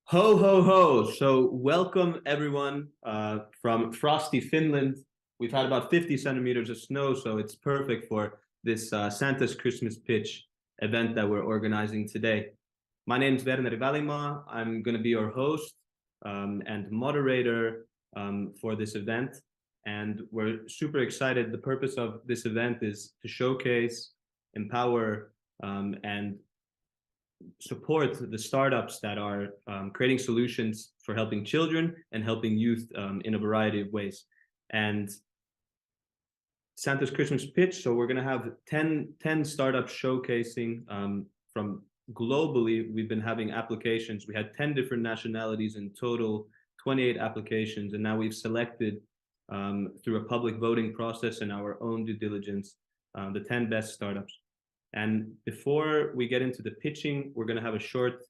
Ho, ho, ho. So, welcome everyone from frosty Finland. We've had about 50 centimeters of snow, so it's perfect for this Santa's Christmas Pitch event that we're organizing today. My name is Werner Välimaa. I'm going to be your host and moderator for this event. And we're super excited. The purpose of this event is to showcase, empower, and support the startups that are creating solutions for helping children and helping youth in a variety of ways. And Santa's Christmas Pitch, so we're going to have 10 startups showcasing from globally. We've been having applications. We had 10 different nationalities in total, 28 applications, and now we've selected through a public voting process and our own due diligence the 10 best startups. And before we get into the pitching, we're going to have a short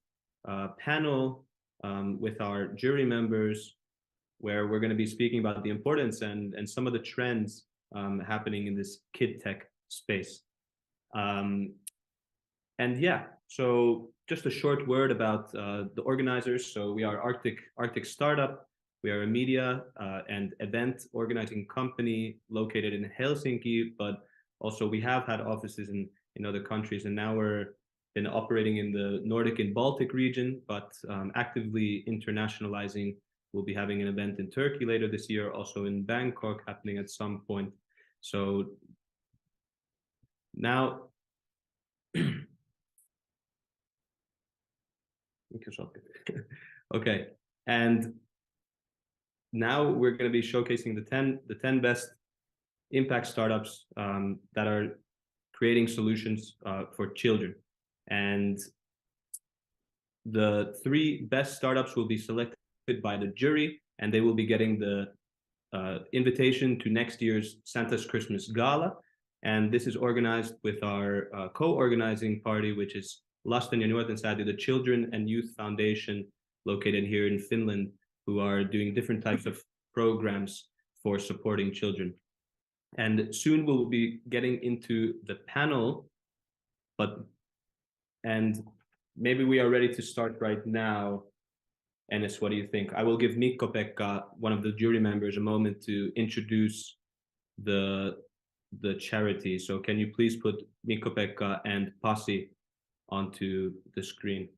panel with our jury members where we're going to be speaking about the importance and some of the trends happening in this kid tech space. And yeah, so just a short word about the organizers. So we are Arctic Startup. We are a media and event organizing company located in Helsinki, but also we have had offices in other countries, and now we're been operating in the Nordic and Baltic region, but actively internationalizing. We'll be having an event in Turkey later this year, also in Bangkok happening at some point. So now, okay, and now we're going to be showcasing the 10 best impact startups that are creating solutions for children. And the 3 best startups will be selected by the jury, and they will be getting the invitation to next year's Santa's Christmas Gala. And this is organized with our co-organizing party, which is Lasten ja Nuorten Säätiö, the Children and Youth Foundation located here in Finland, who are doing different types of programs for supporting children. And soon we'll be getting into the panel, and maybe we are ready to start right now. Enes, what do you think? I will give Mikko-Pekka, one of the jury members, a moment to introduce the charity. So can you please put Mikko-Pekka and Pasi onto the screen?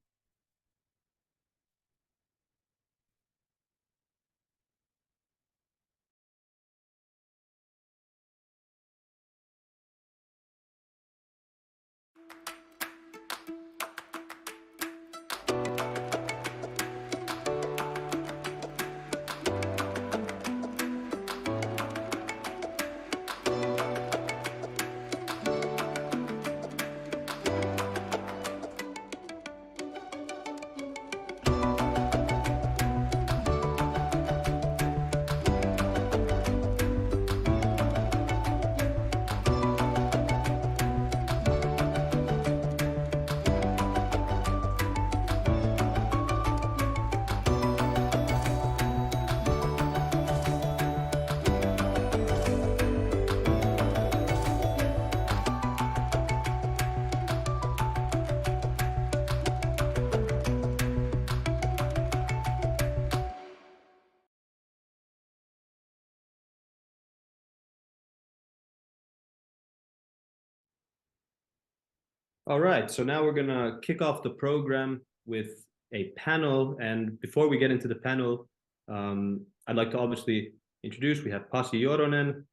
All right, so now we're gonna kick off the program with a panel. And before we get into the panel, I'd like to obviously introduce, we have Pasi Joronen,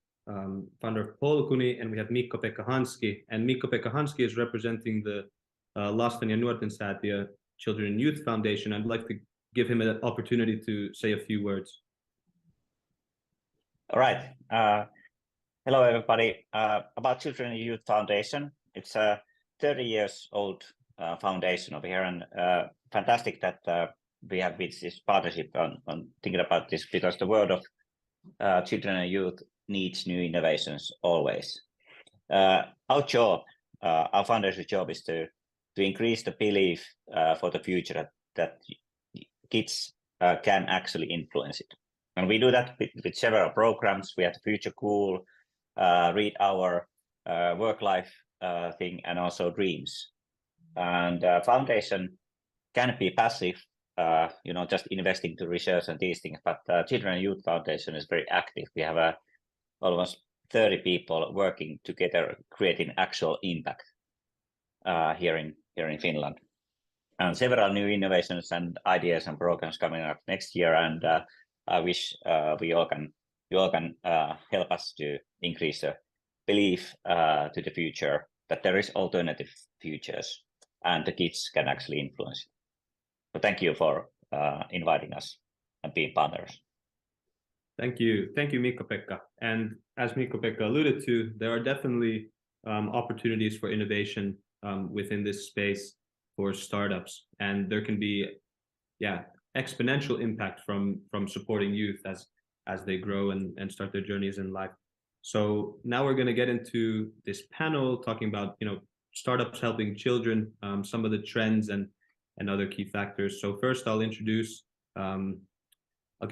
founder of Polkuni, and we have Mikko-Pekka Hanski. And Mikko-Pekka Hanski is representing the Lasten ja Nuorten Säätiö Children and Youth Foundation. I'd like to give him an opportunity to say a few words. All right. Hello, everybody. About Children and Youth Foundation, it's a 30 years old foundation over here, and fantastic that we have reached this partnership on thinking about this, because the world of children and youth needs new innovations always. Our job, our foundation's job, is to increase the belief for the future that kids can actually influence it. And we do that with several programs. We have the Future Cool, Read Our, Work Life thing, and also Dreams. And foundation can be passive just investing to research and these things, but Children and Youth Foundation is very active. We have almost 30 people working together, creating actual impact here in Finland, and several new innovations and ideas and programs coming up next year. And I wish you all can help us to increase the belief to the future that there is alternative futures and the kids can actually influence it. So thank you for inviting us and being partners. Thank you, Mikko-Pekka. And as Mikko-Pekka alluded to, there are definitely opportunities for innovation within this space for startups, and there can be, exponential impact from supporting youth as they grow and start their journeys in life. So now we're going to get into this panel talking about startups helping children, some of the trends and other key factors. So first, I'll give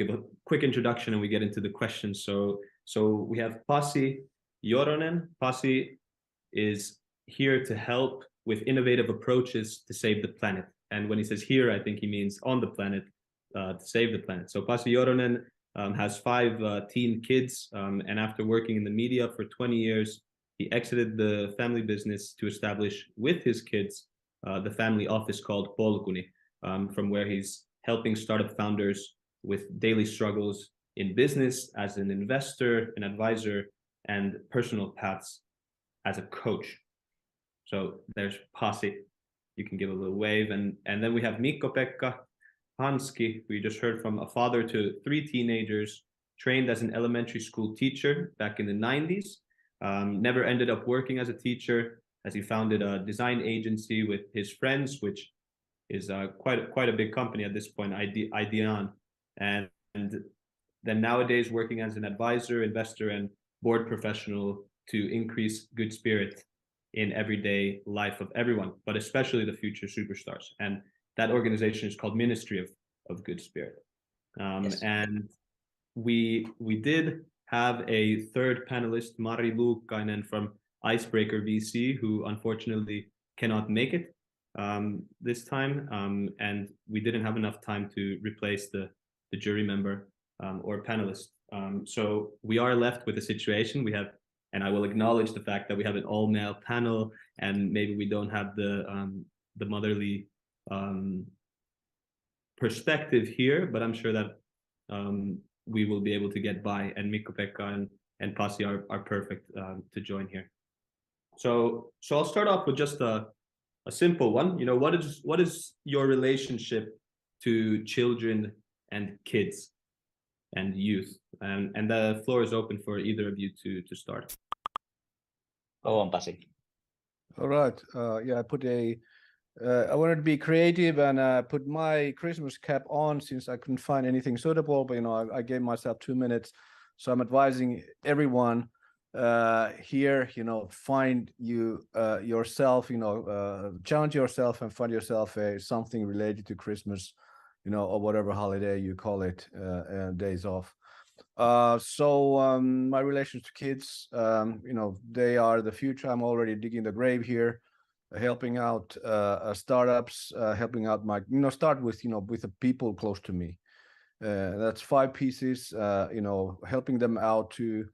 a quick introduction and we get into the questions. So we have Pasi Joronen. Pasi is here to help with innovative approaches to save the planet. And when he says here, I think he means on the planet, to save the planet. So Pasi Joronen has 5 teen kids, and after working in the media for 20 years, he exited the family business to establish with his kids the family office called Polkuni, from where he's helping startup founders with daily struggles in business as an investor, an advisor, and personal paths as a coach. So there's Pasi. You can give a little wave. And then we have Mikko-Pekka Hanski, who you just heard from, a father to 3 teenagers, trained as an elementary school teacher back in the 90s. Never ended up working as a teacher, as he founded a design agency with his friends, which is quite a big company at this point, Ideon. And then nowadays working as an advisor, investor, and board professional to increase good spirit in everyday life of everyone, but especially the future superstars. And that organization is called Ministry of Good Spirit. Yes. And we did have a third panelist, Mari Luukkainen from Icebreaker VC, who unfortunately cannot make it this time. And we didn't have enough time to replace the jury member or panelist. So we are left with a situation. We have, and I will acknowledge the fact that we have an all-male panel, and maybe we don't have the motherly perspective here, but I'm sure that we will be able to get by. And Mikko-Pekka and Pasi are perfect to join here. So I'll start off with just a simple one. What is your relationship to children and kids and youth? And the floor is open for either of you to start. Go on, Pasi. All right. I wanted to be creative and put my Christmas cap on since I couldn't find anything suitable. But I gave myself 2 minutes, so I'm advising everyone here. Find yourself. Challenge yourself and find yourself something related to Christmas, or whatever holiday you call it, days off. My relations to kids, they are the future. I'm already digging the grave here, helping out startups, helping out start with with the people close to me. That's 5 pieces. Helping them out to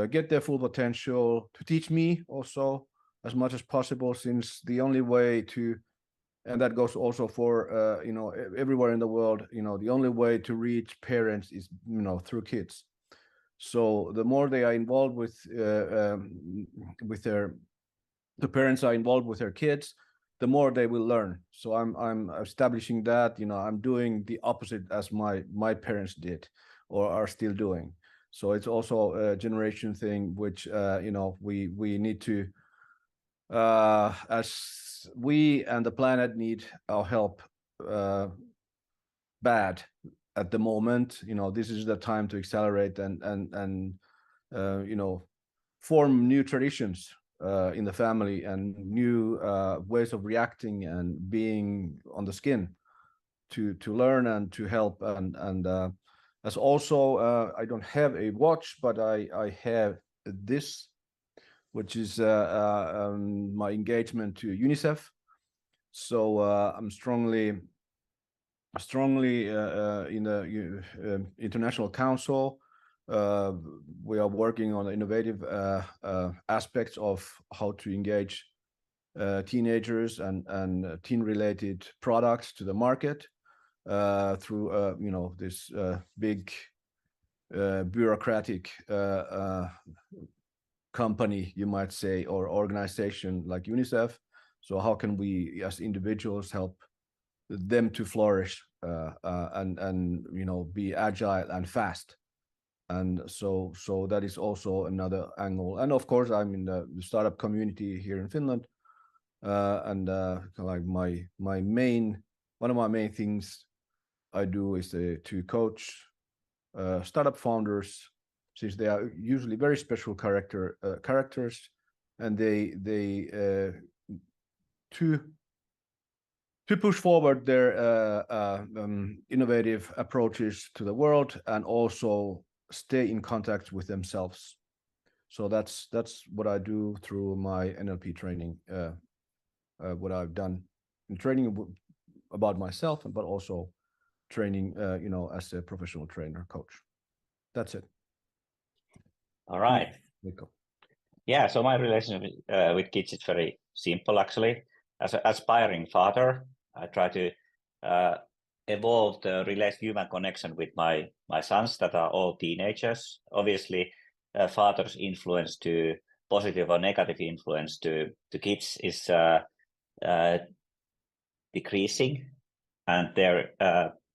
get their full potential, to teach me also as much as possible, since the only way to, and that goes also for everywhere in the world, the only way to reach parents is through kids. So the more they are involved with the parents are involved with their kids, the more they will learn. So I'm establishing that. I'm doing the opposite as my parents did or are still doing. So it's also a generation thing, which we need to, as we and the planet need our help bad at the moment. This is the time to accelerate and form new traditions in the family and new ways of reacting and being on the skin to learn and to help. And as also I don't have a watch, but I have this, which is my engagement to UNICEF. So I'm strongly strongly in the International Council. We are working on innovative aspects of how to engage teenagers and teen-related products to the market through this big bureaucratic company, you might say, or organization like UNICEF. So how can we as individuals help them to flourish and be agile and fast? And so that is also another angle. And of course, I'm in the startup community here in Finland, and like one of my main things I do is to coach startup founders, since they are usually very special characters, and they to push forward their innovative approaches to the world and also stay in contact with themselves. So that's what I do through my NLP training, what I've done in training about myself, but also training, as a professional trainer coach. That's it. All right. Mikko. Yeah, so my relationship with kids is very simple, actually. As an aspiring father, I try to evolve the human connection with my sons that are all teenagers. Obviously, father's influence to positive or negative influence to kids is decreasing, and their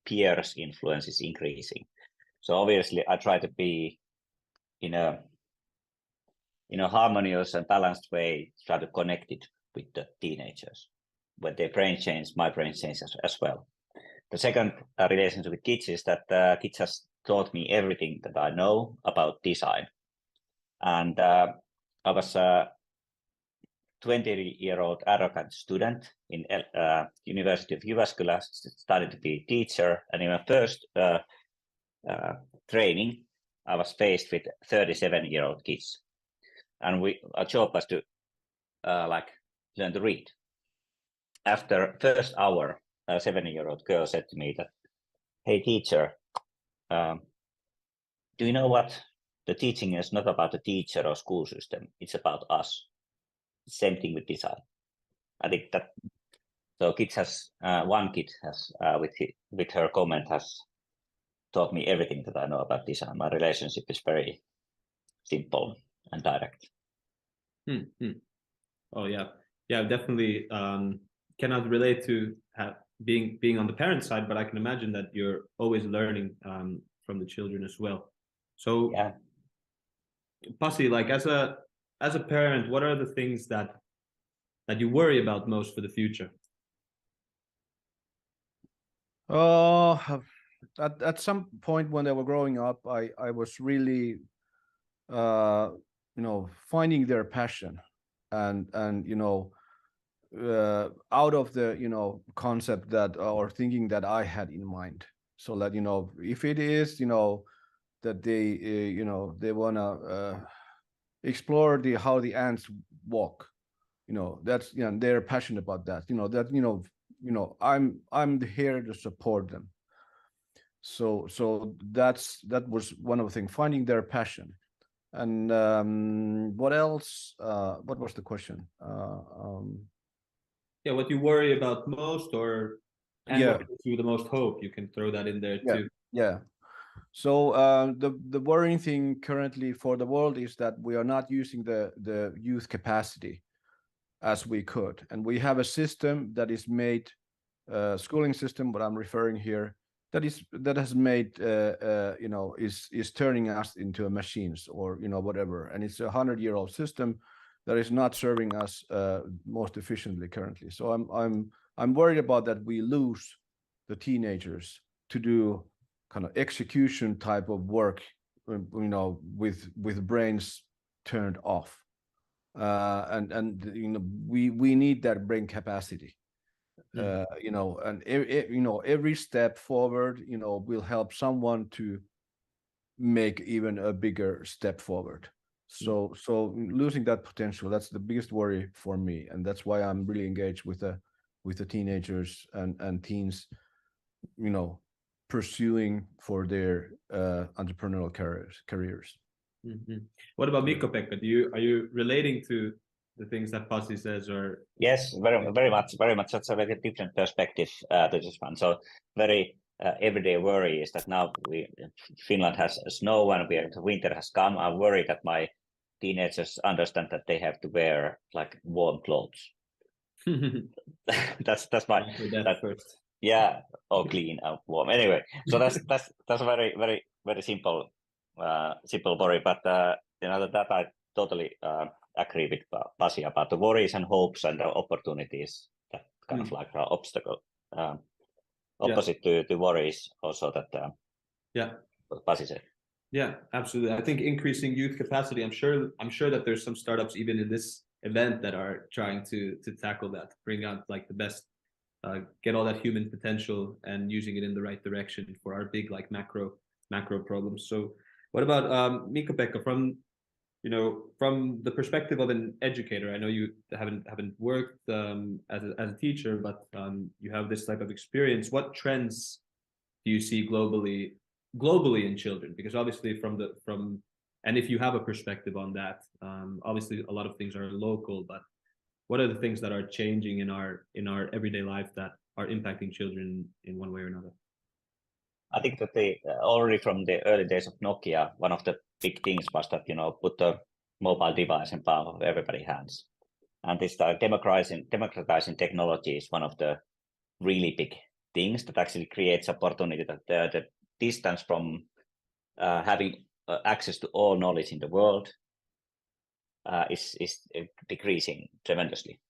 peers' influence is increasing. So obviously, I try to be in a harmonious and balanced way, try to connect it with the teenagers. When their brain changes, my brain changes as well. The second relationship with kids is that kids has taught me everything that I know about design. And I was a 20-year-old arrogant student in University of Jyväskylä, started to be a teacher, and in my first training, I was faced with 37-year-old kids. And our job was to learn to read. After first hour, a 7-year-old girl said to me that, "Hey teacher, do you know what? The teaching is not about the teacher or school system, it's about us." Same thing with design. I think that so kids has one kid has with her comment has taught me everything that I know about design. My relationship is very simple and direct. Oh yeah, definitely. Cannot relate to being on the parent side, but I can imagine that you're always learning from the children as well. So yeah, Pasi, like as a parent, what are the things that you worry about most for the future? At some point when they were growing up, I was really finding their passion and out of the concept that or thinking that I had in mind. So that if it is that they they want to explore how the ants walk, that's they're passionate about that, that I'm here to support them. So that was one of the things, finding their passion. And what else? What was the question? Yeah, what you worry about most, or Yeah, what gives you the most hope? You can throw that in there too. Yeah. So the worrying thing currently for the world is that we are not using the youth capacity as we could, and we have a system that is made, schooling system, what I'm referring here, that has made is turning us into machines or whatever, and it's 100-year-old system that is not serving us most efficiently currently. So I'm worried about that we lose the teenagers to do kind of execution type of work, with brains turned off, and we need that brain capacity. And every step forward will help someone to make even a bigger step forward. So losing that potential, that's the biggest worry for me, and that's why I'm really engaged with the teenagers and teens pursuing for their entrepreneurial careers. What about Mikko-Pekka? Are you relating to the things that Pasi says, or? Yes, very much. That's a very different perspective to this one. So very everyday worry is that now Finland has snow and winter has come. I'm worried that my teenagers understand that they have to wear like warm clothes. that's my first. Yeah, or clean and warm. Anyway, so that's a very simple worry. But that I totally agree with Pasi about the worries and hopes and the opportunities. That kind of like an obstacle. Opposite to worries, also that. What Pasi said. Yeah, absolutely. I think increasing youth capacity. I'm sure that there's some startups even in this event that are trying to tackle that, bring out like the best, get all that human potential and using it in the right direction for our big like macro problems. So, what about Mikko-Pekka from the perspective of an educator? I know you haven't worked as a teacher, but you have this type of experience. What trends do you see globally in children? Because obviously and if you have a perspective on that, obviously a lot of things are local, but what are the things that are changing in our everyday life that are impacting children in one way or another? I think that already from the early days of Nokia, one of the big things was that put the mobile device in palm of everybody's hands, and this democratizing technology is one of the really big things that actually creates opportunity. That the distance from having access to all knowledge in the world is decreasing tremendously.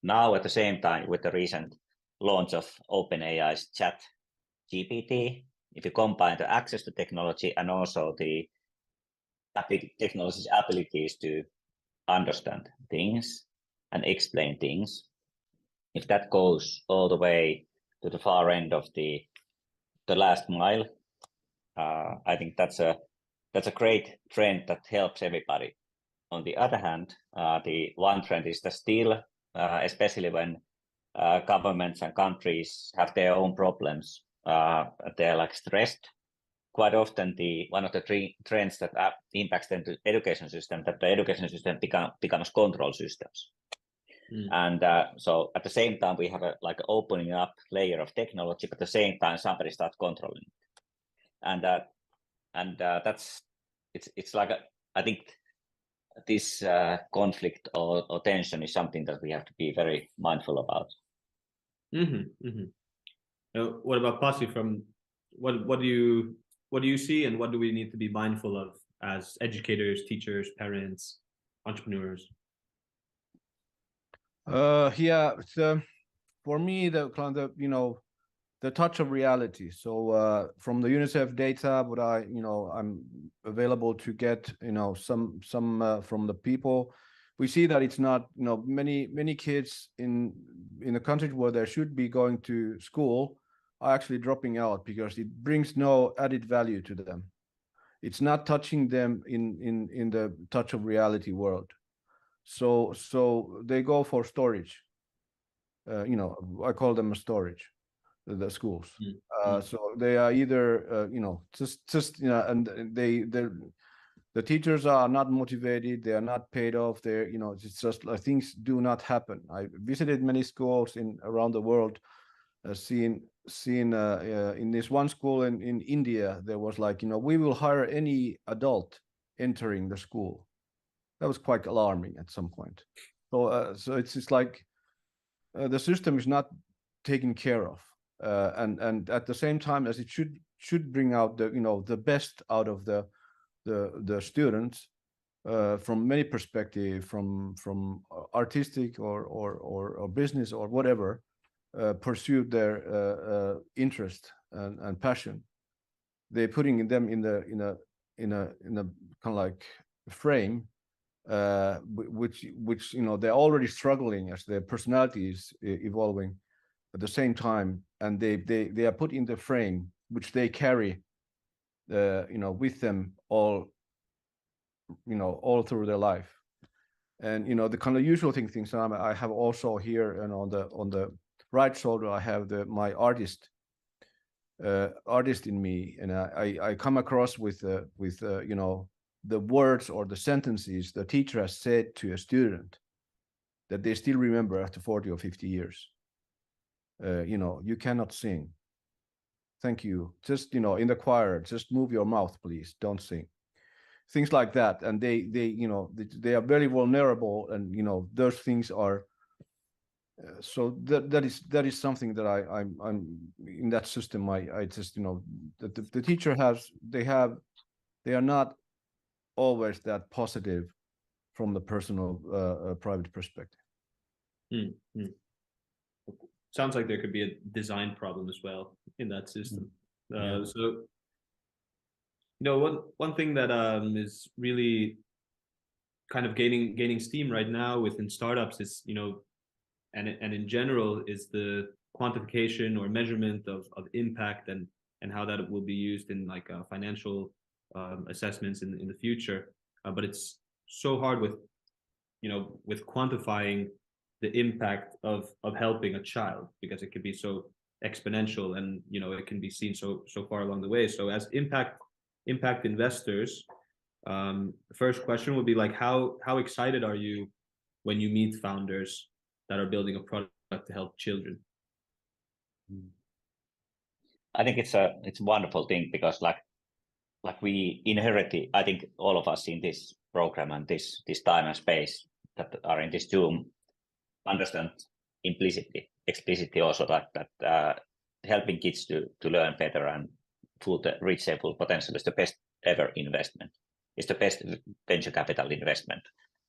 Now, at the same time, with the recent launch of OpenAI's ChatGPT, if you combine the access to technology and also the technology's abilities to understand things and explain things, if that goes all the way to the far end of the last mile, I think that's a great trend that helps everybody. On the other hand, the one trend is that still, especially when governments and countries have their own problems, they're like stressed. Quite often, one of the trends that impacts the education system, that the education system becomes control systems. And so at the same time, we have a like opening up layer of technology, but at the same time, somebody starts controlling it. And that's it's like I think this conflict or tension is something that we have to be very mindful about. What about Pasi? From what do you see, and what do we need to be mindful of as educators, teachers, parents, entrepreneurs? For me, the touch of reality. So from the UNICEF data, what I'm available to get some from the people, we see that it's not many kids in the countries where they should be going to school are actually dropping out because it brings no added value to them. It's not touching them in the touch of reality world. So they go for storage. I call them a storage, the schools. So they are either and the teachers are not motivated, they are not paid off, it's just like things do not happen. I visited many schools around the world, seen in this one school in India, there was like, we will hire any adult entering the school. That was quite alarming at some point. So it's just like the system is not taken care of, and at the same time as it should bring out the best out of the students from many perspectives, from artistic or business or whatever, pursue their interest and passion. They're putting them in a kind of like frame, which they're already struggling as their personality is evolving at the same time, and they are put in the frame which they carry with them all through their life. And the kind of usual things I have also here, and on the right shoulder I have my artist artist in me, and I come across with you know, the words or the sentences the teacher has said to a student that they still remember after 40 or 50 years. You know, you cannot sing. Thank you. Just, you know, in the choir, just move your mouth, please. Don't sing. Things like that. And they you know, they are very vulnerable, and, you know, those things are. So that is something that I'm in that system. I just, you know, the teacher has, they are not always that positive from the personal private perspective. Sounds like there could be a design problem as well in that system. Yeah. So, you know, one thing that is really kind of gaining steam right now within startups is, you know, and in general, is the quantification or measurement of impact, and how that will be used in like financial assessments in the future. But it's so hard with, you know, with quantifying the impact of helping a child, because it could be so exponential, and, you know, it can be seen so far along the way. So as impact investors, the first question would be like, how excited are you when you meet founders that are building a product to help children? I think it's a wonderful thing, because like we inherited, I think all of us in this program and this time and space that are in this Zoom understand explicitly also that helping kids to learn better and reach their full potential is the best ever investment. It's the best venture capital investment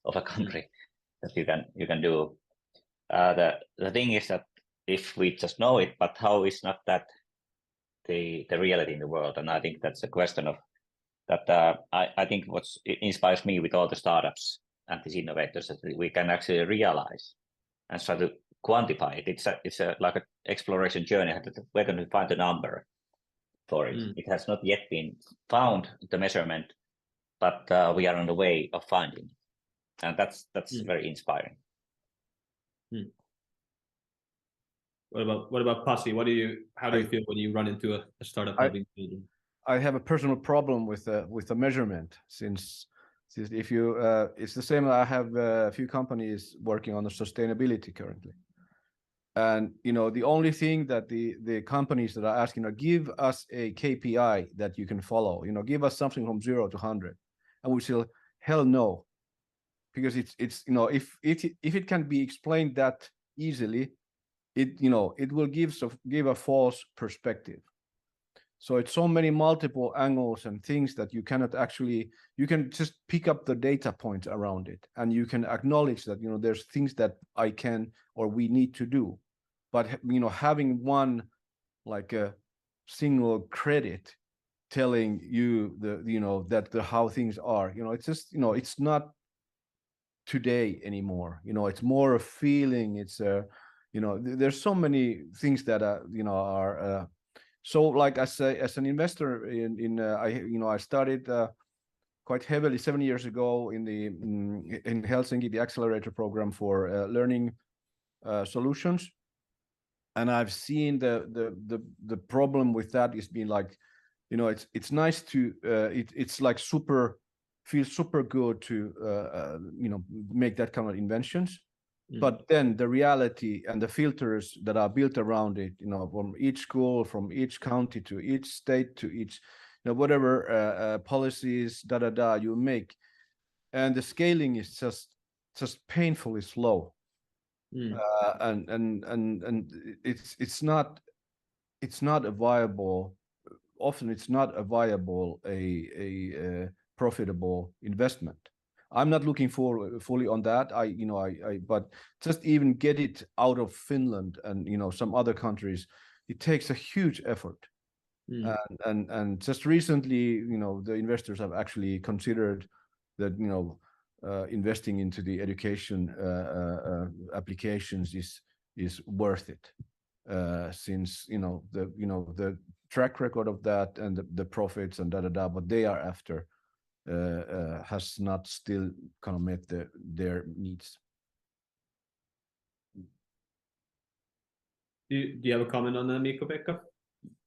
of a country that you can do. The thing is that if we just know it, but how is not that the reality in the world? And I think that's a question of that. I think what inspires me with all the startups and these innovators, that we can actually realize and try to quantify it. It's like an exploration journey. We're going to find a number for it. It has not yet been found, the measurement, but we are on the way of finding it. And that's very inspiring. What about Pasi? How do you feel when you run into a startup helping children? I have a personal problem with the measurement, since if you it's the same. I have a few companies working on the sustainability currently, and, you know, the only thing that the companies that are asking are, give us a KPI that you can follow, you know, give us something from 0 to 100, and we say, hell no, because it's you know, if it can be explained that easily, it, you know, it will give a false perspective. So it's so many multiple angles and things that you cannot actually, you can just pick up the data points around it, and you can acknowledge that, you know, there's things that I can or we need to do. But, you know, having one, like a single credit telling you you know, that how things are, you know, it's just, you know, it's not today anymore. You know, it's more a feeling. It's you know, there's so many things that you know, are so, like I say, as an investor I started quite heavily 7 years ago in Helsinki, the accelerator program for learning solutions, and I've seen the problem with that is being like, you know, it's nice to it's like feels super good to you know, make that kind of inventions. But then the reality and the filters that are built around it, you know, from each school, from each county to each state to each, you know, whatever policies you make, and the scaling is just painfully slow. And it's not a viable, often it's not a viable a profitable investment. I'm not looking for fully on that. But just even get it out of Finland and, you know, some other countries, it takes a huge effort. And just recently, you know, the investors have actually considered that, you know, investing into the education applications is worth it, since, you know, the track record of that and the profits and what they are after has not still kind of met their needs. Do you have a comment on that, Mikko-Pekka?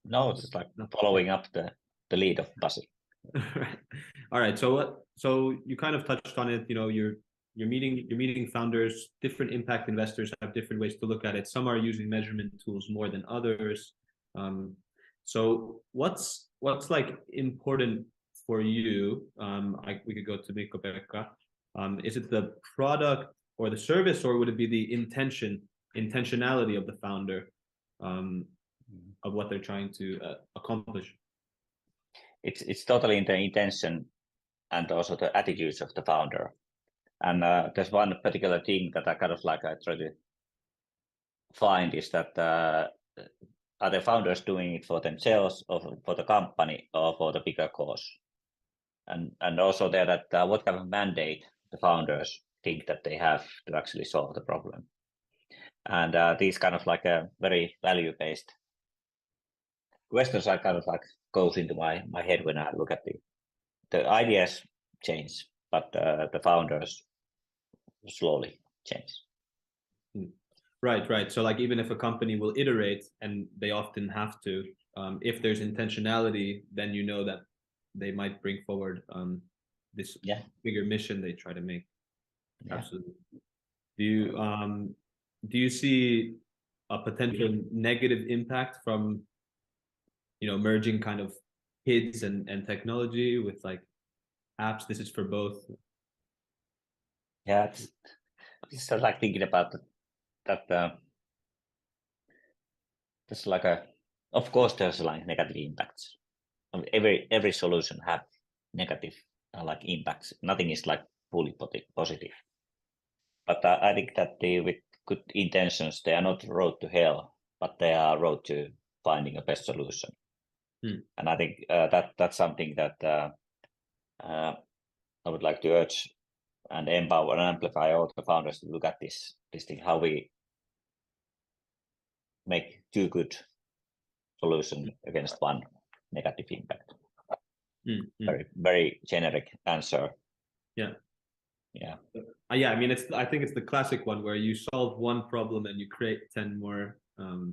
No, it's like following up the lead of Pasi. Right. All right. So you kind of touched on it. You're meeting founders. Different impact investors have different ways to look at it. Some are using measurement tools more than others. So what's like important for you? We could go to Mikko-Pekka. Is it the product or the service, or would it be the intentionality of the founder, of what they're trying to accomplish? It's totally in the intention and also the attitudes of the founder. And there's one particular thing that I kind of like I try to find is that are the founders doing it for themselves or for the company or for the bigger cause? And also there that what kind of mandate the founders think that they have to actually solve the problem. And these kind of like a very value-based questions are kind of like goes into my head when I look at the ideas change, but the founders slowly change. Right. So like even if a company will iterate, and they often have to, if there's intentionality, then you know that they might bring forward this bigger mission they try to make. Yeah. Absolutely. Do you see a potential negative impact from merging kind of kids and technology with like apps? This is for both. Yeah, it's like thinking about that. There's like of course there's like negative impacts. Every solution have negative like impacts. Nothing is like fully positive. But I think that with good intentions, they are not road to hell, but they are road to finding a best solution. And I think that's something that I would like to urge and empower and amplify all the founders to look at this thing, how we make two good solutions against one negative impact. Very, very generic answer. Yeah. I mean, I think it's the classic one where you solve one problem and you create 10 more.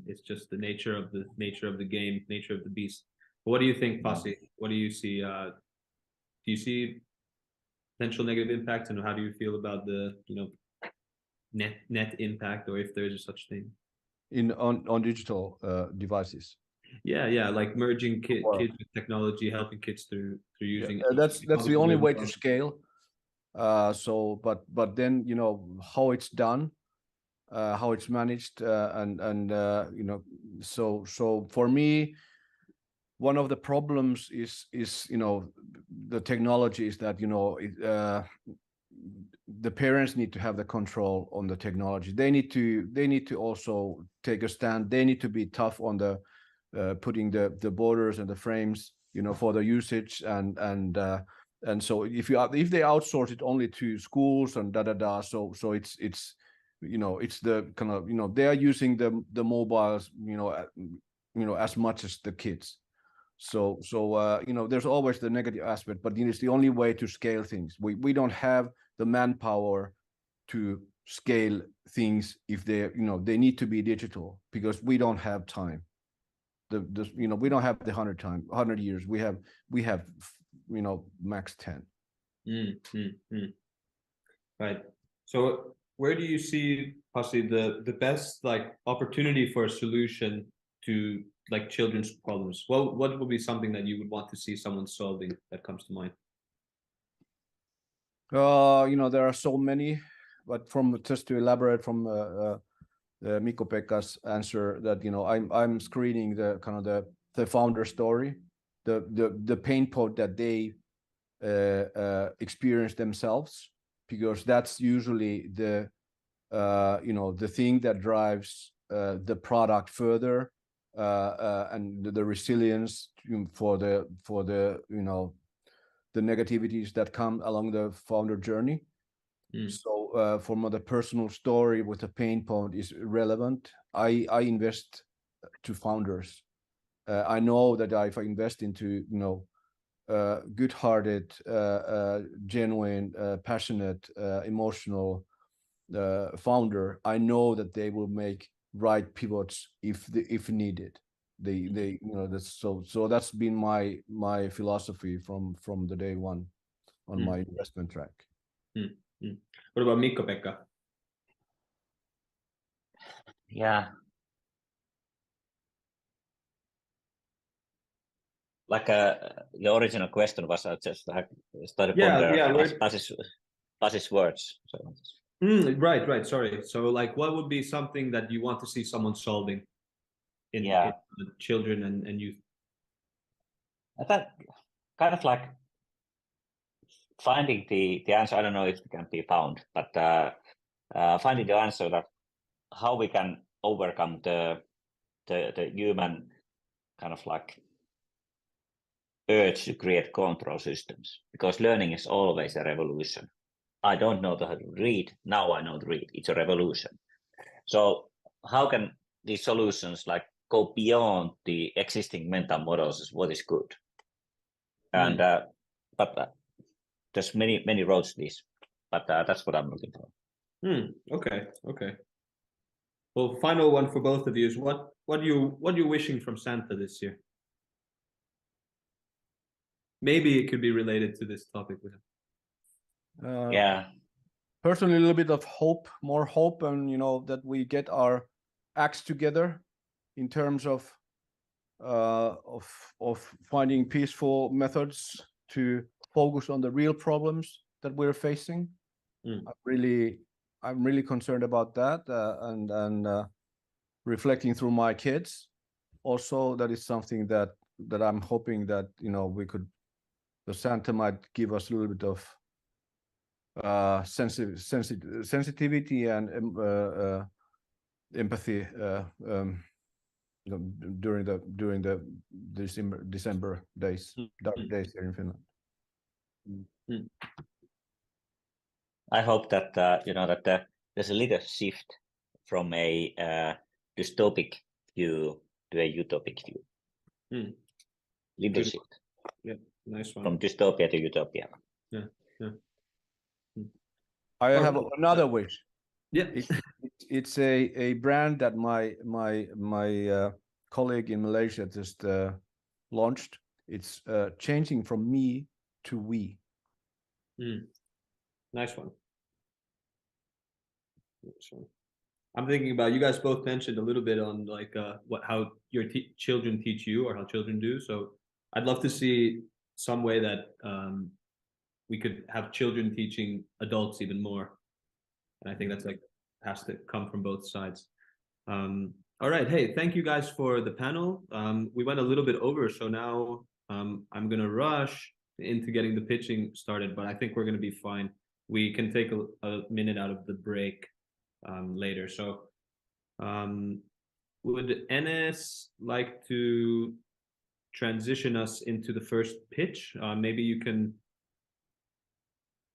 It's just the nature of the game, nature of the beast. But what do you think, Pasi? What do you see? Do you see potential negative impacts, and how do you feel about the net impact, or if there is such thing on digital devices? Yeah, like merging kids with technology, helping kids through using. That's the only way to scale. But then how it's done, how it's managed, and so for me, one of the problems is the technology is that the parents need to have the control on the technology. They need to also take a stand. They need to be tough on the putting the borders and the frames for the usage, and so if they outsource it only to schools and so it's the kind of they are using the mobiles as much as the kids. So there's always the negative aspect, but it's the only way to scale things. We don't have the manpower to scale things if they need to be digital, because we don't have time. We don't have the 100 years. We have max 10. Right. So where do you see possibly the best like opportunity for a solution to like children's problems? What would be something that you would want to see someone solving that comes to mind? There are so many, but just to elaborate from Mikko-Pekka's answer, that I'm screening the kind of the founder story, the pain point that they experience themselves, because that's usually the thing that drives the product further, and the resilience for the negativities that come along the founder journey. So from the personal story with the pain point is relevant. I invest to founders. I know that if I invest into good-hearted, genuine, passionate, emotional founder, I know that they will make right pivots if needed. they that's so that's been my philosophy from the day one on my investment track. What about Mikko-Pekka? Yeah. Like the original question was, I just started pondering Pasi's words. So. Right. Sorry. So, like, what would be something that you want to see someone solving in children and youth? That kind of like finding the answer. I don't know if it can be found, but finding the answer that how we can overcome the human kind of like urge to create control systems, because learning is always a revolution. I don't know how to read. Now I know to read. It's a revolution. So how can these solutions like go beyond the existing mental models is what is good. And but there's many roads to this, but that's what I'm looking for. Okay. Well, final one for both of you is what are you wishing from Santa this year? Maybe it could be related to this topic with him. Yeah. Personally, a little bit of hope, more hope, and that we get our acts together in terms of finding peaceful methods to focus on the real problems that we're facing. I'm really concerned about that, and reflecting through my kids. Also, that is something that I'm hoping that the Santa might give us a little bit of sensitivity and empathy during the December days, dark days here in Finland. I hope that that there's a little shift from a dystopic view to a utopic view. Little shift. Yeah, nice one. From dystopia to utopia. Yeah. I have another wish. Yeah. It's a brand that my colleague in Malaysia just launched. It's changing from me to we. Nice one. I'm thinking about, you guys both mentioned a little bit on like how your children teach you or how children do. So I'd love to see some way that we could have children teaching adults even more. And I think that's like has to come from both sides. All right. Hey, thank you guys for the panel. We went a little bit over, so now I'm going to rush into getting the pitching started, but I think we're going to be fine. We can take a minute out of the break later. So would Enes like to transition us into the first pitch? Maybe you can,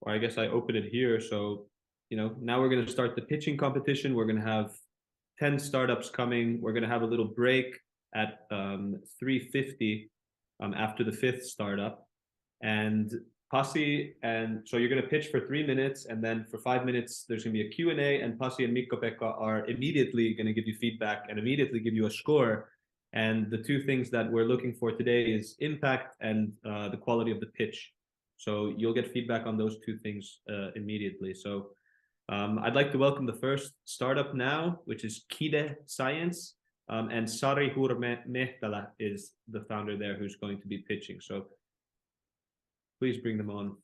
or I guess I open it here. So, now we're going to start the pitching competition. We're going to have 10 startups coming. We're going to have a little break at 3:50 after the 5th startup. And Pasi, and so you're going to pitch for 3 minutes, and then for 5 minutes, there's going to be a Q&A, and Pasi and Mikko-Pekka are immediately going to give you feedback and immediately give you a score. And the two things that we're looking for today is impact and the quality of the pitch. So you'll get feedback on those two things immediately. So I'd like to welcome the first startup now, which is Kide Science, and Sari Hurme-Mehtälä is the founder there who's going to be pitching. So please bring them on.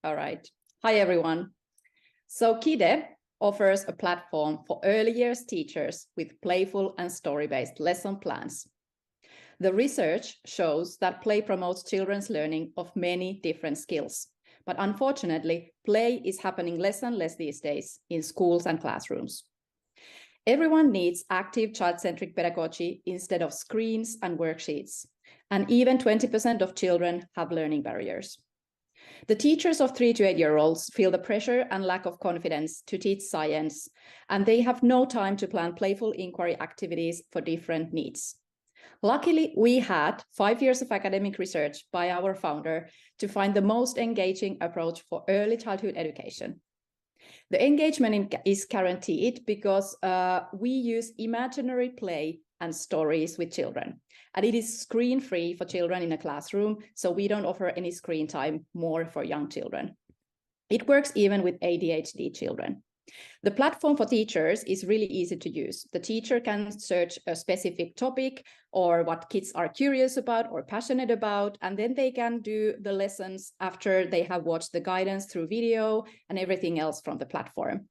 All right. Hi, everyone. So KIDE offers a platform for early years teachers with playful and story-based lesson plans. The research shows that play promotes children's learning of many different skills. But unfortunately, play is happening less and less these days in schools and classrooms. Everyone needs active child-centric pedagogy instead of screens and worksheets. And even 20% of children have learning barriers. The teachers of 3 to 8-year-olds feel the pressure and lack of confidence to teach science, and they have no time to plan playful inquiry activities for different needs. Luckily, we had 5 years of academic research by our founder to find the most engaging approach for early childhood education. The engagement is guaranteed because we use imaginary play and stories with children. And it is screen-free for children in a classroom, so we don't offer any screen time more for young children. It works even with ADHD children. The platform for teachers is really easy to use. The teacher can search a specific topic or what kids are curious about or passionate about, and then they can do the lessons after they have watched the guidance through video and everything else from the platform.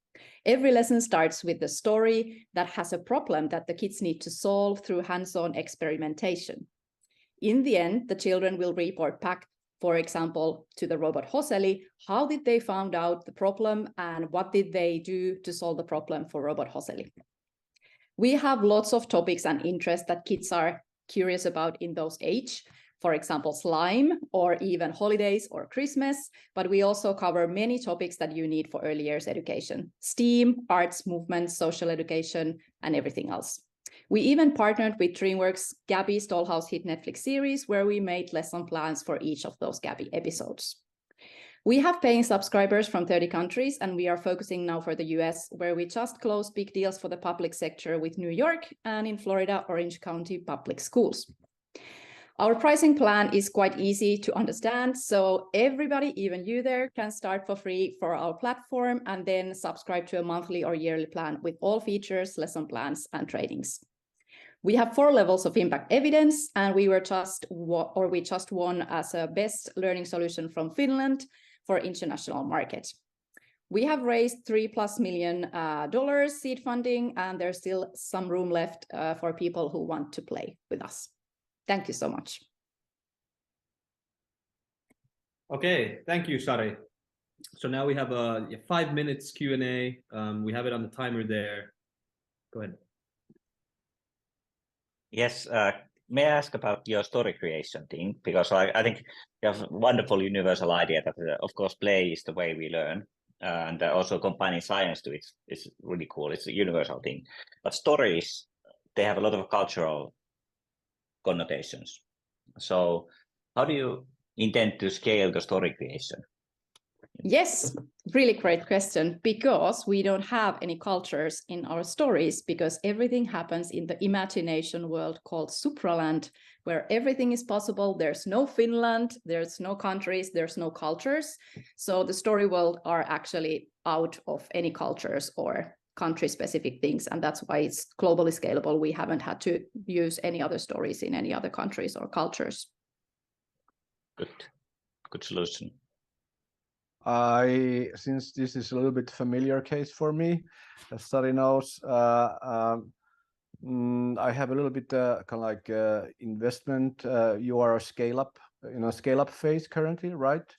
Every lesson starts with the story that has a problem that the kids need to solve through hands-on experimentation. In the end, the children will report back, for example, to the robot Hoseli, how did they find out the problem and what did they do to solve the problem for robot Hoseli. We have lots of topics and interests that kids are curious about in those age, for example, slime or even holidays or Christmas, but we also cover many topics that you need for early years education: STEAM, arts, movement, social education, and everything else. We even partnered with DreamWorks' Gabby's Dollhouse hit Netflix series, where we made lesson plans for each of those Gabby episodes. We have paying subscribers from 30 countries, and we are focusing now for the US, where we just closed big deals for the public sector with New York, and in Florida, Orange County Public Schools. Our pricing plan is quite easy to understand, so everybody, even you there, can start for free for our platform and then subscribe to a monthly or yearly plan with all features, lesson plans, and trainings. We have 4 levels of impact evidence, and we just won as a best learning solution from Finland for international market. We have raised $3+ million seed funding, and there's still some room left for people who want to play with us. Thank you so much. Okay, thank you, Sari. So now we have a 5 minutes Q&A. We have it on the timer there. Go ahead. Yes, may I ask about your story creation thing? Because I think you have a wonderful universal idea that, of course, play is the way we learn. And also combining science to it is really cool. It's a universal thing. But stories, they have a lot of cultural connotations. So how do you intend to scale the story creation? Yes, really great question, because we don't have any cultures in our stories, because everything happens in the imagination world called Supraland, where everything is possible. There's no Finland, there's no countries, there's no cultures. So the story world are actually out of any cultures or country-specific things, and that's why it's globally scalable. We haven't had to use any other stories in any other countries or cultures. Good solution. Since this is a little bit familiar case for me, as Sari knows, I have a little bit kind of like investment. You are a scale up phase currently, right?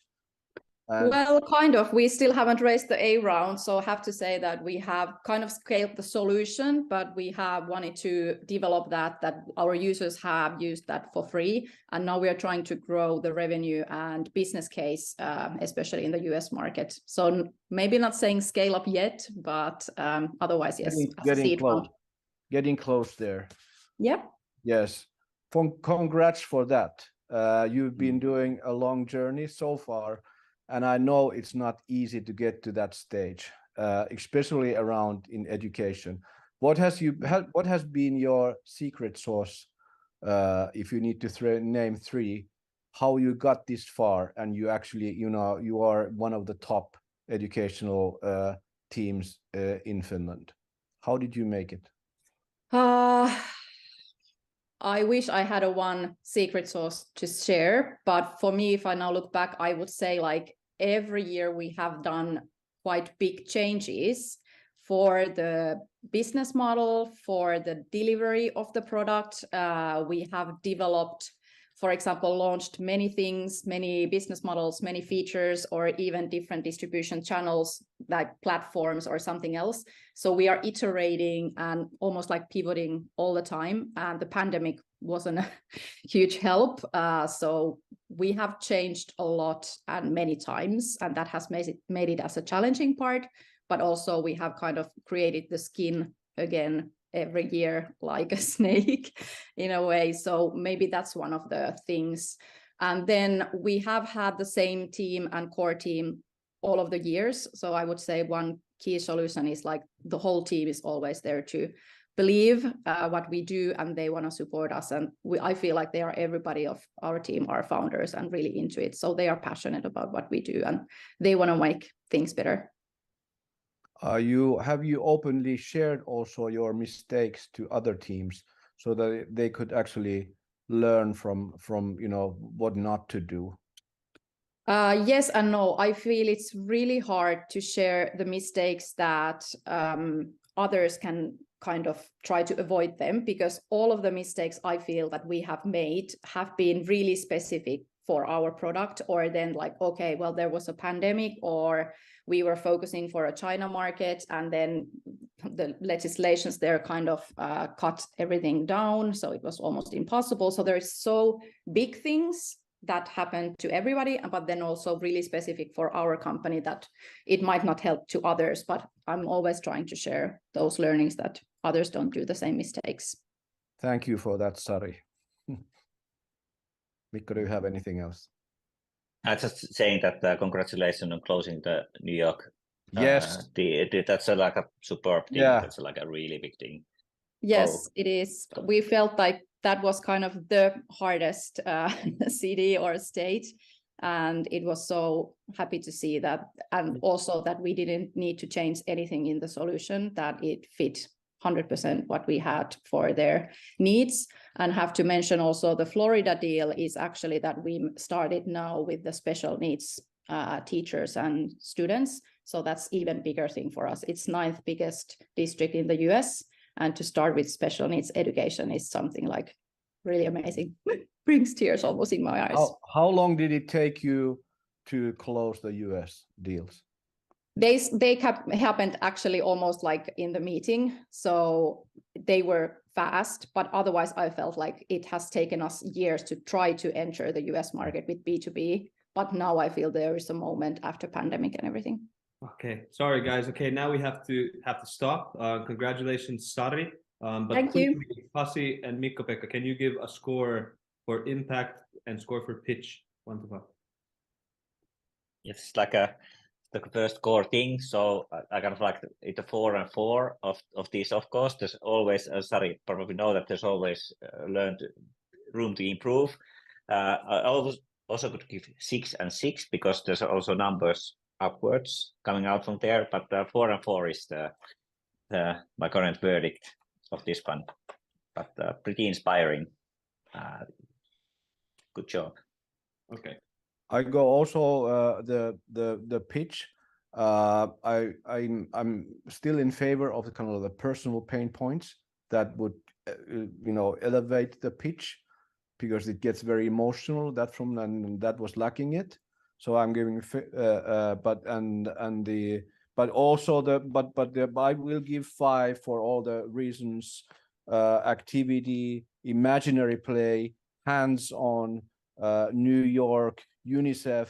Well, kind of. We still haven't raised the A round, so I have to say that we have kind of scaled the solution, but we have wanted to develop that our users have used that for free. And now we are trying to grow the revenue and business case, especially in the US market. So maybe not saying scale up yet, but otherwise, yes. Getting close there. Yep. Yes. Congrats for that. You've been doing a long journey so far. And I know it's not easy to get to that stage, especially around in education. What has been your secret sauce? If you need to name 3, how you got this far, and you actually, you are one of the top educational teams in Finland. How did you make it? I wish I had one secret sauce to share, but for me, if I now look back, I would say like every year we have done quite big changes for the business model, for the delivery of the product. We have developed, for example, launched many things, many business models, many features, or even different distribution channels like platforms or something else. So we are iterating and almost like pivoting all the time. And the pandemic wasn't a huge help. So we have changed a lot and many times, and that has made it as a challenging part. But also we have kind of created the skin again every year like a snake in a way. So maybe that's one of the things. And then we have had the same team and core team all of the years. So I would say one key solution is like the whole team is always there to believe what we do, and they want to support us. And I feel like they are, everybody of our team are founders and really into it. So they are passionate about what we do and they want to make things better. Have you openly shared also your mistakes to other teams so that they could actually learn from what not to do? Yes and no. I feel it's really hard to share the mistakes that others can kind of try to avoid them, because all of the mistakes I feel that we have made have been really specific for our product, or then like, okay, well, there was a pandemic, or we were focusing for a China market, and then the legislations there kind of cut everything down. So it was almost impossible. So there's so big things that happen to everybody, but then also really specific for our company that it might not help to others. But I'm always trying to share those learnings that others don't do the same mistakes. Thank you for that, Sari. Mikko, do you have anything else? I'm just saying that congratulations on closing the New York. Yes. That's like a superb thing. Yeah. That's like a really big thing. Yes, it is. We felt like that was kind of the hardest city or state. And it was so happy to see that. And also that we didn't need to change anything in the solution, that it fit 100% what we had for their needs. And have to mention also the Florida deal is actually that we started now with the special needs teachers and students. So that's even bigger thing for us. It's 9th biggest district in the US. And to start with special needs education is something like really amazing. Brings tears almost in my eyes. How long did it take you to close the US deals? They happened actually almost like in the meeting. So they were fast, but otherwise I felt like it has taken us years to try to enter the US market with B2B. But now I feel there is a moment after pandemic and everything. Okay, sorry guys. Okay, now we have to stop. Congratulations, Sari. But Thank you. Pasi and Mikko-Pekka, can you give a score for impact and score for pitch? 1 to 5. It's like the first core thing. So I kind of like the 4 and 4 of these. Of course, there's always, Sari probably know that there's always room to improve. I also could give 6 and 6 because there's also numbers upwards coming out from there. But 4 and 4 is my current verdict of this one. But pretty inspiring. Good job. Okay. I go also the pitch. I'm still in favor of the kind of the personal pain points that would elevate the pitch, because it gets very emotional. That was lacking it. So I'm giving I will give 5 for all the reasons: activity, imaginary play, hands-on, New York, UNICEF.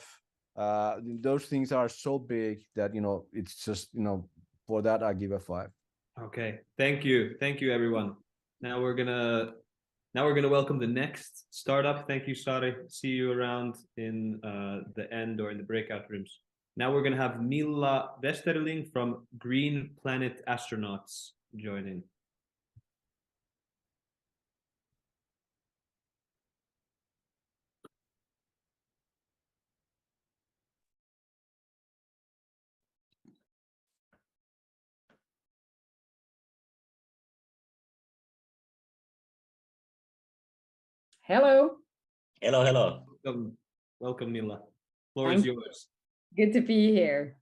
Those things are so big that it's just for that I give a 5. Okay, thank you everyone. Now we're gonna welcome the next startup. Thank you, Sari. See you around in the end or in the breakout rooms. Now we're gonna have Milla Westerling from Green Planet Astronauts joining. Hello. Hello. Welcome, Milla. Floor is yours. Good to be here.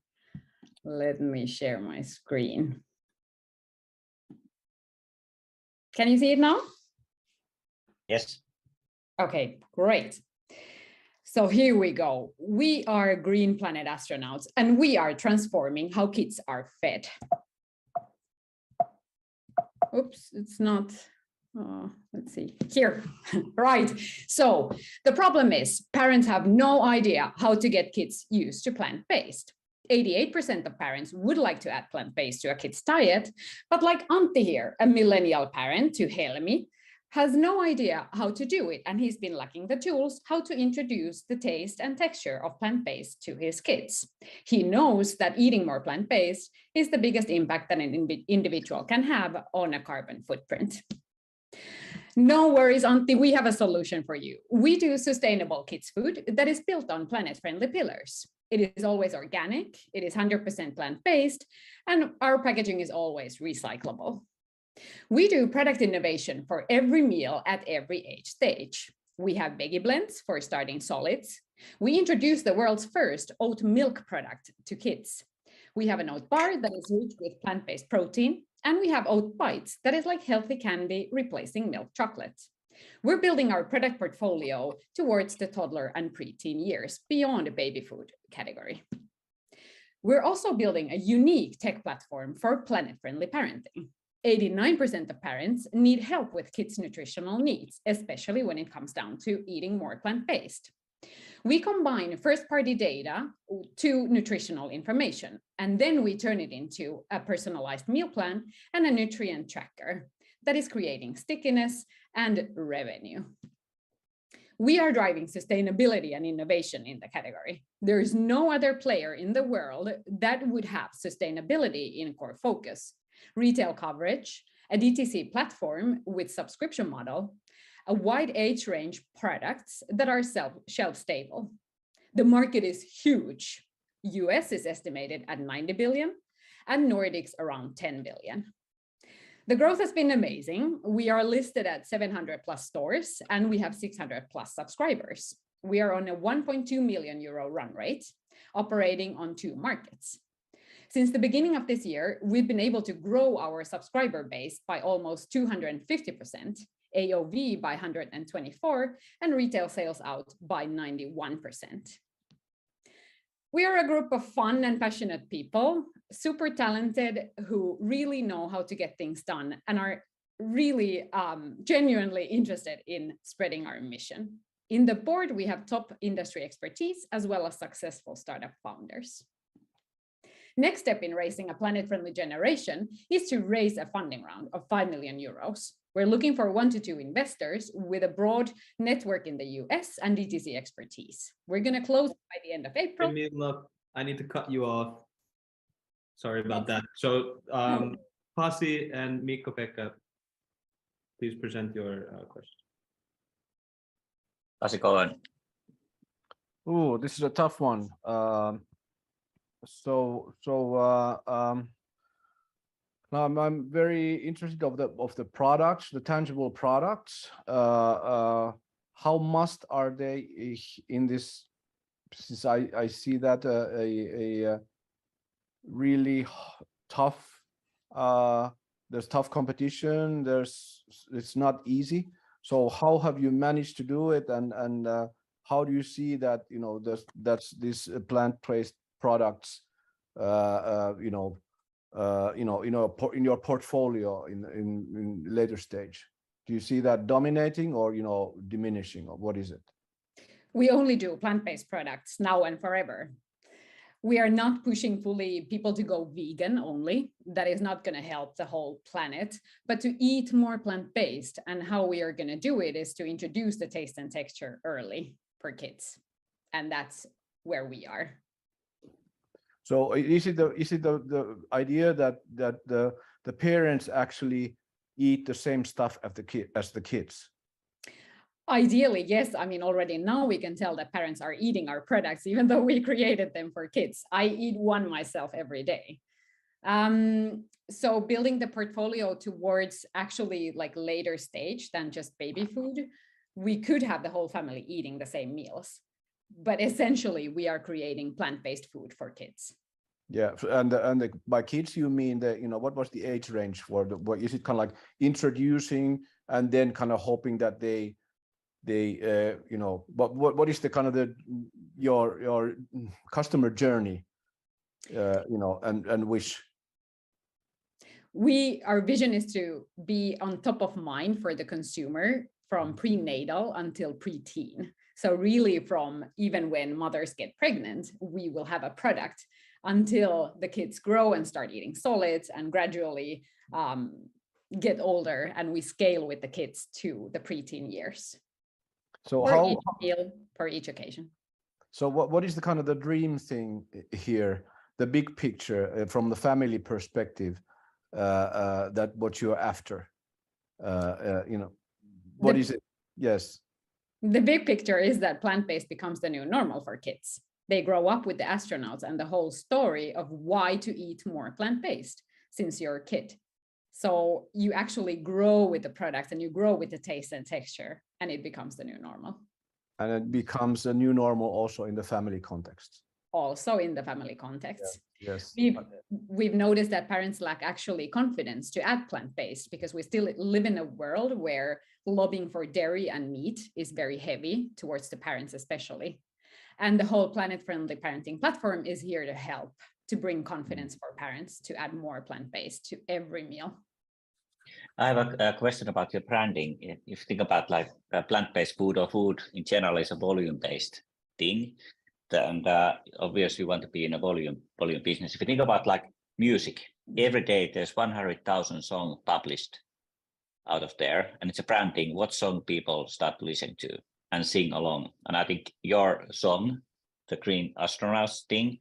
Let me share my screen. Can you see it now? Yes. Okay, great. So here we go. We are Green Planet astronauts, and we are transforming how kids are fed. Oops, it's not. Let's see here. Right. So the problem is parents have no idea how to get kids used to plant-based. 88% of parents would like to add plant-based to a kid's diet, but like Antti here, a millennial parent to Helmi, has no idea how to do it, and he's been lacking the tools how to introduce the taste and texture of plant-based to his kids. He knows that eating more plant-based is the biggest impact that an individual can have on a carbon footprint. No worries, Antti, we have a solution for you. We do sustainable kids food that is built on planet-friendly pillars. It is always organic, it is 100% plant-based, and our packaging is always recyclable. We do product innovation for every meal at every age stage. We have veggie blends for starting solids. We introduced the world's first oat milk product to kids. We have an oat bar that is rich with plant-based protein, and we have oat bites that is like healthy candy replacing milk chocolate. We're building our product portfolio towards the toddler and preteen years beyond the baby food category. We're also building a unique tech platform for planet-friendly parenting. 89% of parents need help with kids' nutritional needs, especially when it comes down to eating more plant-based. We combine first-party data to nutritional information, and then we turn it into a personalized meal plan and a nutrient tracker that is creating stickiness and revenue. We are driving sustainability and innovation in the category. There is no other player in the world that would have sustainability in core focus. Retail coverage, a DTC platform with subscription model, a wide age range products that are shelf stable. The market is huge. US is estimated at 90 billion and Nordics around 10 billion. The growth has been amazing. We are listed at 700 plus stores and we have 600 plus subscribers. We are on a 1.2 million euro run rate, operating on 2 markets. Since the beginning of this year, we've been able to grow our subscriber base by almost 250%, AOV by 124, and retail sales out by 91%. We are a group of fun and passionate people, super talented, who really know how to get things done and are really genuinely interested in spreading our mission. In the board, we have top industry expertise as well as successful startup founders. Next step in raising a planet-friendly generation is to raise a funding round of 5 million euros. We're looking for 1 to 2 investors with a broad network in the US and DTC expertise. We're going to close by the end of April. Camilla, I need to cut you off. Sorry about that. So Pasi and Mikko-Pekka, please present your question. Pasi, go on. Oh, this is a tough one. I'm very interested of the products, the tangible products. How must are they in this? Since I see that a really tough. There's tough competition. It's not easy. So how have you managed to do it, and how do you see that that's this plant-based products in your portfolio in later stage? Do you see that dominating or diminishing, or what is it? We only do plant-based products now and forever. We are not pushing fully people to go vegan only. That is not going to help the whole planet, but to eat more plant-based. And how we are going to do it is to introduce the taste and texture early for kids. And that's where we are. So is it the idea that the parents actually eat the same stuff as the kids? Ideally, yes. I mean, already now we can tell that parents are eating our products, even though we created them for kids. I eat one myself every day. So building the portfolio towards actually like later stage than just baby food, we could have the whole family eating the same meals. but essentially we are creating plant-based food for kids. Yeah, and by kids you mean that, you know, what was the age range for the, what is it kind of like introducing and then kind of hoping that they you know, what is the kind of your customer journey, you know, and wish? Our vision is to be on top of mind for the consumer from prenatal until preteen. So really from even when mothers get pregnant, we will have a product until the kids grow and start eating solids and gradually get older, and we scale with the kids to the preteen years. So for how each meal, for each occasion. So what is the kind of the dream thing here, the big picture from the family perspective, that what you're after, you know, what is it? Yes. The big picture is that plant-based becomes the new normal for kids. They grow up with the astronauts and the whole story of why to eat more plant-based since you're a kid. So you actually grow with the product and you grow with the taste and texture, and it becomes the new normal. And it becomes a new normal also in the family context. Also in the family context. Yeah. Yes. We've noticed that parents lack actually confidence to add plant-based because we still live in a world where lobbying for dairy and meat is very heavy towards the parents especially. And the whole planet-friendly parenting platform is here to help to bring confidence for parents to add more plant-based to every meal. I have a question about your branding. If you think about like plant-based food or food in general is a volume-based thing, and obviously you want to be in a volume business. If you think about like music, every day there's 100,000 songs published out of there, and it's a branding. What song people start to listen to and sing along? And I think your song, the Green Astronauts thing,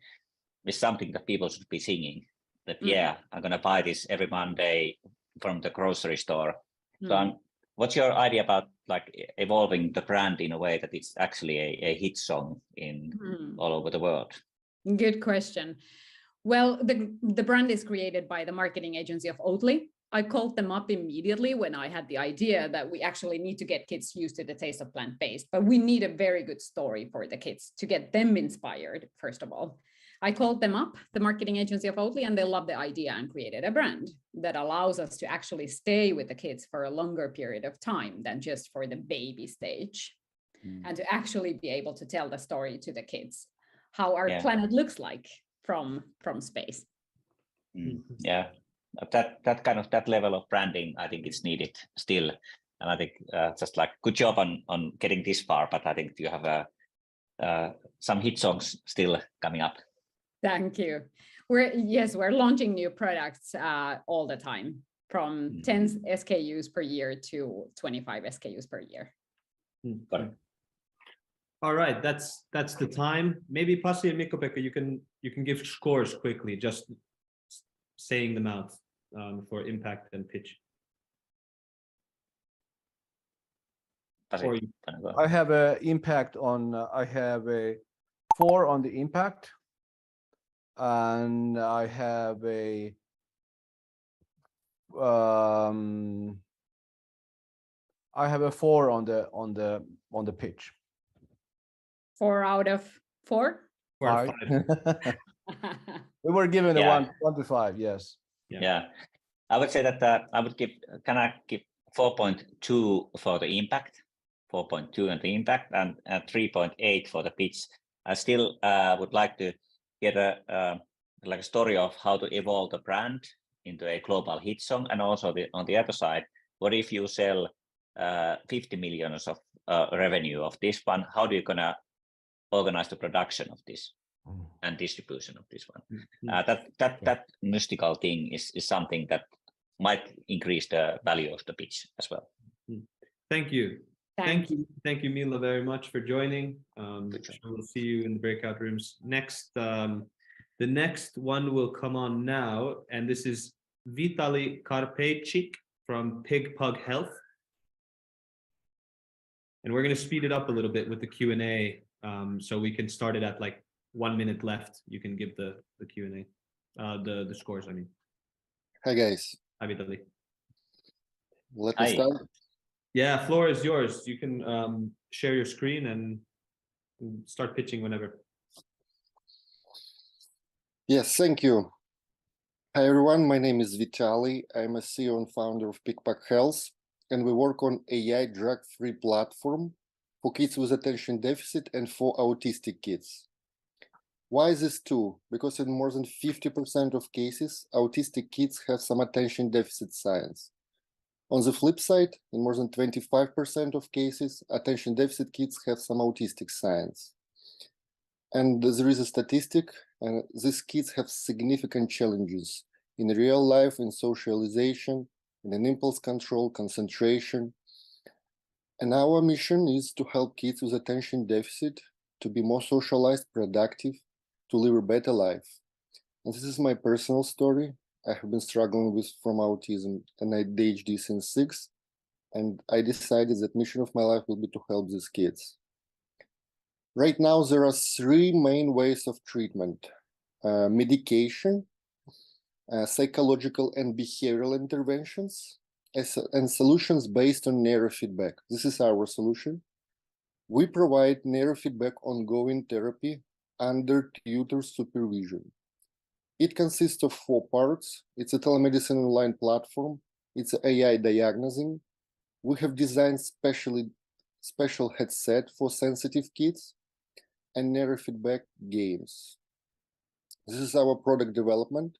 is something that people should be singing. That yeah, I'm gonna buy this every Monday from the grocery store. So what's your idea about like evolving the brand in a way that it's actually a hit song in all over the world? Good question. Well, the brand is created by the marketing agency of Oatly. I called them up immediately when I had the idea that we actually need to get kids used to the taste of plant-based, but we need a very good story for the kids to get them inspired, first of all. I called them up, the marketing agency of Oatly, and they loved the idea and created a brand that allows us to actually stay with the kids for a longer period of time than just for the baby stage, and to actually be able to tell the story to the kids, how our planet looks like from space. Yeah, that level of branding, I think it's needed still, and I think just like good job on getting this far. But I think you have some hit songs still coming up. Thank you. We're launching new products all the time, from 10 SKUs per year to 25 SKUs per year. Got it. All right, that's the time. Maybe Pasi and Mikko-Pekka, you can give scores quickly, just saying them out for impact and pitch. I have a impact on. I have a 4 on the impact, and I have a I have a 4 on the pitch. 4 out of 4. 5. We were given a 1 to 5. Yes. Yeah, I would say that I would give 4.2 for the impact, 4.2 on the impact, and 3.8 for the pitch. I still would like to get a like a story of how to evolve the brand into a global hit song, and also on the other side, what if you sell 50 million of revenue of this one? How do you gonna organize the production of this and distribution of this one? That mystical thing is something that might increase the value of the pitch as well. Thank you. Thank you, Mila, very much for joining. We'll see you in the breakout rooms next. The next one will come on now, and this is Vitali Karpejcik from Pig Pug Health. And we're going to speed it up a little bit with the Q&A, so we can start it at like 1 minute left. You can give the Q&A, the scores, I mean. Hi, guys. Hi, Vitali. Let me start. Yeah, floor is yours. You can share your screen and Start pitching whenever. Yes, thank you. Hi everyone, my name is Vitaly. I'm a CEO and founder of PickPack Health, and we work on AI drug-free platform for kids with attention deficit and for autistic kids. Why is this too? Because in more than 50% of cases, autistic kids have some attention deficit signs. On the flip side, in more than 25% of cases, attention deficit kids have some autistic signs. And there is a statistic, these kids have significant challenges in real life, in socialization, in impulse control, concentration. And our mission is to help kids with attention deficit to be more socialized, productive, to live a better life. And this is my personal story. I have been struggling with from autism and ADHD since 6, and I decided that mission of my life will be to help these kids. Right now, there are 3 main ways of treatment: medication, psychological and behavioral interventions, and solutions based on neurofeedback. This is our solution. We provide neurofeedback ongoing therapy under tutor supervision. It consists of 4 parts. It's a telemedicine online platform. It's AI diagnosing. We have designed special headset for sensitive kids and neurofeedback games. This is our product development.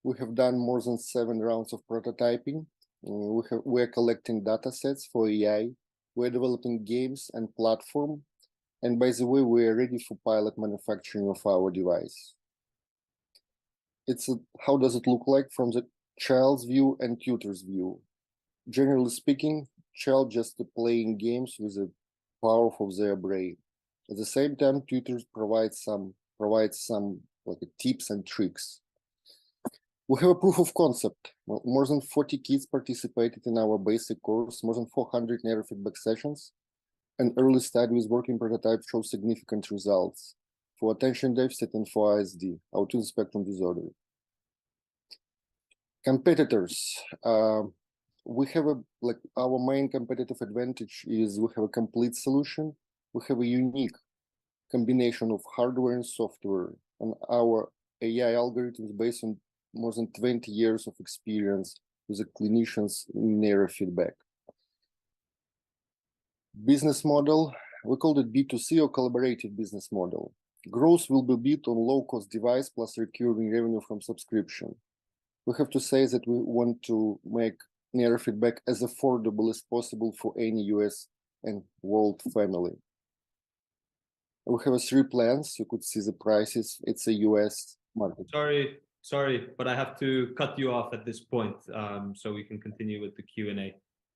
We have done more than 7 rounds of prototyping. We're collecting data sets for AI. We're developing games and platform. And by the way, we're ready for pilot manufacturing of our device. How does it look like from the child's view and tutor's view? Generally speaking, child just playing games with the power of their brain. At the same time, tutors provide some like tips and tricks. We have a proof of concept. More than 40 kids participated in our basic course, more than 400 neurofeedback sessions. An early study with working prototype shows significant results for attention deficit and for ISD, autism spectrum disorder. Competitors. We have our main competitive advantage is we have a complete solution. We have a unique combination of hardware and software, and our AI algorithms based on more than 20 years of experience with the clinicians in neurofeedback. Business model, we called it B2C or collaborative business model. Growth will be built on low-cost device plus recurring revenue from subscription. We have to say that we want to make neurofeedback as affordable as possible for any US and world family. We have 3 plans. You could see the prices. It's a US market. Sorry, but I have to cut you off at this point, so we can continue with the Q&A.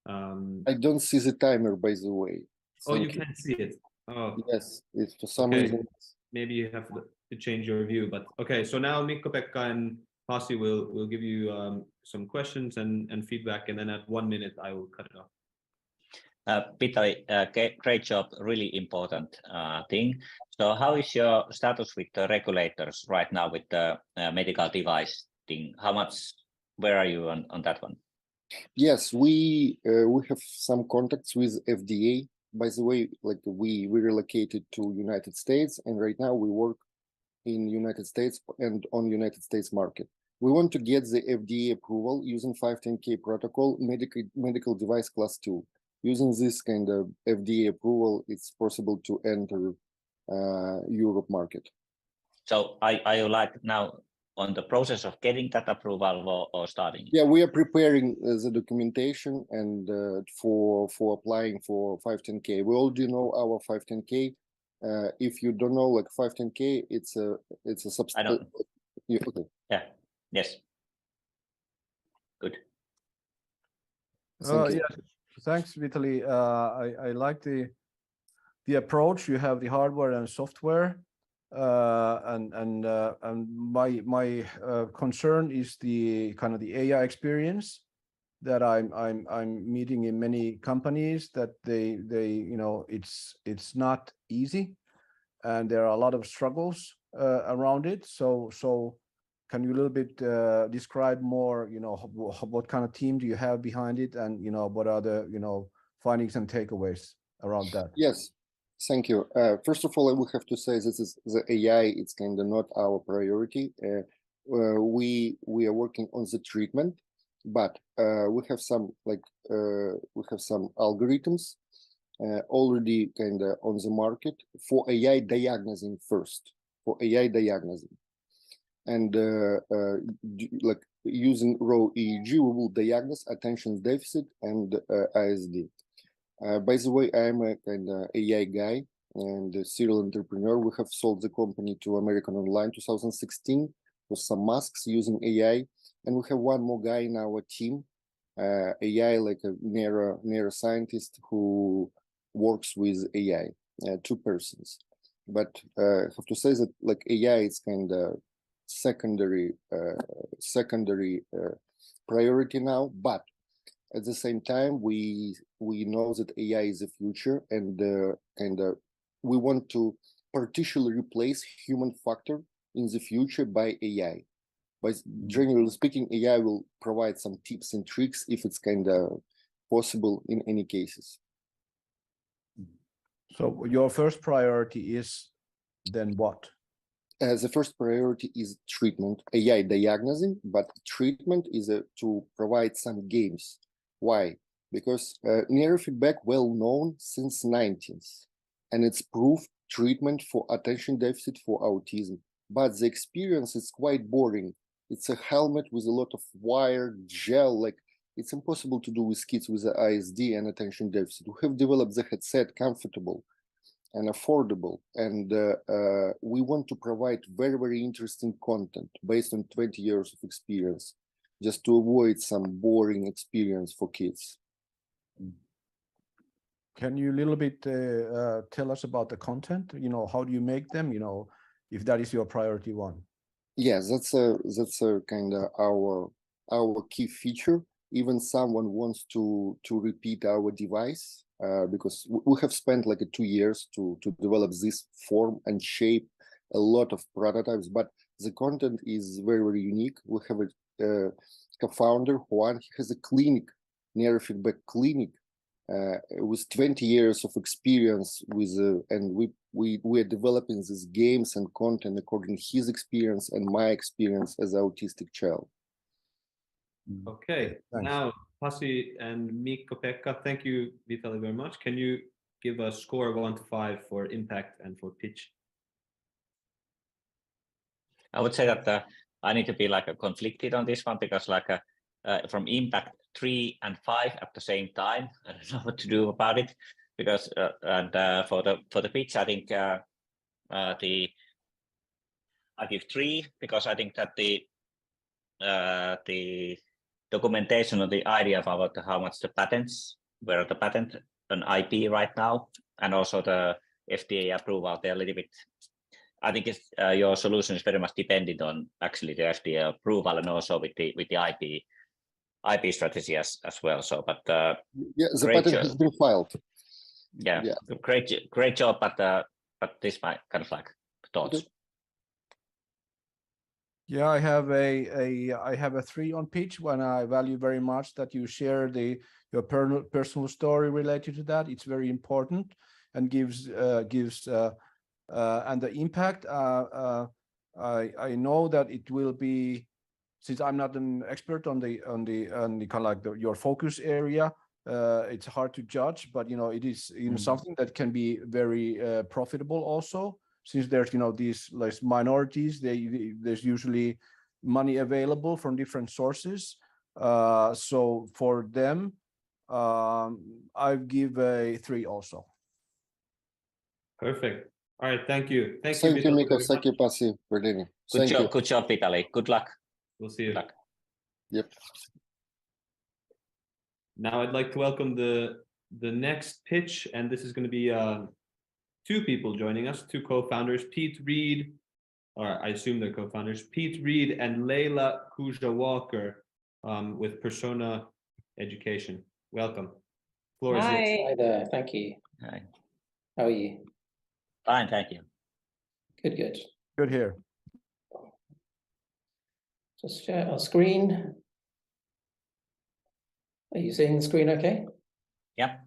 I don't see the timer, by the way. Oh, you can't see it. Oh, yes, it's for some okay. reason. Maybe you have to change your view, but okay. So now Mikko-Pekka and Pasi will give you some questions and feedback, and then at 1 minute I will cut it off. Vitaly, great job, really important thing. So how is your status with the regulators right now with the medical device thing? Where are you on that one? Yes, we have some contacts with FDA. By the way, we relocated to United States, and right now we work in United States and on United States market. We want to get the FDA approval using 510K protocol, medical device class 2. Using this kind of FDA approval, it's possible to enter Europe market. So are you now on the process of getting that approval or starting? Yeah, we are preparing the documentation and for applying for 510K. We already know our 510K. If you don't know 510K, it's a substance. I don't. Okay. Yeah. Yes. Good. Thank you. Yeah. Thanks, Vitaly. I like the approach. You have the hardware and software, and my concern is the kind of the AI experience that I'm meeting in many companies, that they it's not easy, and there are a lot of struggles around it. So can you a little bit describe more, what kind of team do you have behind it, and what are the findings and takeaways around that? Yes. Thank you. First of all, I would have to say this is the AI. It's kind of not our priority. We are working on the treatment, but we have some algorithms already kind of on the market for AI diagnosing first, and like using raw EEG, we will diagnose attention deficit and ISD. By the way, I'm a kind of AI guy and a serial entrepreneur. We have sold the company to American Online 2016 with some masks using AI, and we have one more guy in our team, AI like a neuroscientist who works with AI, 2 persons. But I have to say that like AI is kind of secondary priority now, but at the same time we know that AI is the future, and we want to partially replace human factor in the future by AI. By generally speaking, AI will provide some tips and tricks if it's kind of possible in any cases. So your first priority is then what? The first priority is treatment, AI diagnosing, but treatment is to provide some games. Why? Because neurofeedback well known since 19th, and it's proved treatment for attention deficit for autism. But the experience is quite boring. It's a helmet with a lot of wire, gel, like it's impossible to do with kids with the ISD and attention deficit. We have developed the headset comfortable and affordable, and we want to provide very, very interesting content based on 20 years of experience, just to avoid some boring experience for kids. Can you a little bit tell us about the content? How do you make them? If that is your priority one. Yes, that's a kind of our key feature. Even someone wants to repeat our device because we have spent like 2 years to develop this form and shape a lot of prototypes, but the content is very, very unique. We have a co-founder, Juan. He has a clinic, neurofeedback clinic, with 20 years of experience with, and we are developing these games and content according to his experience and my experience as an autistic child. Okay, Thanks. now Pasi and Mikko-Pekka, thank you, Vitaly, very much. Can you give a score of 1 to 5 for impact and for pitch? I would say that I need to be like conflicted on this one, because like from impact 3 and 5 at the same time, I don't know what to do about it. Because and for the pitch, I think I give 3, because I think that the documentation of the idea about how much the patents, where the patent on IP right now, and also the FDA approval, they're a little bit. I think it's, your solution is very much dependent on actually the FDA approval and also with the IP strategy as well. So, but yeah, the patent has been filed. Yeah, great job, but this my kind of like thoughts. Okay. Yeah, I have a 3 on pitch, when I value very much that you share your personal story related to that. It's very important and gives and the impact. I know that it will be, since I'm not an expert on the kind of like your focus area. It's hard to judge, but it is something that can be very profitable also. Since there's these like minorities, there's usually money available from different sources. So for them, I give a 3 also. Perfect. All right, thank you. Thank you, Mikko. Thank you, Pasi, for leading. Good job, Vitaly. Good luck. We'll see you. Good luck. Yep. Now I'd like to welcome the next pitch, and this is going to be 2 people joining us, 2 co-founders, Pete Reed, or I assume they're co-founders, Pete Reed and Leila Kuja-Walker with Persona Education. Welcome. Floor is yours. Hi there, thank you. Hi. How are you? Fine, thank you. Good. Good here. Just share our screen. Are you seeing the screen okay? Yeah.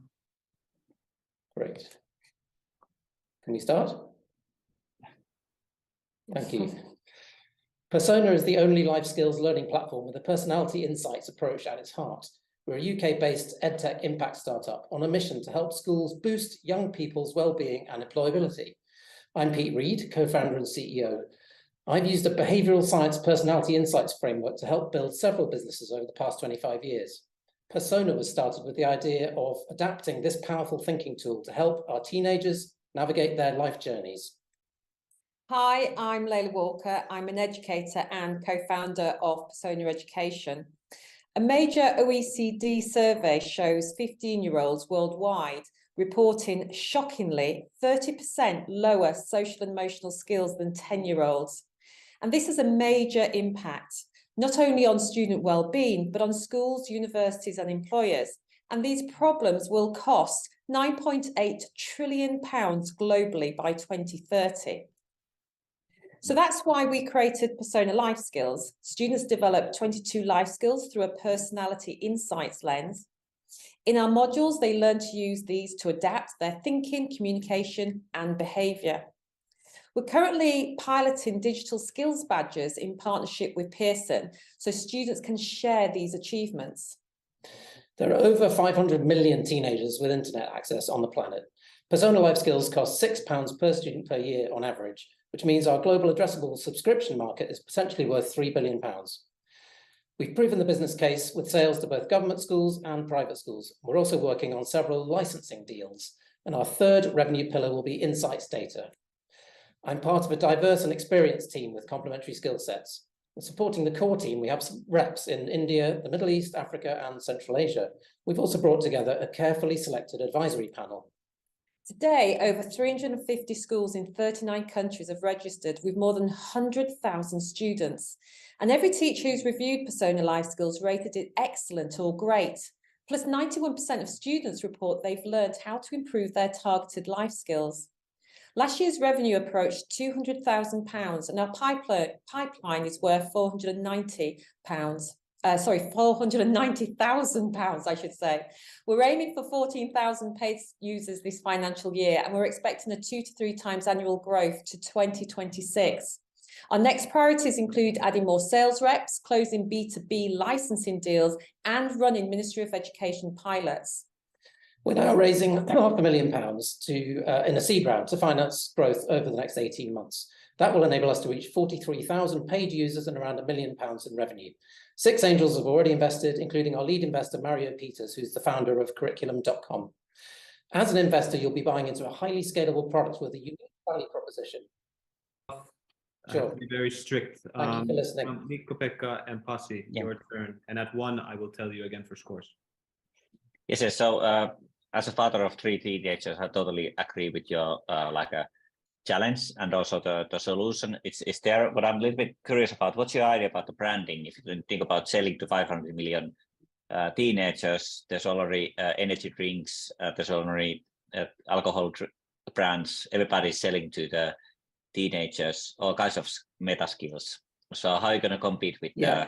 Great. Can we start? Thank you. Persona is the only life skills learning platform with a personality insights approach at its heart. We're a UK-based EdTech impact startup on a mission to help schools boost young people's well-being and employability. I'm Pete Reed, co-founder and CEO. I've used a behavioral science personality insights framework to help build several businesses over the past 25 years. Persona was started with the idea of adapting this powerful thinking tool to help our teenagers navigate their life journeys. Hi, I'm Layla Walker. I'm an educator and co-founder of Persona Education. A major OECD survey shows 15-year-olds worldwide reporting shockingly 30% lower social and emotional skills than 10-year-olds. And this has a major impact, not only on student well-being, but on schools, universities and employers. And these problems will cost £9.8 trillion globally by 2030. So that's why we created Persona Life Skills. Students develop 22 life skills through a personality insights lens. In our modules, they learn to use these to adapt their thinking, communication, and behaviour. We're currently piloting digital skills badges in partnership with Pearson, so students can share these achievements. There are over 500 million teenagers with internet access on the planet. Persona Life Skills cost £6 per student per year on average, which means our global addressable subscription market is potentially worth £3 billion. We've proven the business case with sales to both government schools and private schools. We're also working on several licensing deals, and our third revenue pillar will be insights data. I'm part of a diverse and experienced team with complementary skill sets. And supporting the core team, we have some reps in India, the Middle East, Africa, and Central Asia. We've also brought together a carefully selected advisory panel. Today, over 350 schools in 39 countries have registered with more than 100,000 students. And every teacher who's reviewed Persona Life Skills rated it excellent or great. Plus 91% of students report they've learned how to improve their targeted life skills. Last year's revenue approached £200,000 and our pipeline is worth £490,000, I should say. We're aiming for 14,000 paid users this financial year, and we're expecting a 2 to 3 times annual growth to 2026. Our next priorities include adding more sales reps, closing B2B licensing deals, and running Ministry of Education pilots. We're now raising £500,000 in a seed round to finance growth over the next 18 months. That will enable us to reach 43,000 paid users and around £1 million in revenue. 6 angels have already invested, including our lead investor, Mario Peters, who's the founder of Curriculum.com. As an investor, you'll be buying into a highly scalable product with a unique value proposition. I have to be very strict. Thank you for listening. Mikko-Pekka and Pasi, your turn. And at 1, I will tell you again for scores. Yes, so as a father of 3 teenagers, I totally agree with your challenge and also the solution. It's there, but I'm a little bit curious about what's your idea about the branding? If you think about selling to 500 million teenagers, there's already energy drinks, there's already alcohol brands, everybody's selling to the teenagers, all kinds of meta skills. So how are you going to compete with the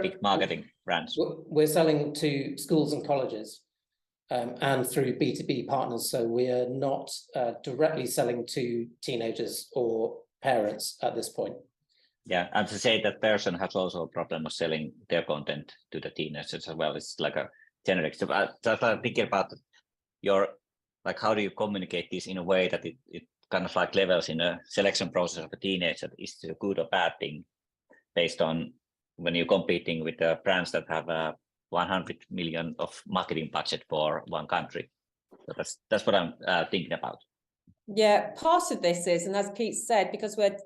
big marketing brands? We're selling to schools and colleges and through B2B partners. So we are not directly selling to teenagers or parents at this point. Yeah, and to say that Pearson has also a problem of selling their content to the teenagers as well. It's like a generic. So just thinking about your, like, how do you communicate this in a way that it kind of like levels in a selection process of a teenager? Is it a good or bad thing based on when you're competing with the brands that have 100 million of marketing budget for one country? So that's what I'm thinking about. Yeah, part of this is, and as Pete said, because we're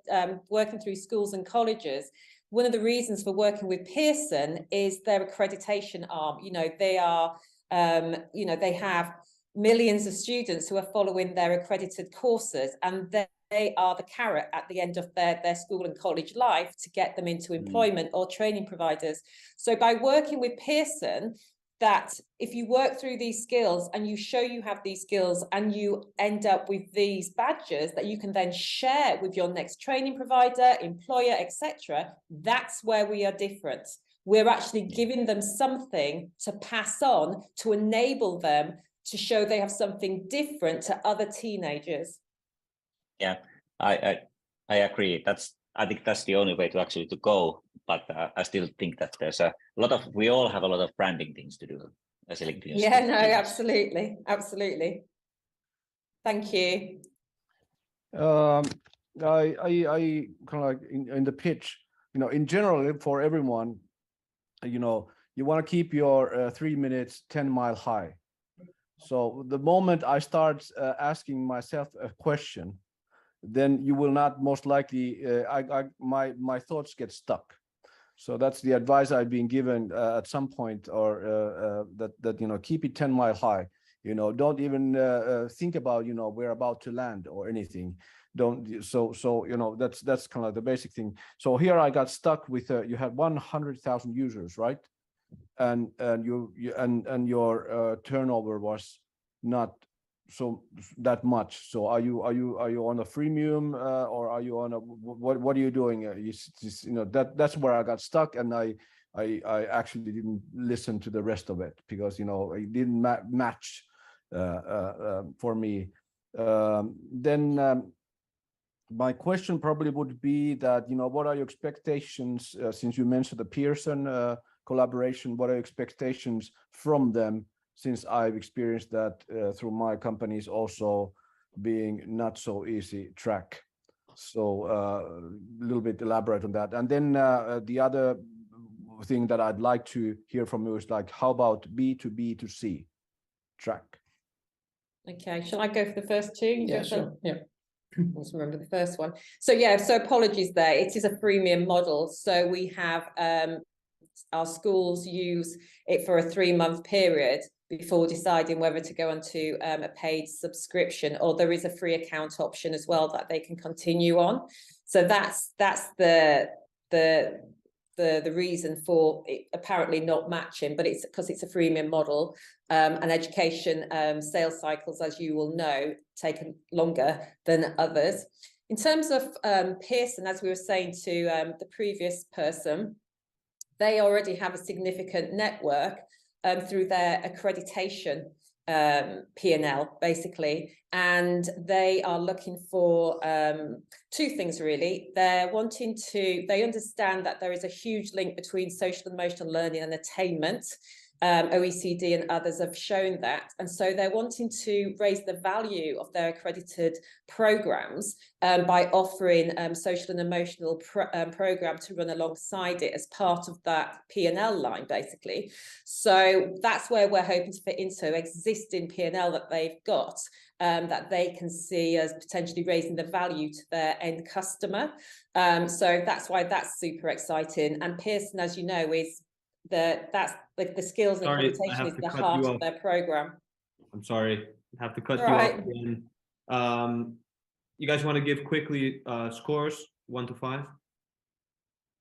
working through schools and colleges, one of the reasons for working with Pearson is their accreditation arm. You know, they are, they have millions of students who are following their accredited courses, and they are the carrot at the end of their school and college life to get them into employment or training providers. So by working with Pearson, that if you work through these skills and you show you have these skills and you end up with these badges that you can then share with your next training provider, employer, etc., that's where we are different. We're actually giving them something to pass on to enable them to show they have something different to other teenagers. Yeah, I agree. I think that's the only way to actually to go. But I still think that there's a lot of, we all have a lot of branding things to do as LinkedIn. Yeah, no, absolutely, absolutely. Thank you. I kind of like in the pitch, you know, in general for everyone, you know, you want to keep your 3 minutes 10-mile high. So the moment I start asking myself a question, then you will not most likely, my thoughts get stuck. So that's the advice I've been given at some point, or that you know, keep it 10-mile high. You know, don't even think about, you know, we're about to land or anything. Don't so you know, that's kind of the basic thing. So here I got stuck with you had 100,000 users, right? And your turnover was not so that much. So are you on a freemium or are you on a what are you doing? You know, that's where I got stuck, and I actually didn't listen to the rest of it because, you know, it didn't match for me. Then my question probably would be that, you know, what are your expectations since you mentioned the Pearson collaboration? What are your expectations from them, since I've experienced that through my companies also being not so easy track? So a little bit elaborate on that. And then the other thing that I'd like to hear from you is like, how about B2B2C track? Okay, shall I go for the first two? You Yeah, go sure. Yeah. Let's remember the first one. So yeah, so apologies there. It is a freemium model. So we have our schools use it for a 3-month period before deciding whether to go onto a paid subscription, or there is a free account option as well that they can continue on. So that's the reason for it apparently not matching, but it's because it's a freemium model. And education sales cycles, as you will know, take longer than others. In terms of Pearson, as we were saying to the previous person, they already have a significant network through their accreditation P&L, basically, and they are looking for 2 things really. They understand that there is a huge link between social and emotional learning and attainment. OECD and others have shown that, and so they're wanting to raise the value of their accredited programs by offering social and emotional program to run alongside it as part of that P&L line, basically. So that's where we're hoping to fit into existing P&L that they've got, that they can see as potentially raising the value to their end customer. So that's why that's super exciting. And Pearson, as you know, is the skills and accreditation is the heart of their program. I'm sorry, I have to cut you Right. off again. You guys want to give quickly scores 1 to 5?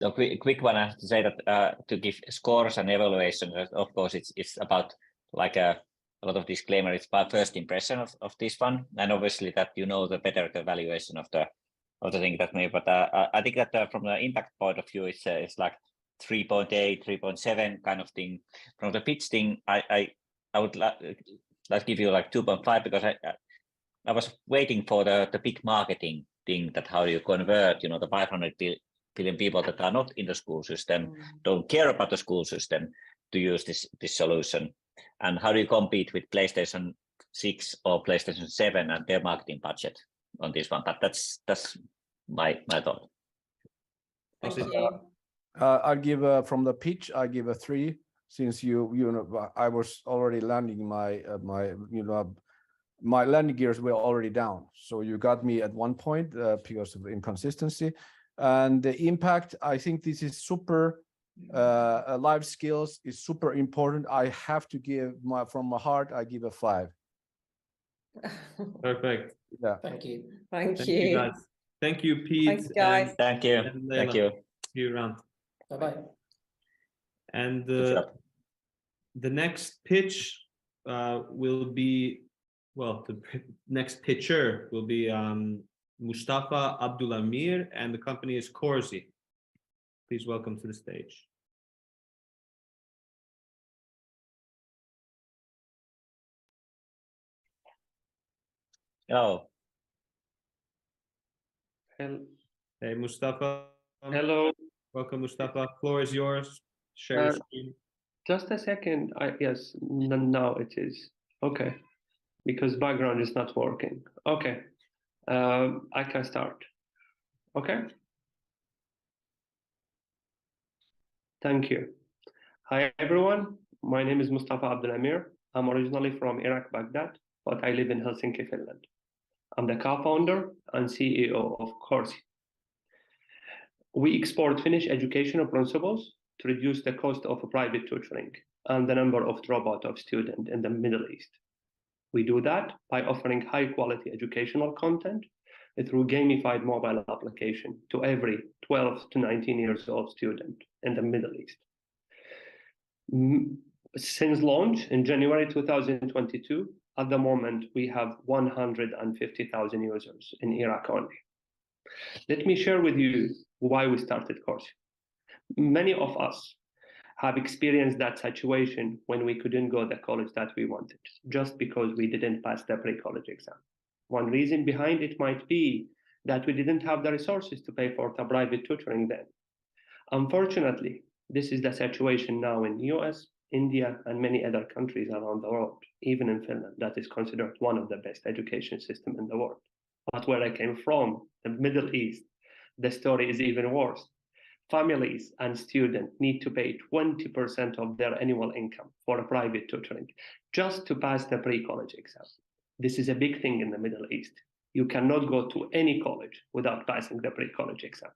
So quick one, I have to say that to give scores and evaluation, of course, it's about like a lot of disclaimer. It's about first impression of this one, and obviously that, you know, the better the valuation of the thing that may. But I think that from the impact point of view, it's like 3.8, 3.7 kind of thing. From the pitch thing, I would like to give you like 2.5, because I was waiting for the big marketing thing, that how you convert, you know, the 500 billion people that are not in the school system, don't care about the school system, to use this solution, and how do you compete with PlayStation 6 or PlayStation 7 and their marketing budget on this one. But that's my thought. Thank you. I give from the pitch, I give a 3, since you know, I was already landing my my landing gears were already down. So you got me at one point because of the inconsistency. And the impact, I think this is super, life skills is super important. I have to give from my heart, I give a 5. Perfect. Yeah. Thank you. Thank You you. guys. Thank you, Pete. Thanks, guys. Thank you. and Thank Leila. you. See you around. Bye-bye. And Good job. the next pitch will be, well, the next pitcher will be Mustafa Abdulamir, and the company is Corsi. Please welcome to the stage. Hello. Hey, Mustafa. Hello. Welcome, Mustafa. Floor is yours. Share your Uh, screen. Just a second. Yes, now it is. Okay. Because background is not working. Okay. I can start. Okay. Thank you. Hi, everyone. My name is Mustafa Abdelamir. I'm originally from Iraq, Baghdad, but I live in Helsinki, Finland. I'm the co-founder and CEO of Corsi. We export Finnish educational principles to reduce the cost of private tutoring and the number of dropout of students in the Middle East. We do that by offering high-quality educational content through gamified mobile application to every 12 to 19 years old student in the Middle East. Since launch in January 2022, at the moment, we have 150,000 users in Iraq only. Let me share with you why we started Corsi. Many of us have experienced that situation when we couldn't go to the college that we wanted, just because we didn't pass the pre-college exam. One reason behind it might be that we didn't have the resources to pay for the private tutoring then. Unfortunately, this is the situation now in the US, India, and many other countries around the world, even in Finland, that is considered one of the best education systems in the world. But where I came from, the Middle East, the story is even worse. Families and students need to pay 20% of their annual income for a private tutoring just to pass the pre-college exam. This is a big thing in the Middle East. You cannot go to any college without passing the pre-college exam.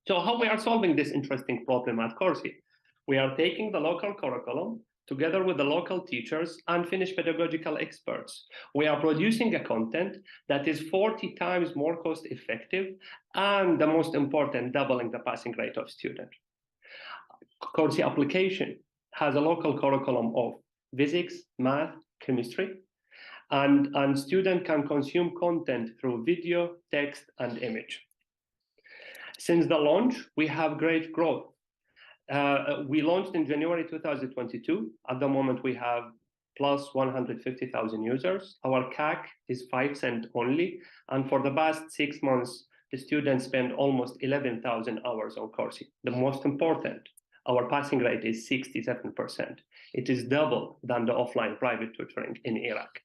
So how we are solving this interesting problem at Corsi? We are taking the local curriculum together with the local teachers and Finnish pedagogical experts. We are producing a content that is 40 times more cost effective and the most important, doubling the passing rate of students. Corsi application has a local curriculum of physics, math, chemistry, and student can consume content through video, text, and image. Since the launch, we have great growth. We launched in January 2022. At the moment, we have plus 150,000 users. Our CAC is 5 cents only. And for the past 6 months, the students spend almost 11,000 hours on Corsi. The most important, our passing rate is 67%. It is double than the offline private tutoring in Iraq.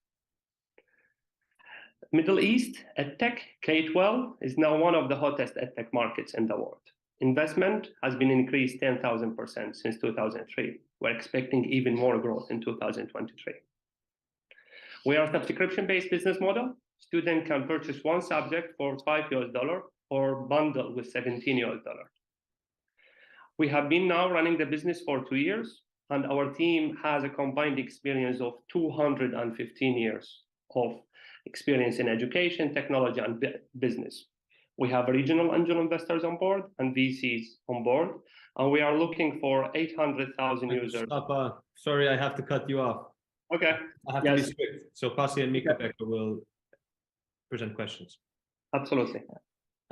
Middle East, EdTech, K-12 is now one of the hottest EdTech markets in the world. Investment has been increased 10,000% since 2003. We're expecting even more growth in 2023. We are a subscription-based business model. Students can purchase one subject for $5 or bundle with $17. We have been now running the business for 2 years, and our team has a combined experience of 215 years of experience in education, technology, and business. We have regional angel investors on board and VCs on board, and we are looking for 800,000 users. Mustafa, sorry, I have to cut you off. Okay. I have to be strict. So Pasi and Mika-Pekka will present questions. Absolutely.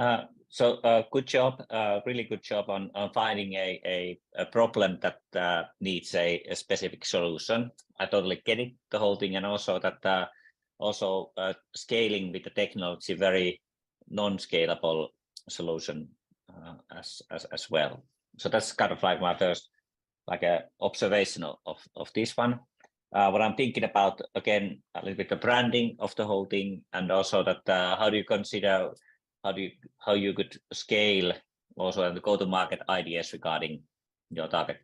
Good job, really good job on finding a problem that needs a specific solution. I totally get it, the whole thing, and also that scaling with the technology, very non-scalable solution as well. So that's kind of like my first observation of this one. What I'm thinking about, again, a little bit the branding of the whole thing, and also that how do you consider how you could scale also and the go-to-market ideas regarding your target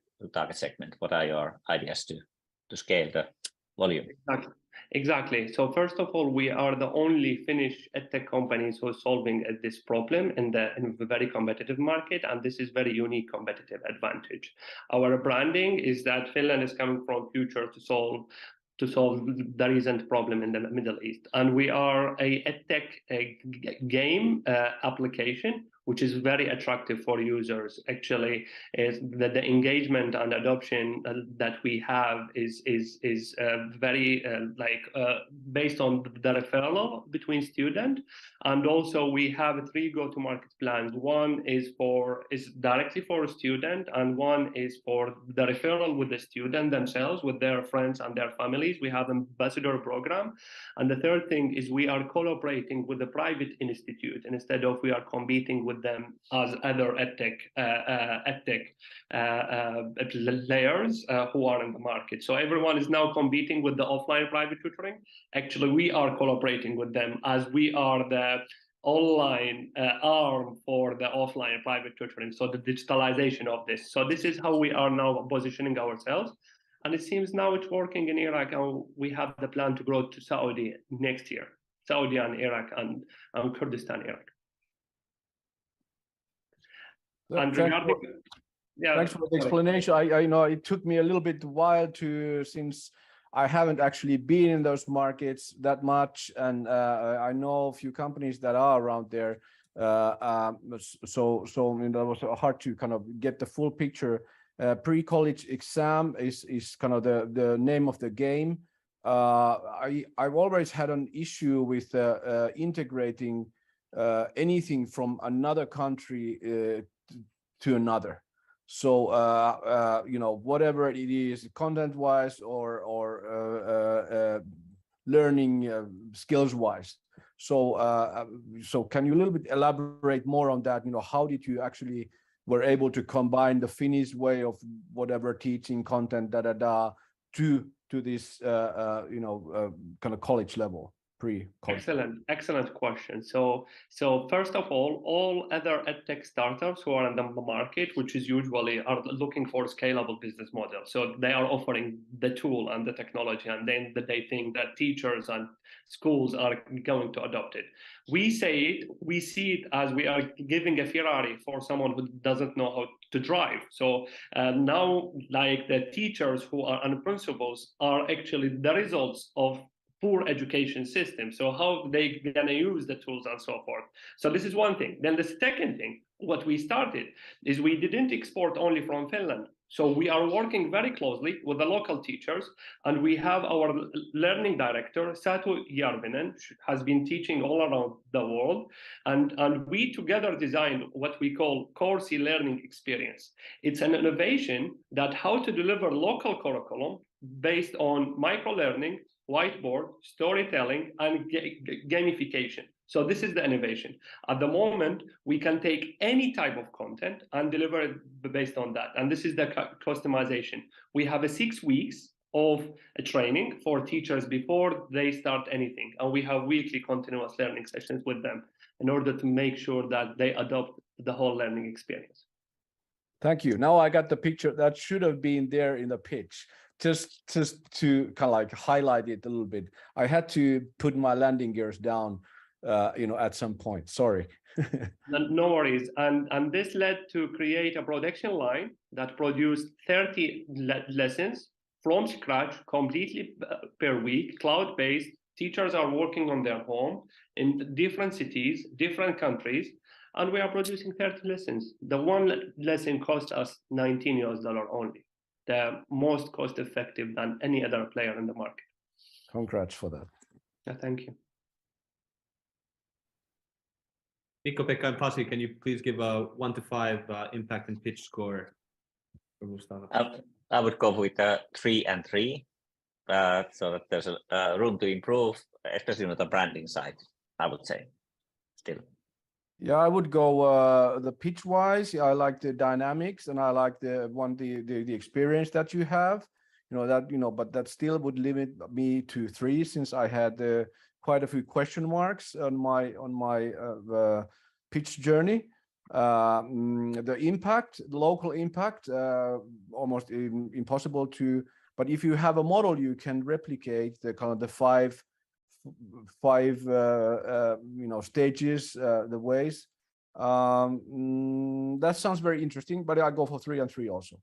segment? What are your ideas to scale the volume? Exactly. So first of all, we are the only Finnish edtech companies who are solving this problem in the very competitive market, and this is very unique competitive advantage. Our branding is that Finland is coming from future to solve the recent problem in the Middle East, and we are a edtech game application which is very attractive for users. Actually, is that the engagement and adoption that we have is very based on the referral between student, and also we have 3 go-to-market plans. One is directly for a student, and one is for the referral with the student themselves, with their friends and their families. We have an ambassador program, and the third thing is we are collaborating with the private institute instead of we are competing with them as other edtech players who are in the market. So everyone is now competing with the offline private tutoring. Actually, we are collaborating with them as we are the online arm for the offline private tutoring, so the digitalization of this. So this is how we are now positioning ourselves, and it seems now it's working in Iraq, and we have the plan to grow to Saudi next year, Saudi and Iraq and Kurdistan, Iraq. And regarding, thanks for the explanation. I know it took me a little bit while since I haven't actually been in those markets that much, and I know a few companies that are around there. So it was hard to kind of get the full picture. Pre-college exam is kind of the name of the game. I've always had an issue with integrating anything from another country to another. So whatever it is, content-wise or learning skills-wise. So can you a little bit elaborate more on that? How did you actually were able to combine the Finnish way of whatever teaching content to this kind of college level? Excellent question. So first of all other edtech startups who are in the market, which is usually are looking for scalable business models. So they are offering the tool and the technology, and then they think that teachers and schools are going to adopt it. We see it as we are giving a Ferrari for someone who doesn't know how to drive. So now, like the teachers who are and principals are actually the results of poor education system. So how they gonna use the tools and so forth. So this is one thing. Then the second thing, what we started is we didn't export only from Finland. So we are working very closely with the local teachers, and we have our learning director, Satu Järvinen, has been teaching all around the world. And we together designed what we call Corsi learning experience. It's an innovation that how to deliver local curriculum based on micro-learning, whiteboard, storytelling, and gamification. So this is the innovation. At the moment, we can take any type of content and deliver it based on that. And this is the customization. We have 6 weeks of a training for teachers before they start anything. And we have weekly continuous learning sessions with them in order to make sure that they adopt the whole learning experience. Thank you. Now I got the picture that should have been there in the pitch. Just to kind of like highlight it a little bit. I had to put my landing gears down, at some point. Sorry. No worries. And this led to create a production line that produced 30 lessons from scratch, completely per week, cloud-based. Teachers are working on their home in different cities, different countries, and we are producing 30 lessons. The one lesson cost us $19 only. The most cost-effective than any other player in the market. Congrats for that. Yeah, thank you. Mikko-Pekka and Pasi, can you please give a 1 to 5 impact and pitch score for Mustafa? I would go with a 3 and 3, so that there's a room to improve, especially on the branding side, I would say, still. Yeah, I would go the pitch wise. I like the dynamics, and I like the experience that you have. But that still would limit me to 3, since I had quite a few question marks on my pitch journey. The impact, the local impact, almost impossible to. But if you have a model, you can replicate the kind of the five stages, the ways. That sounds very interesting, but I go for 3 and 3 also.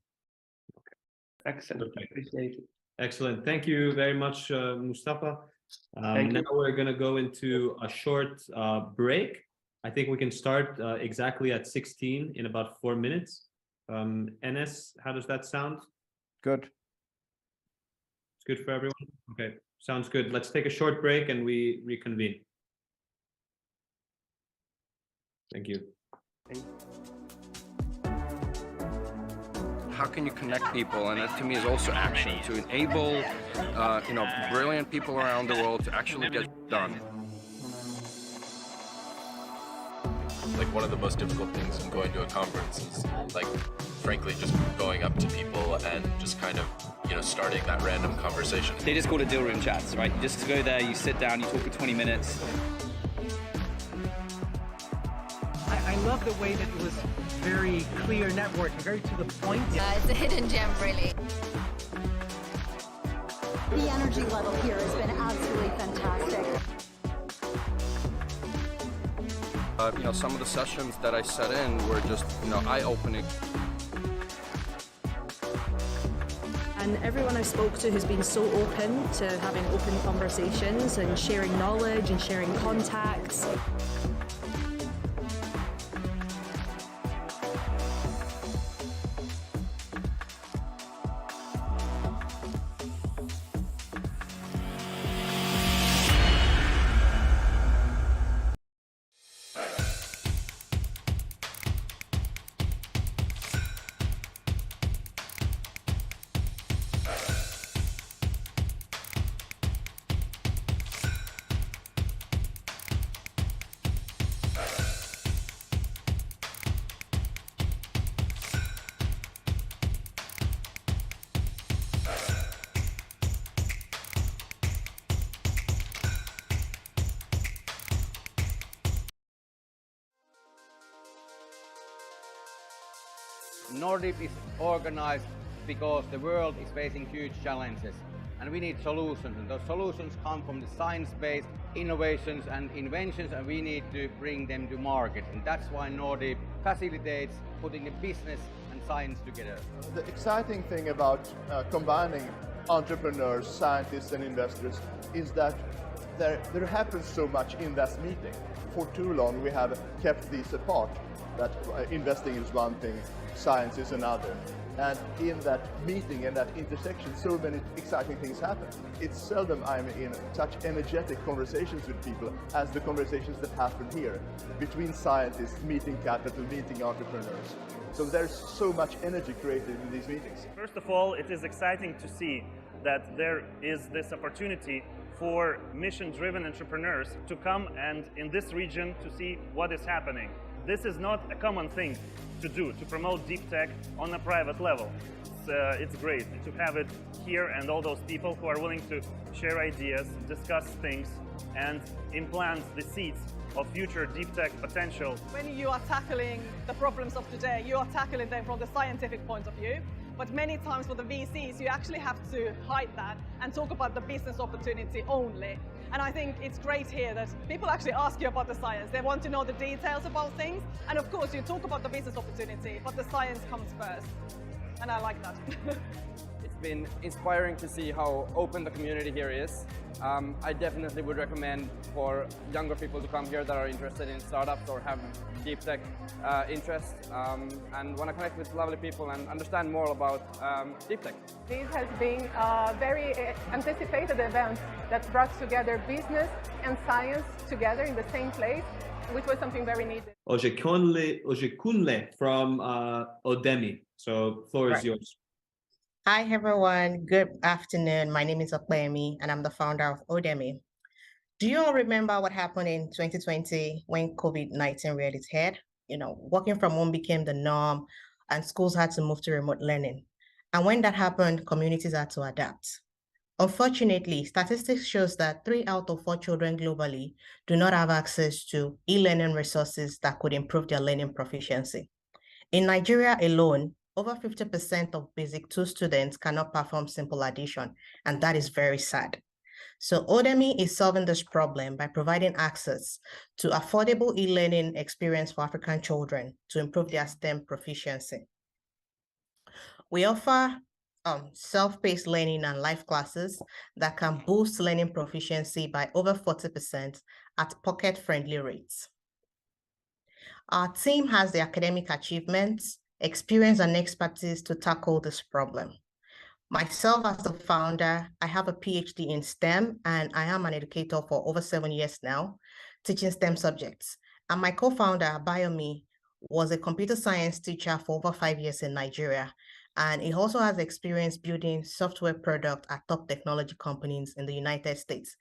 Okay. Excellent. Appreciate it. Excellent. Thank you very much, Mustafa. Thank you. Now we're going to go into a short break, I think we can start exactly at 16 in about 4 minutes. Enes, how does that sound? Good. It's good for everyone? Okay, sounds good. Let's take a short break and we reconvene. Thank you. How can you connect people? And that to me is also action, to enable brilliant people around the world to actually get done. Like, one of the most difficult things in going to a conference is, like, frankly, just going up to people and just kind of, starting that random conversation. They just call it deal room chats, right? Just go there, you sit down, you talk for 20 minutes. I love the way that it was very clear networking, very to the point. It's a hidden gem, really. The energy level here has been absolutely fantastic. Some of the sessions that I set in were just, eye-opening. And everyone I spoke to has been so open to having open conversations and sharing knowledge and sharing contacts. Nordib is organized because the world is facing huge challenges and we need solutions, and those solutions come from the science-based innovations and inventions, and we need to bring them to market, and that's why Nordib facilitates putting the business and science together. The exciting thing about combining entrepreneurs, scientists and investors is that there happens so much in that meeting. For too long we have kept these apart, that investing is one thing, science is another. And in that meeting and that intersection, so many exciting things happen. It's seldom I'm in such energetic conversations with people as the conversations that happen here, between scientists, meeting capital, meeting entrepreneurs. So there's so much energy created in these meetings. First of all, it is exciting to see that there is this opportunity for mission-driven entrepreneurs to come and in this region to see what is happening. This is not a common thing to do, to promote deep tech on a private level. It's great to have it here, and all those people who are willing to share ideas, discuss things, and implant the seeds of future deep tech potential. When you are tackling the problems of today, you are tackling them from the scientific point of view. But many times for the VCs, you actually have to hide that and talk about the business opportunity only. And I think it's great here that people actually ask you about the science. They want to know the details about things. And of course, you talk about the business opportunity, but the science comes first. And I like that. It's been inspiring to see how open the community here is. I definitely would recommend for younger people to come here that are interested in startups or have deep tech interest and want to connect with lovely people and understand more about deep tech. This has been a very anticipated event that brought together business and science together in the same place, which was something very needed. Ojekunle from Odemi. So floor is yours. Hi everyone, good afternoon. My name is Okpemi and I'm the founder of Odemi. Do you all remember what happened in 2020 when COVID-19 reared its head? Working from home became the norm and schools had to move to remote learning. And when that happened, communities had to adapt. Unfortunately, statistics shows that 3 out of 4 children globally do not have access to e-learning resources that could improve their learning proficiency. In Nigeria alone, over 50% of Basic 2 students cannot perform simple addition, and that is very sad. So Odemi is solving this problem by providing access to affordable e-learning experience for African children to improve their STEM proficiency. We offer self-paced learning and live classes that can boost learning proficiency by over 40% at pocket-friendly rates. Our team has the academic achievements, experience, and expertise to tackle this problem. Myself, as the founder, I have a PhD in STEM, and I am an educator for over 7 years now, teaching STEM subjects. And my co-founder, Bayomi, was a computer science teacher for over 5 years in Nigeria. And he also has experience building software products at top technology companies in the United States.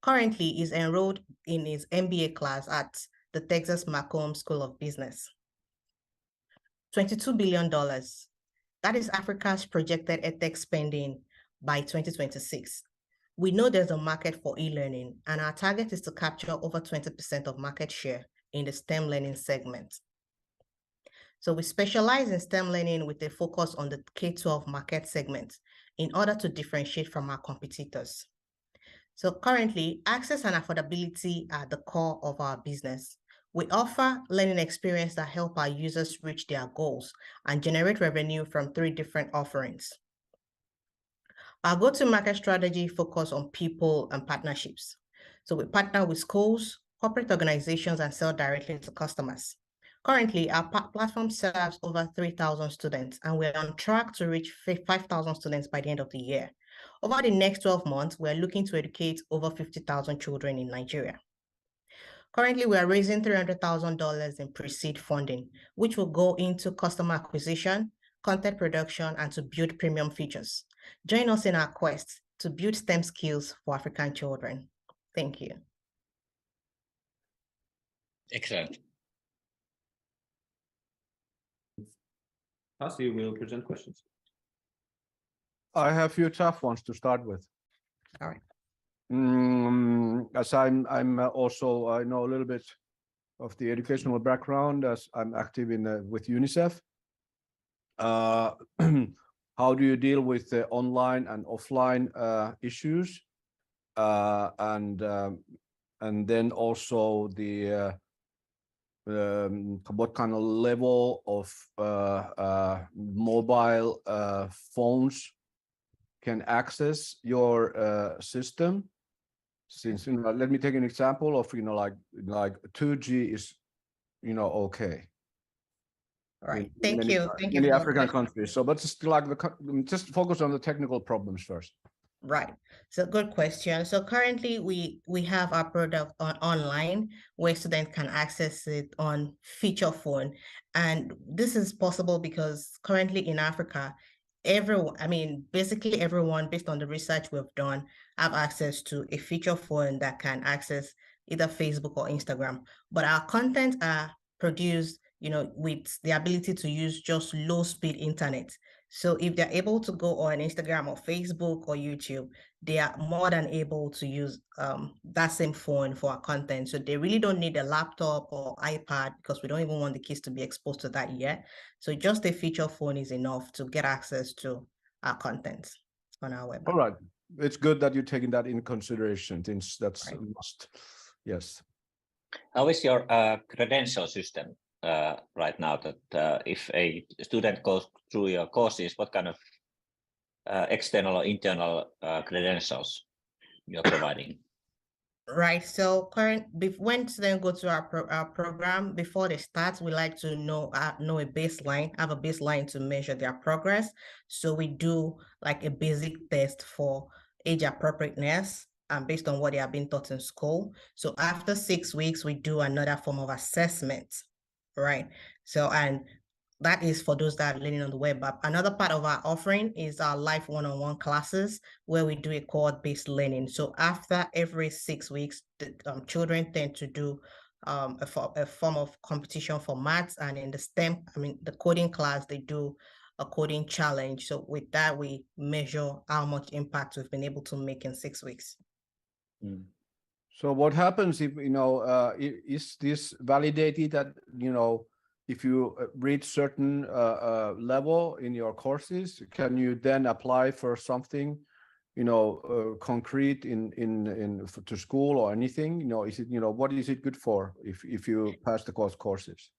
Currently, he's enrolled in his MBA class at the Texas McCombs School of Business. $22 billion. That is Africa's projected edtech spending by 2026. We know there's a market for e-learning, and our target is to capture over 20% of market share in the STEM learning segment. So we specialize in STEM learning with a focus on the K-12 market segment in order to differentiate from our competitors. So currently, access and affordability are the core of our business. We offer learning experience that help our users reach their goals and generate revenue from 3 different offerings. Our go-to-market strategy focuses on people and partnerships. So we partner with schools, corporate organizations, and sell directly to customers. Currently, our platform serves over 3,000 students, and we're on track to reach 5,000 students by the end of the year. Over the next 12 months, we're looking to educate over 50,000 children in Nigeria. Currently, we are raising $300,000 in pre-seed funding, which will go into customer acquisition, content production, and to build premium features. Join us in our quest to build STEM skills for African children. Thank you. Excellent. Pasi will present questions. I have a few tough ones to start with. All right. As I'm also, I know a little bit of the educational background as I'm active in with UNICEF. How do you deal with the online and offline issues, and then also the what kind of level of mobile phones can access your system? Since, you know, let me take an example of, you know, like 2G is, you know, okay. All right. Thank you. Thank you. In the African countries. So, but just like just focus on the technical problems first. Right. So good question. So currently we have our product online where students can access it on feature phone. And this is possible because currently in Africa, everyone, I mean, basically everyone, based on the research we've done, have access to a feature phone that can access either Facebook or Instagram. But our content are produced, you know, with the ability to use just low speed internet. So if they're able to go on Instagram or Facebook or YouTube, they are more than able to use that same phone for our content. So they really don't need a laptop or iPad because we don't even want the kids to be exposed to that yet. So just a feature phone is enough to get access to our content on our web. All right. It's good that you're taking that in consideration, since that's Right. a must. Yes. How is your credential system right now? That if a student goes through your courses, what kind of external or internal credentials you're providing? Right. So when students go to our program, before they start, we like to know a baseline, have a baseline to measure their progress. So we do like a basic test for age appropriateness based on what they have been taught in school. So after 6 weeks, we do another form of assessment, right? So, and that is for those that are learning on the web app. Another part of our offering is our live one-on-one classes where we do a cohort-based learning. So after every 6 weeks, the children tend to do a form of competition for maths, and in the STEM, I mean, the coding class, they do a coding challenge. So with that, we measure how much impact we've been able to make in 6 weeks. So what happens if, you know, is this validated that, you know, if you reach certain level in your courses, can you then apply for something, you know, concrete to school or anything? You know, is it, you know, what is it good for if you pass the courses?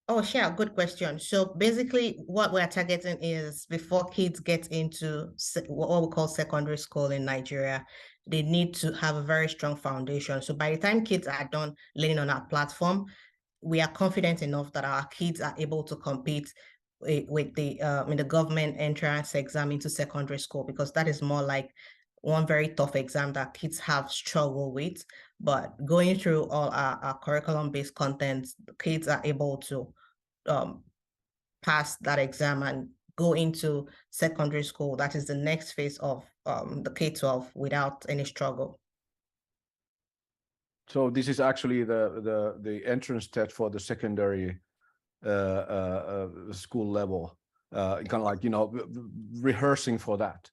Oh, sure. Good question. So basically what we're targeting is before kids get into what we call secondary school in Nigeria, they need to have a very strong foundation. So by the time kids are done learning on our platform, we are confident enough that our kids are able to compete with the in the government entrance exam into secondary school, because that is more like one very tough exam that kids have struggled with. But going through all our curriculum-based content, kids are able to pass that exam and go into secondary school. That is the next phase of the K-12 without any struggle. So this is actually the entrance test for the secondary school level, kind of like, you know, rehearsing for that.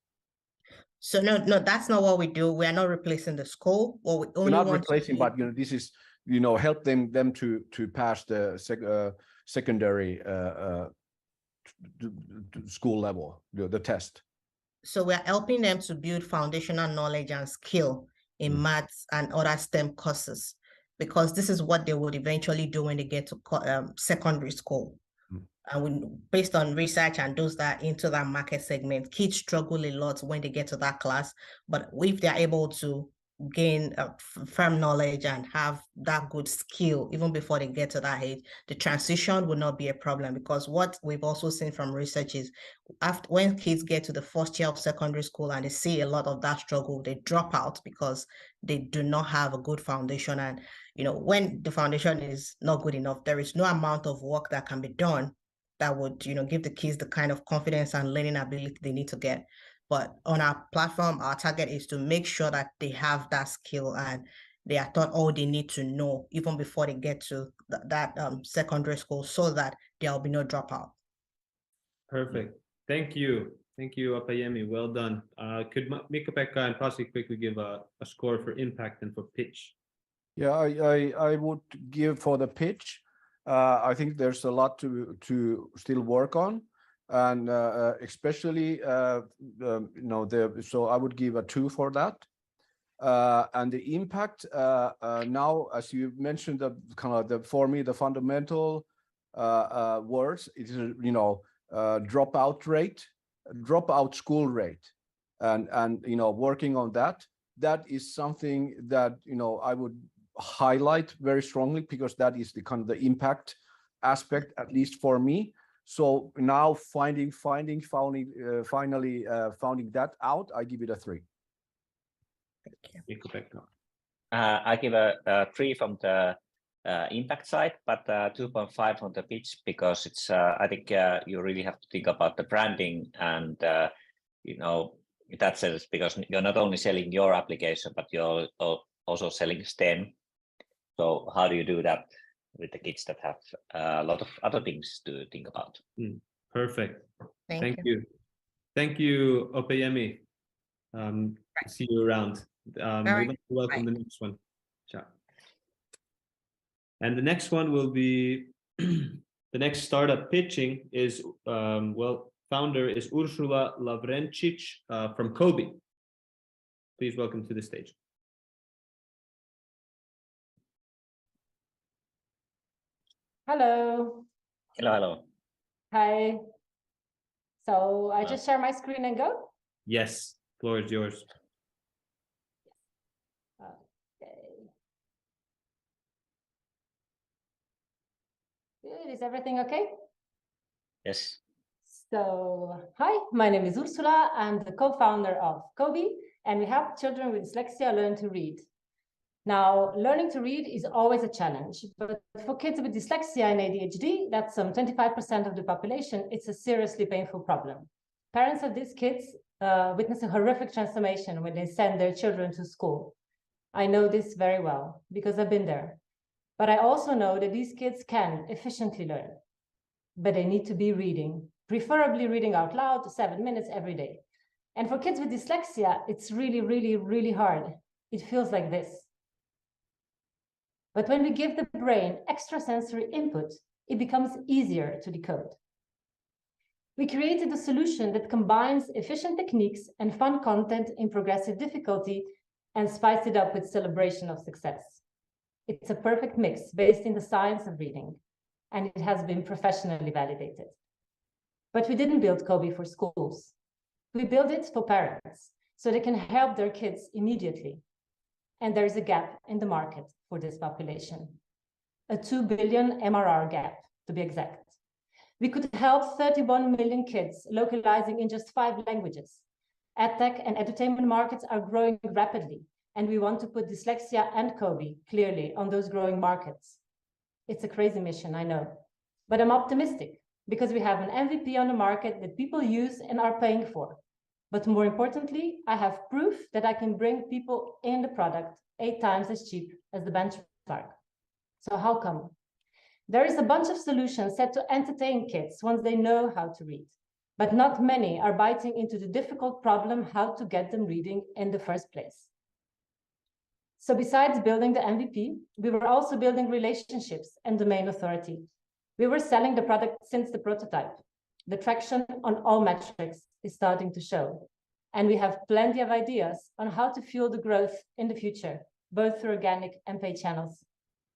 So no, that's not what we do. We are not replacing the school. What we only We're not want replacing, but you know, this is, you know, help them to pass the secondary school level, the test. So we are helping them to build foundational knowledge and skill in maths and other STEM courses, because this is what they would eventually do when they get to secondary school. And based on research and those that are into that market segment, kids struggle a lot when they get to that class. But if they're able to gain firm knowledge and have that good skill even before they get to that age, the transition will not be a problem. Because what we've also seen from research is after, when kids get to the first year of secondary school and they see a lot of that struggle, they drop out because they do not have a good foundation. And you know, when the foundation is not good enough, there is no amount of work that can be done that would, you know, give the kids the kind of confidence and learning ability they need to get. But on our platform, our target is to make sure that they have that skill and they are taught all they need to know even before they get to that secondary school, so that there will be no dropout. Perfect. Thank you. Thank you, Opeyemi. Well done. Could Mika-Pekka and Pasi quickly give a score for impact and for pitch? Yeah, I would give for the pitch. I think there's a lot to still work on, and especially you know, so I would give a 2 for that. And the impact now, as you mentioned, the kind of for me the fundamental words, it is, you know, dropout school rate, and you know, working on that. That is something that, you know, I would highlight very strongly, because that is the kind of the impact aspect, at least for me. So now finally finding that out, I give it a 3. I give a 3 from the impact side, but 2.5 from the pitch, because it's I think you really have to think about the branding and you know, in that sense, because you're not only selling your application, but you're also selling STEM. So how do you do that with the kids that have a lot of other things to think about? Perfect. Thank you. Thank you, Opeyemi. See you around. We'd like to welcome the next one. Ciao. And the next one will be the next startup pitching is well, founder is Ursula Lavrencic from Kobe. Please welcome to the stage. Hello. Hello. Hi. So I just share my screen and go? Yes, floor is yours. Okay. Good. Is everything okay? Yes. So, hi, my name is Ursula. I'm the co-founder of Kobe, and we help children with dyslexia learn to read. Now, learning to read is always a challenge, but for kids with dyslexia and ADHD, that's some 25% of the population, it's a seriously painful problem. Parents of these kids witness a horrific transformation when they send their children to school. I know this very well because I've been there. But I also know that these kids can efficiently learn, but they need to be reading, preferably reading out loud 7 minutes every day. And for kids with dyslexia, it's really, really, really hard. It feels like this. But when we give the brain extrasensory input, it becomes easier to decode. We created a solution that combines efficient techniques and fun content in progressive difficulty and spice it up with celebration of success. It's a perfect mix based in the science of reading, and it has been professionally validated. But we didn't build Kobe for schools. We built it for parents, so they can help their kids immediately. And there is a gap in the market for this population. a 2 billion MRR gap, to be exact. We could help 31 million kids localizing in just 5 languages. EdTech and edutainment markets are growing rapidly, and we want to put dyslexia and COBE clearly on those growing markets. It's a crazy mission, I know, but I'm optimistic because we have an MVP on the market that people use and are paying for. But more importantly, I have proof that I can bring people in the product 8 times as cheap as the benchmark. So how come? There is a bunch of solutions set to entertain kids once they know how to read, but not many are biting into the difficult problem how to get them reading in the first place. So besides building the MVP, we were also building relationships and domain authority. We were selling the product since the prototype. The traction on all metrics is starting to show. And we have plenty of ideas on how to fuel the growth in the future, both through organic and paid channels.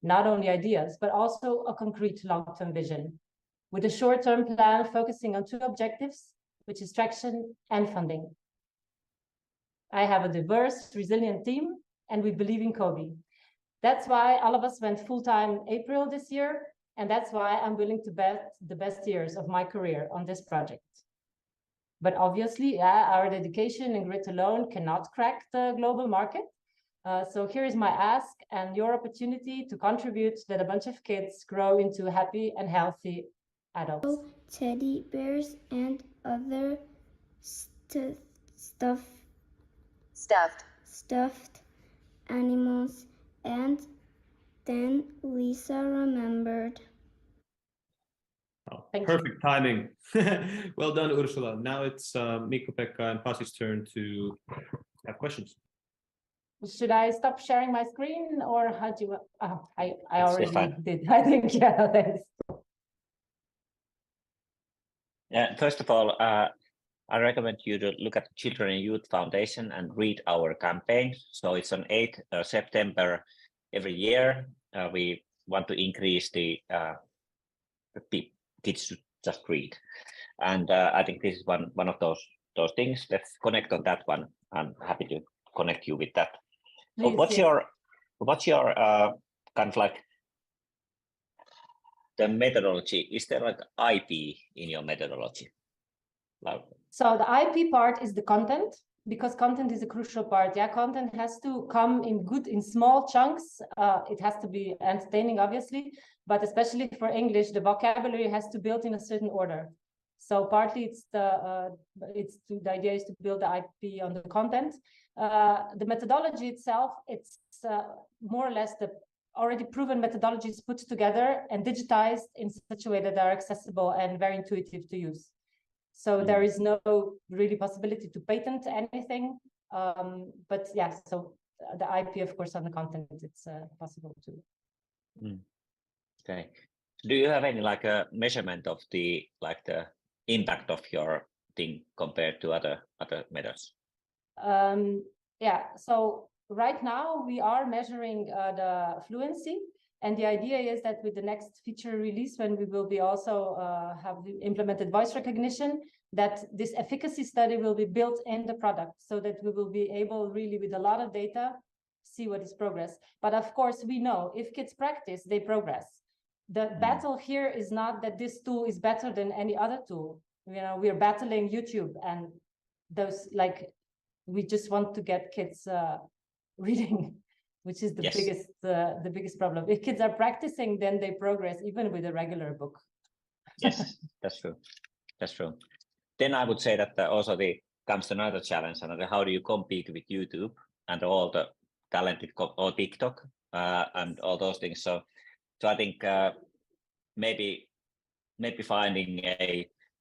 Not only ideas, but also a concrete long-term vision, with a short-term plan focusing on 2 objectives, which is traction and funding. I have a diverse, resilient team, and we believe in COBE. That's why all of us went full-time April this year, and that's why I'm willing to bet the best years of my career on this project. But obviously, our dedication and grit alone cannot crack the global market. So here is my ask and your opportunity to contribute that a bunch of kids grow into happy and healthy adults. Teddy bears and other stuffed animals, and then Lisa remembered. Oh, perfect timing. Well done, Ursula. Now it's Mikko-Pekka and Pasi's turn to have questions. Should I stop sharing my screen, or how do you? Oh, I already did. I think, yeah, thanks. Yeah, first of all, I recommend you to look at Children and Youth Foundation and read our campaign. So it's on 8th September every year. We want to increase the kids to just read, and I think this is one of those things. Let's connect on that one. I'm happy to connect you with that. Please, what's yes. your kind of like the methodology? Is there like IP in your methodology? Like, so the IP part is the content, because content is a crucial part. Yeah, content has to come in small chunks. It has to be entertaining, obviously, but especially for English, the vocabulary has to build in a certain order. So partly the idea is to build the IP on the content. The methodology itself, it's more or less the already proven methodologies put together and digitized in such a way that they're accessible and very intuitive to use. So there is no really possibility to patent anything. But yeah, so the IP, of course, on the content, it's possible to. Okay. Do you have any like a measurement of the impact of your thing compared to other methods? Yeah, so right now we are measuring the fluency, and the idea is that with the next feature release, when we will be also have implemented voice recognition, that this efficacy study will be built in the product, so that we will be able really with a lot of data see what is progress. But of course, we know if kids practice, they progress. The battle here is not that this tool is better than any other tool. You know, we are battling YouTube and those, like, we just want to get kids reading, which is the biggest problem. If kids are practicing, then they progress even with a regular book. Yes, that's true. That's true. Then I would say that also comes another challenge, another how do you compete with YouTube and all the talented or TikTok and all those things. So I think maybe finding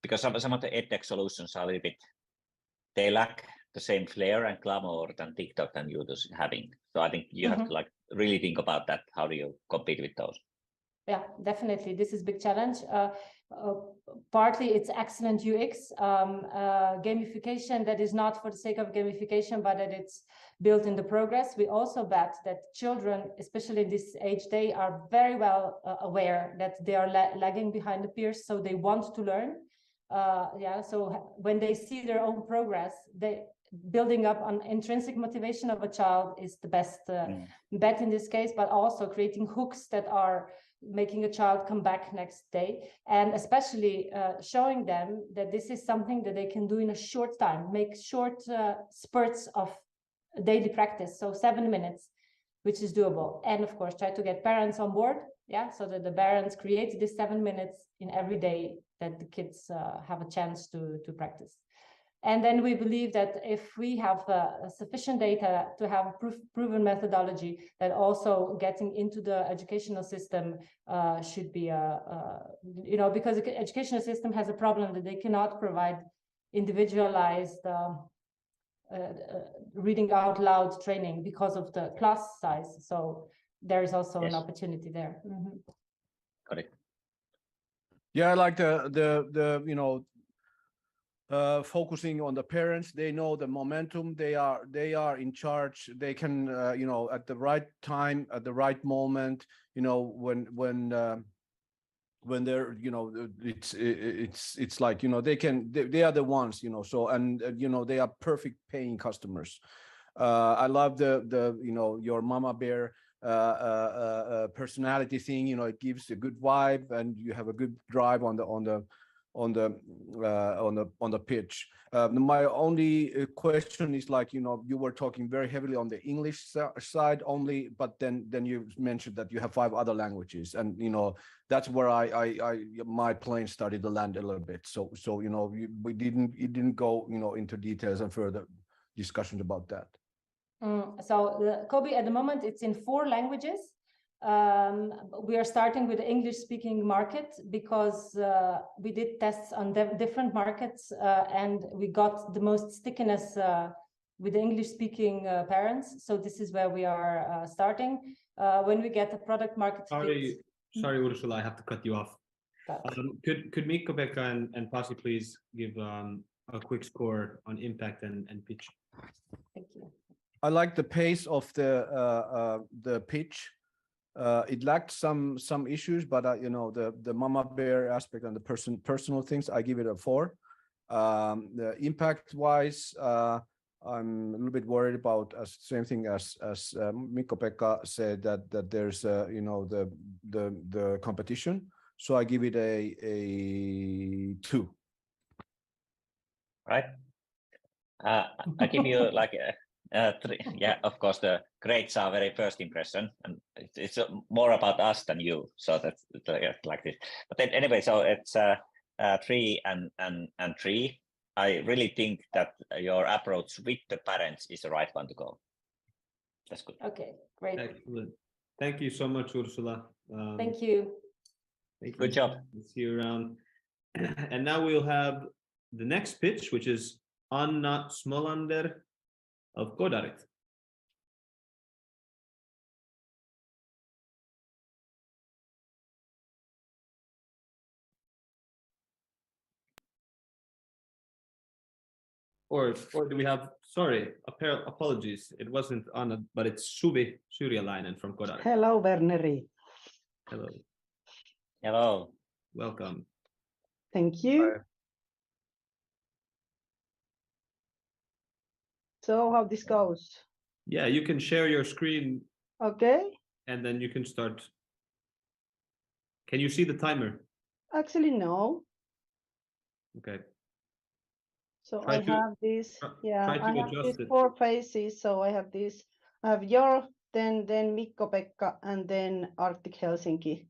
because some of the edtech solutions are a little bit, they lack the same flair and glamour than TikTok and YouTube is having. So I think you have to like really think about that. How do you compete with those? Yeah, definitely. This is a big challenge. Partly it's excellent UX, gamification that is not for the sake of gamification, but that it's built in the progress. We also bet that children, especially this age, they are very well aware that they are lagging behind the peers, so they want to learn. So when they see their own progress, building up on intrinsic motivation of a child is the best bet in this case, but also creating hooks that are making a child come back next day, and especially showing them that this is something that they can do in a short time, make short spurts of daily practice, so 7 minutes, which is doable. And of course, try to get parents on board, so that the parents create this 7 minutes in every day that the kids have a chance to practice. And then we believe that if we have sufficient data to have a proven methodology, that also getting into the educational system should be, because the educational system has a problem that they cannot provide individualized reading out loud training because of the class size. So there is also an opportunity there. Got it. Yeah, I like the focusing on the parents. They know the momentum. They are in charge. They can at the right time, at the right moment, when they're it's like they are the ones, so, and they are perfect paying customers. I love the your mama bear personality thing. It gives a good vibe, and you have a good drive on the pitch. My only question is, like, you were talking very heavily on the English side only, but then you mentioned that you have 5 other languages, and that's where my plane started to land a little bit. So it didn't go into details and further discussions about that. So the Kobe at the moment, it's in 4 languages. We are starting with the English-speaking market because we did tests on different markets and we got the most stickiness with the English-speaking parents. So this is where we are starting. When we get a product market fit. Sorry, Ursula, I have to cut you off. Could Mikko-Pekka and Pasi please give a quick score on impact and pitch? Thank you. I like the pace of the pitch. It lacked some issues, but the mama bear aspect and the personal things, I give it a 4. The impact wise, I'm a little bit worried about same thing as Mikko-Pekka said, that there's the competition. So I give it a 2. Right. I give you like 3. Yeah, of course, the grades are very first impression, and it's more about us than you. So that's like this. But then anyway, so it's 3 and 3. I really think that your approach with the parents is the right one to go. That's good. Okay, great. Excellent. Thank you so much, Ursula. Thank you. Good job. See you around. And now we'll have the next pitch, which is Anna Smolander of Godarit. Or do we have, sorry, apologies, it wasn't Anna, but it's Suvi Syrjäläinen from Godarit. Hello, Verneri. Hello. Hello. Welcome. Thank you. Hi. So how this goes? Yeah, you can share your screen. Okay. And then you can start. Can you see the timer? Actually, no. Okay. So I have this, I have these it. 4 faces. So I have this, I have your, then Mikko-Pekka, and then Arctic Helsinki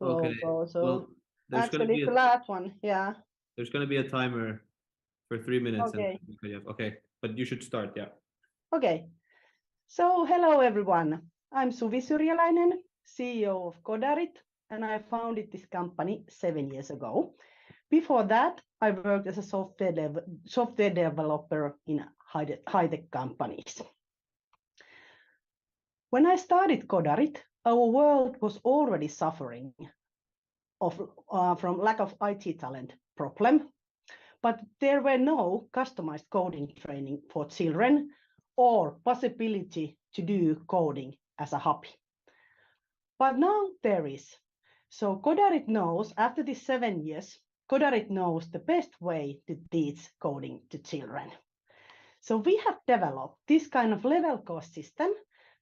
logo. Okay. So well, actually the last one, yeah. There's going to be a timer for 3 minutes. Okay. Okay, but you should start, yeah. Okay. So hello, everyone. I'm Suvi Syrjäläinen, CEO of Godarit, and I founded this company 7 years ago. Before that, I worked as a software developer in high-tech companies. When I started Godarit, our world was already suffering from lack of IT talent problem, but there were no customized coding training for children or possibility to do coding as a hobby. But now there is. So Godarit knows, after these 7 years, Godarit knows the best way to teach coding to children. So we have developed this kind of level course system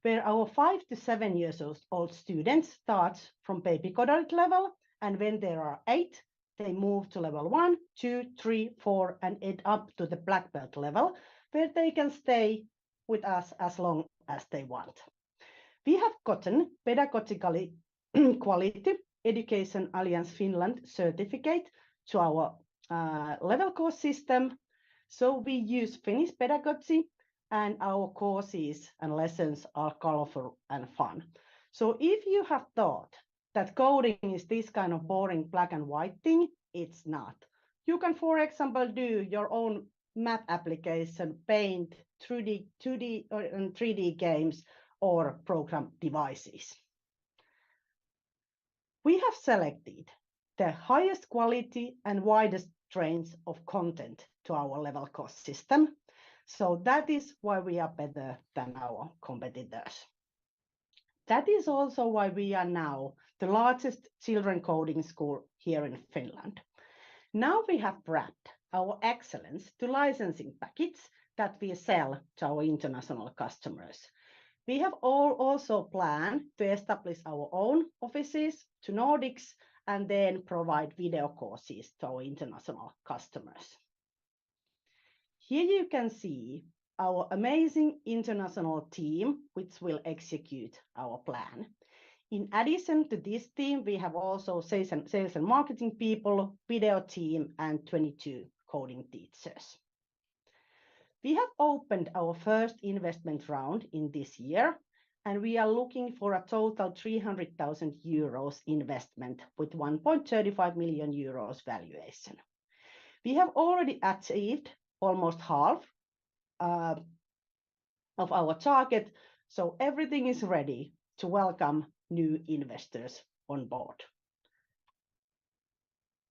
where our 5 to 7 years old students start from baby coder level, and when they are 8, they move to level 1, 2, 3, 4, and end up to the black belt level, where they can stay with us as long as they want. We have gotten Pedagogically Quality Education Alliance Finland certificate to our level course system. So we use Finnish pedagogy, and our courses and lessons are colorful and fun. So if you have thought that coding is this kind of boring black and white thing, it's not. You can, for example, do your own map application, paint 2D, 3D games, or program devices. We have selected the highest quality and widest range of content to our level course system. So that is why we are better than our competitors. That is also why we are now the largest children coding school here in Finland. Now we have wrapped our excellence to licensing packets that we sell to our international customers. We have also planned to establish our own offices to Nordics and then provide video courses to our international customers. Here you can see our amazing international team, which will execute our plan. In addition to this team, we have also sales and marketing people, video team, and 22 coding teachers. We have opened our first investment round in this year, and we are looking for a total 300,000 euros investment with 1.35 million euros valuation. We have already achieved almost half of our target, so everything is ready to welcome new investors on board.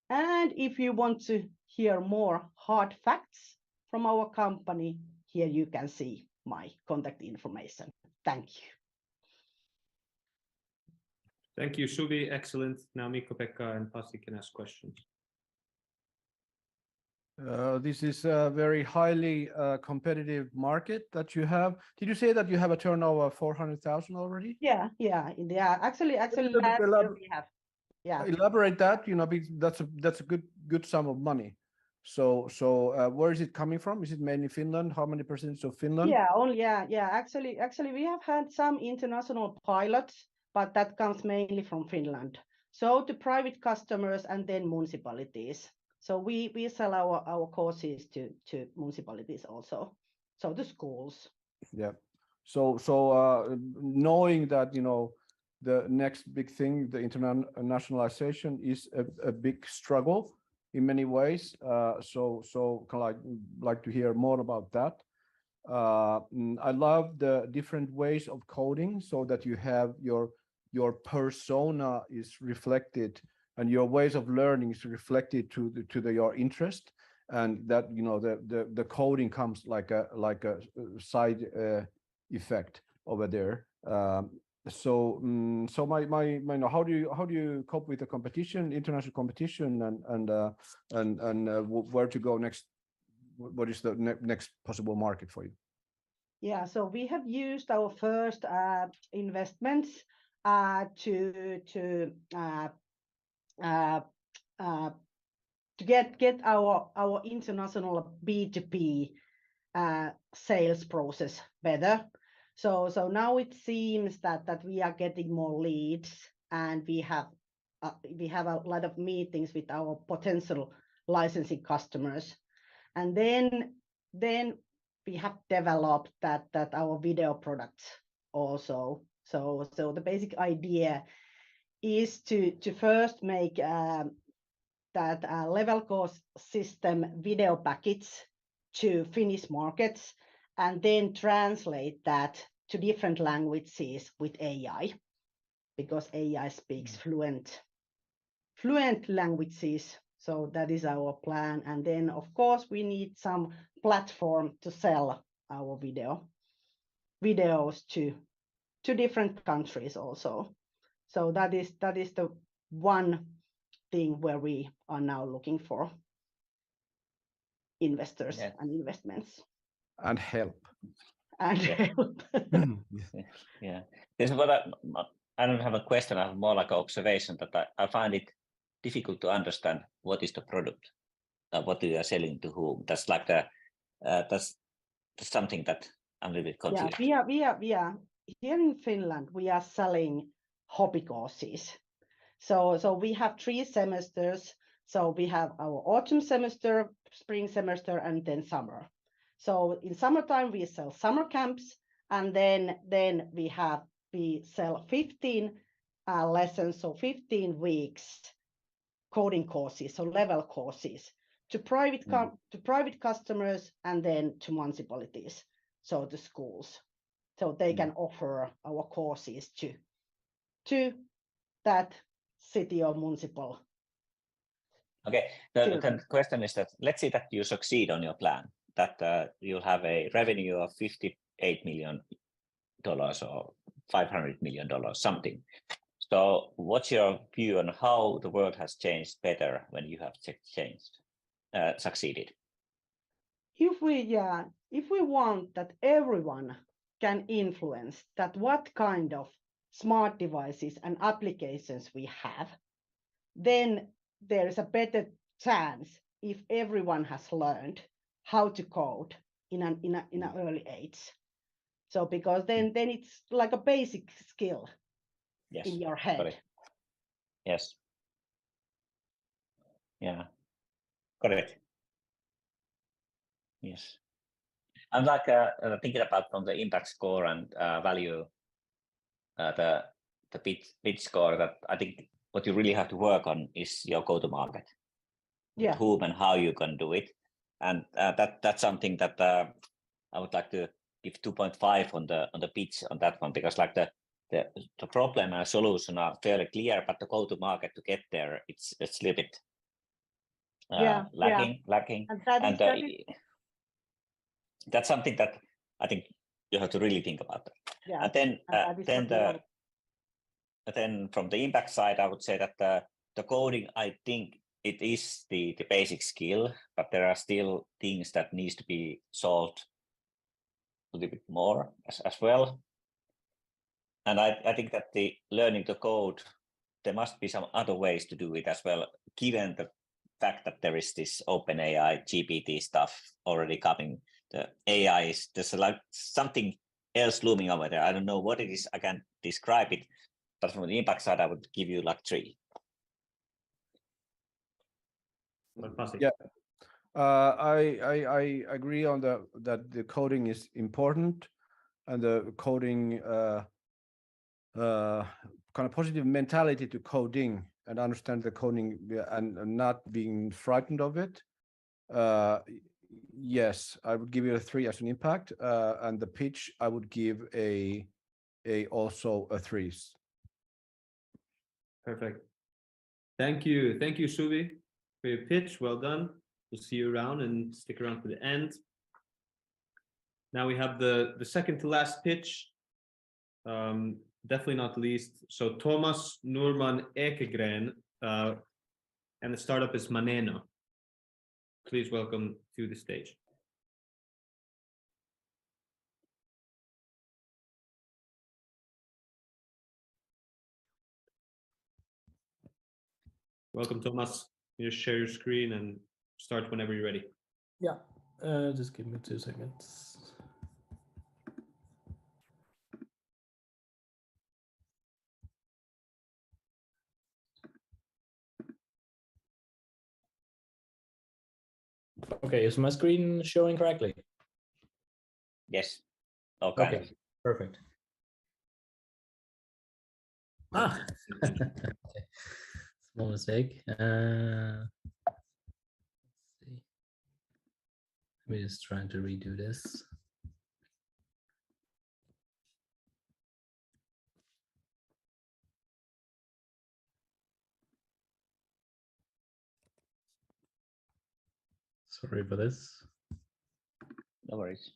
And if you want to hear more hard facts from our company, here you can see my contact information. Thank you. Thank you, Suvi. Excellent. Now Mikko-Pekka and Pasi can ask questions. This is a very highly competitive market that you have. Did you say that you have a turnover of 400,000 already? Yeah. Actually, last year we have. Yeah. Elaborate that. Because that's a good sum of money. So where is it coming from? Is it mainly Finland? How many percent of Finland? Yeah. Actually, we have had some international pilots, but that comes mainly from Finland. So to private customers and then municipalities. So we sell our courses to municipalities also. So the schools. Yeah. So knowing that the next big thing, the internationalization, is a big struggle in many ways. So kind of like to hear more about that. I love the different ways of coding, so that you have your persona is reflected and your ways of learning is reflected to your interest, and that the coding comes like a side effect over there. So my how do you cope with the competition, international competition, and where to go next? What is the next possible market for you? Yeah, so we have used our first investments to get our international B2B sales process better. So now it seems that we are getting more leads, and we have a lot of meetings with our potential licensing customers, and then we have developed that our video products also. So the basic idea is to first make that level course system video package to Finnish markets, and then translate that to different languages with AI, because AI speaks fluent languages. So that is our plan. And then, of course, we need some platform to sell our videos to different countries also. So that is the one thing where we are now looking for investors and investments. And help. and help. Yeah. This is what I don't have a question. I have more like an observation that I find it difficult to understand what is the product, what you are selling to whom. That's like that's something that I'm a little bit confused. Yeah, we are here in Finland. We are selling hobby courses. So we have 3 semesters. So we have our autumn semester, spring semester, and then summer. So in summertime we sell summer camps, and then we sell 15 lessons, so 15 weeks coding courses, so level courses to private customers and then to municipalities, so the schools, so they can offer our courses to that city or municipal. Okay, the question is that let's say that you succeed on your plan, that you'll have a revenue of $58 million or $500 million, something. So what's your view on how the world has changed better when you have succeeded? If we want that everyone can influence that what kind of smart devices and applications we have, then there is a better chance if everyone has learned how to code in an early age. So because then it's like a basic skill in your head. Yes. Yeah. Correct. Yes. I'm like thinking about from the impact score and value, the pitch score, that I think what you really have to work on is your go-to-market. Yeah. Whom and how you can do it, and that's something that I would like to give 2.5 on the pitch on that one, because like the problem and solution are fairly clear, but the go-to-market to get there, it's a little bit lacking. And that's something that I think you have to really think about. Yeah. And then from the impact side, I would say that the coding, I think it is the basic skill, but there are still things that needs to be solved a little bit more as well. And I think that the learning to code, there must be some other ways to do it as well, given the fact that there is this OpenAI, GPT stuff already coming. The AI there's like something else looming over there. I don't know what it is. I can't describe it, but from the impact side, I would give you like 3. Yeah, I agree on that the coding is important, and the coding kind of positive mentality to coding and understand the coding and not being frightened of it. Yes, I would give it a 3 as an impact, and the pitch I would give also a 3. Perfect. Thank you, Suvi, for your pitch. Well done. We'll see you around and stick around to the end. Now we have the second to last pitch. Definitely not least. So Thomas Norman Ekegren, and the startup is Maneno. Please welcome to the stage. Welcome, Thomas. You just share your screen and start whenever you're ready. Yeah, just give me 2 seconds. Okay, is my screen showing correctly? Yes. Okay, perfect. Small mistake. Let's see. Let me just trying to redo this. Sorry for this. No worries.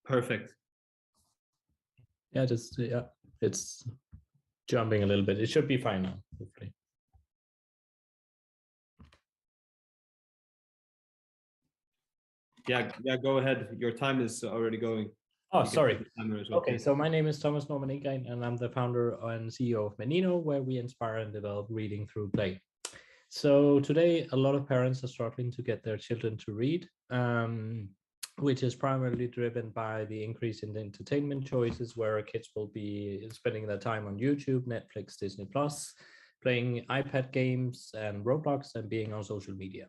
Perfect. Yeah, it's jumping a little bit. It should be fine now, hopefully. Yeah, go ahead. Your time is already going. Oh, You can sorry. take the timer as well, Okay, please. so my name is Thomas Norman Ingein, and I'm the founder and CEO of Menino, where we inspire and develop reading through play. So today, a lot of parents are struggling to get their children to read, which is primarily driven by the increase in the entertainment choices, where kids will be spending their time on YouTube, Netflix, Disney Plus, playing iPad games and Roblox, and being on social media.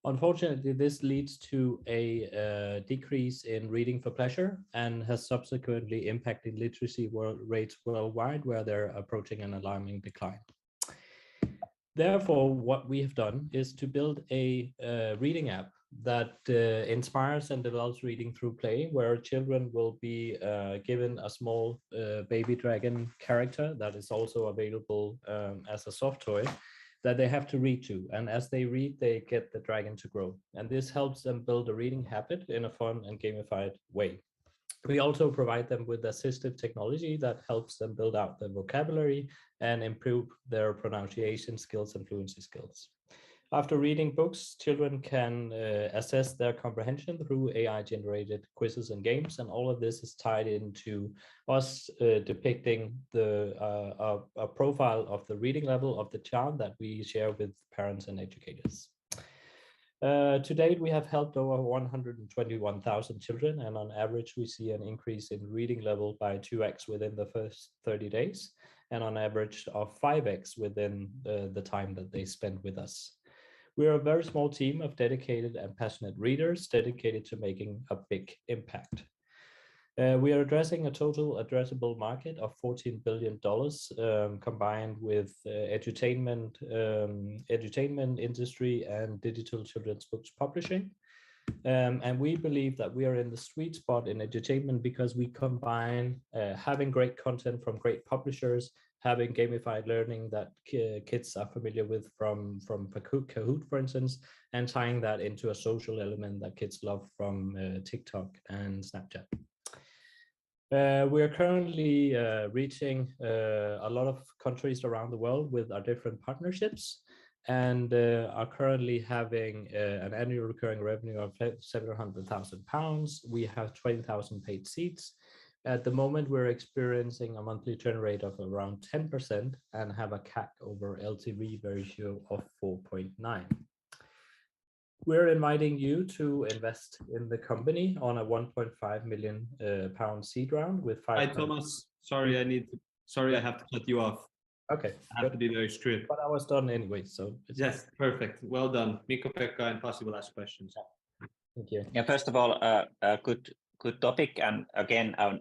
Unfortunately, this leads to a decrease in reading for pleasure and has subsequently impacted literacy rates worldwide, where they're approaching an alarming decline. Therefore, what we have done is to build a reading app that inspires and develops reading through play, where children will be given a small baby dragon character that is also available as a soft toy that they have to read to. And as they read, they get the dragon to grow. And this helps them build a reading habit in a fun and gamified way. We also provide them with assistive technology that helps them build out their vocabulary and improve their pronunciation skills and fluency skills. After reading books, children can assess their comprehension through AI-generated quizzes and games, and all of this is tied into us depicting a profile of the reading level of the child that we share with parents and educators. To date, we have helped over 121,000 children, and on average, we see an increase in reading level by 2x within the first 30 days, and on average of 5x within the time that they spend with us. We're a very small team of dedicated and passionate readers dedicated to making a big impact. We are addressing a total addressable market of $14 billion combined with edutainment industry and digital children's books publishing. And we believe that we are in the sweet spot in edutainment because we combine having great content from great publishers, having gamified learning that kids are familiar with from Kahoot, for instance, and tying that into a social element that kids love from TikTok and Snapchat. We are currently reaching a lot of countries around the world with our different partnerships, and are currently having an annual recurring revenue of £700,000. We have 20,000 paid seats. At the moment, we're experiencing a monthly churn rate of around 10% and have a CAC over LTV ratio of 4.9. We're inviting you to invest in the company on a 1.5 million pound seed round with 5. Hi, Thomas. Sorry, I have to cut you off. Okay. I have to be very strict. But I was done anyway, so. Yes, perfect. Well done. Mikko-Pekka and Pasi will ask questions. Thank you. Yeah, first of all, a good topic. And again, I'll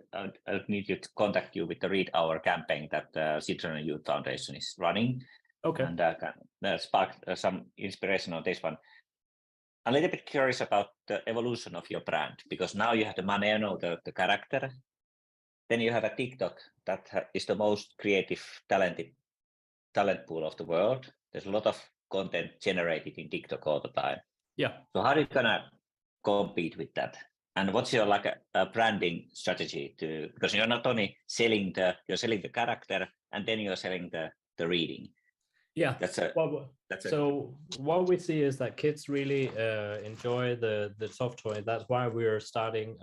need you to contact you with the Read Hour campaign that Children and Youth Foundation is running. Okay. And spark some inspiration on this one. I'm a little bit curious about the evolution of your brand, because now you have the Maneno, the character. Then you have a TikTok that is the most creative, talent pool of the world. There's a lot of content generated in TikTok all the time. Yeah. So how are you gonna compete with that? And what's your a branding strategy because you're not only selling you're selling the character and then you're selling the reading. Yeah. So what we see is that kids really enjoy the soft toy. That's why we're starting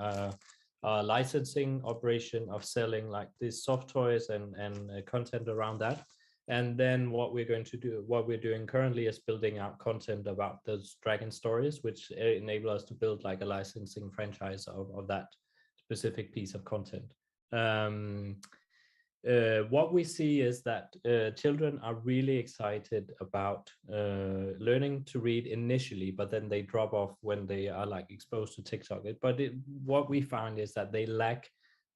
a licensing operation of selling like these soft toys and content around that. And then what we're doing currently is building out content about those dragon stories, which enable us to build like a licensing franchise of that specific piece of content. What we see is that children are really excited about learning to read initially, but then they drop off when they are like exposed to TikTok. But what we found is that they lack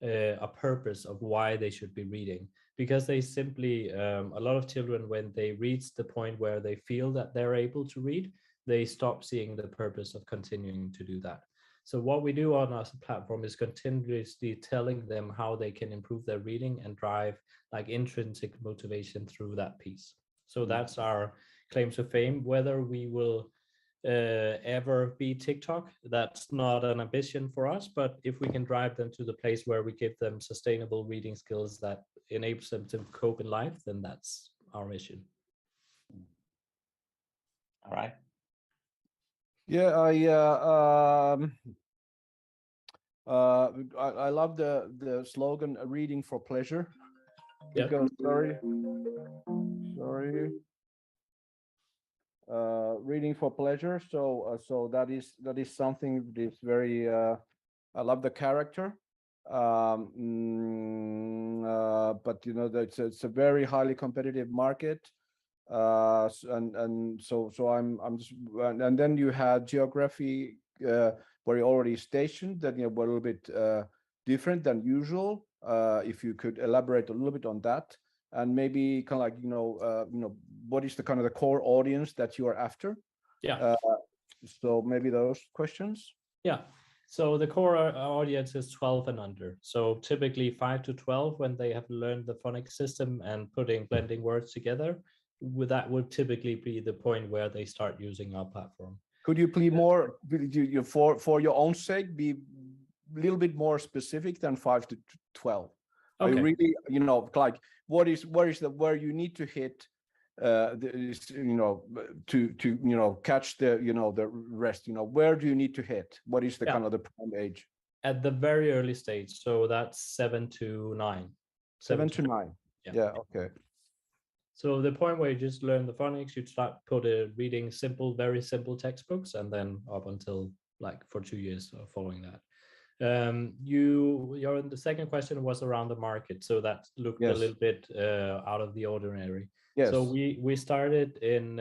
a purpose of why they should be reading, because they simply, a lot of children, when they reach the point where they feel that they're able to read, they stop seeing the purpose of continuing to do that. So what we do on our platform is continuously telling them how they can improve their reading and drive like intrinsic motivation through that piece. So that's our claim to fame. Whether we will ever be TikTok, that's not an ambition for us, but if we can drive them to the place where we give them sustainable reading skills that enables them to cope in life, then that's our mission. All right. Yeah, I love the slogan "Reading for Pleasure." Yep. Because reading for pleasure. So that is something that is very. I love the character, but it's a very highly competitive market. And so I'm just, and then you had geography where you're already stationed, that were a little bit different than usual. If you could elaborate a little bit on that, and maybe kind of like what is the kind of the core audience that you are after? Yeah. So maybe those questions. Yeah. So the core audience is 12 and under. So typically 5 to 12 when they have learned the phonics system and blending words together. That would typically be the point where they start using our platform. Could you please more for your own sake be a little bit more specific than 5 to 12? Okay. I really, like where you need to hit to catch the rest, where do you need to hit? What is the kind of the prime age? At the very early stage, so that's 7 to 9. 7 to 9. Yeah, okay. So the point where you just learn the phonics, you start reading very simple textbooks, and then up until like for 2 years following that. The second question was around the market, so that looked a little bit out of the ordinary. Yes. So we started in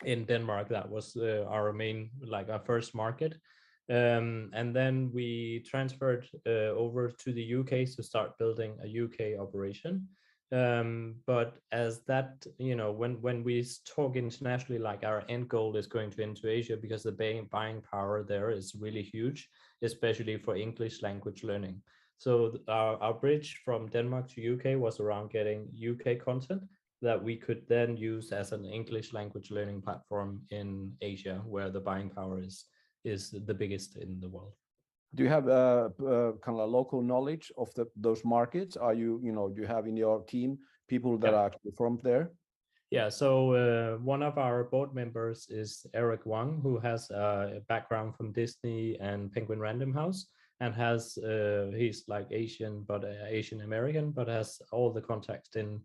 Denmark. That was our main, like our first market. And then we transferred over to the UK to start building a UK operation. But as that, when we talk internationally, like our end goal is going into Asia, because the buying power there is really huge, especially for English language learning. So our bridge from Denmark to UK was around getting UK content that we could then use as an English language learning platform in Asia, where the buying power is the biggest in the world. Do you have kind of local knowledge of those markets? Are you do you have in your team people that are actually from there? Yeah, so one of our board members is Eric Wang, who has a background from Disney and Penguin Random House, and he's like Asian American, but has all the contacts in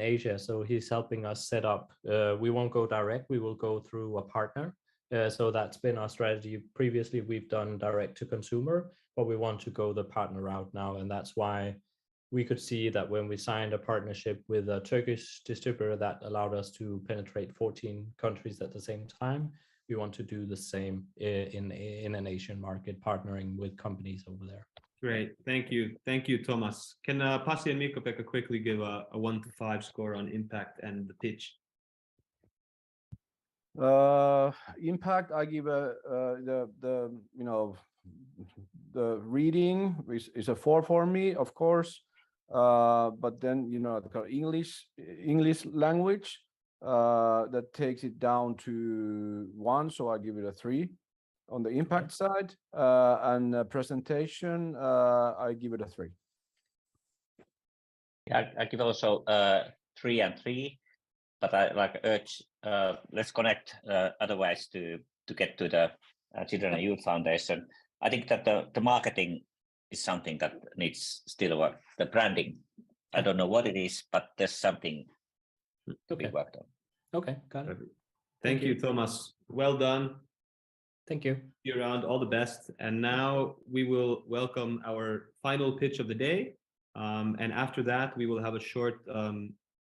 Asia. So he's helping us set up. We won't go direct; we will go through a partner. So that's been our strategy. Previously, we've done direct to consumer, but we want to go the partner route now. And that's why we could see that when we signed a partnership with a Turkish distributor that allowed us to penetrate 14 countries at the same time, we want to do the same in an Asian market, partnering with companies over there. Great. Thank you, Thomas. Can Pasi and Mikko-Pekka quickly give a 1 to 5 score on impact and the pitch? Impact, I give the reading is a 4 for me, of course, but then the English language that takes it down to 1, so I give it a 3 on the impact side, and presentation I give it a 3. Yeah, I give also 3 and 3. But I urge, let's connect otherwise to get to the Children and Youth Foundation. I think that the marketing is something that needs still work. The branding, I don't know what it is, but there's something to be worked on. Okay, got it. Thank you, Thomas. Well done. Thank you. See you around. All the best. And now we will welcome our final pitch of the day. And after that, we will have a short.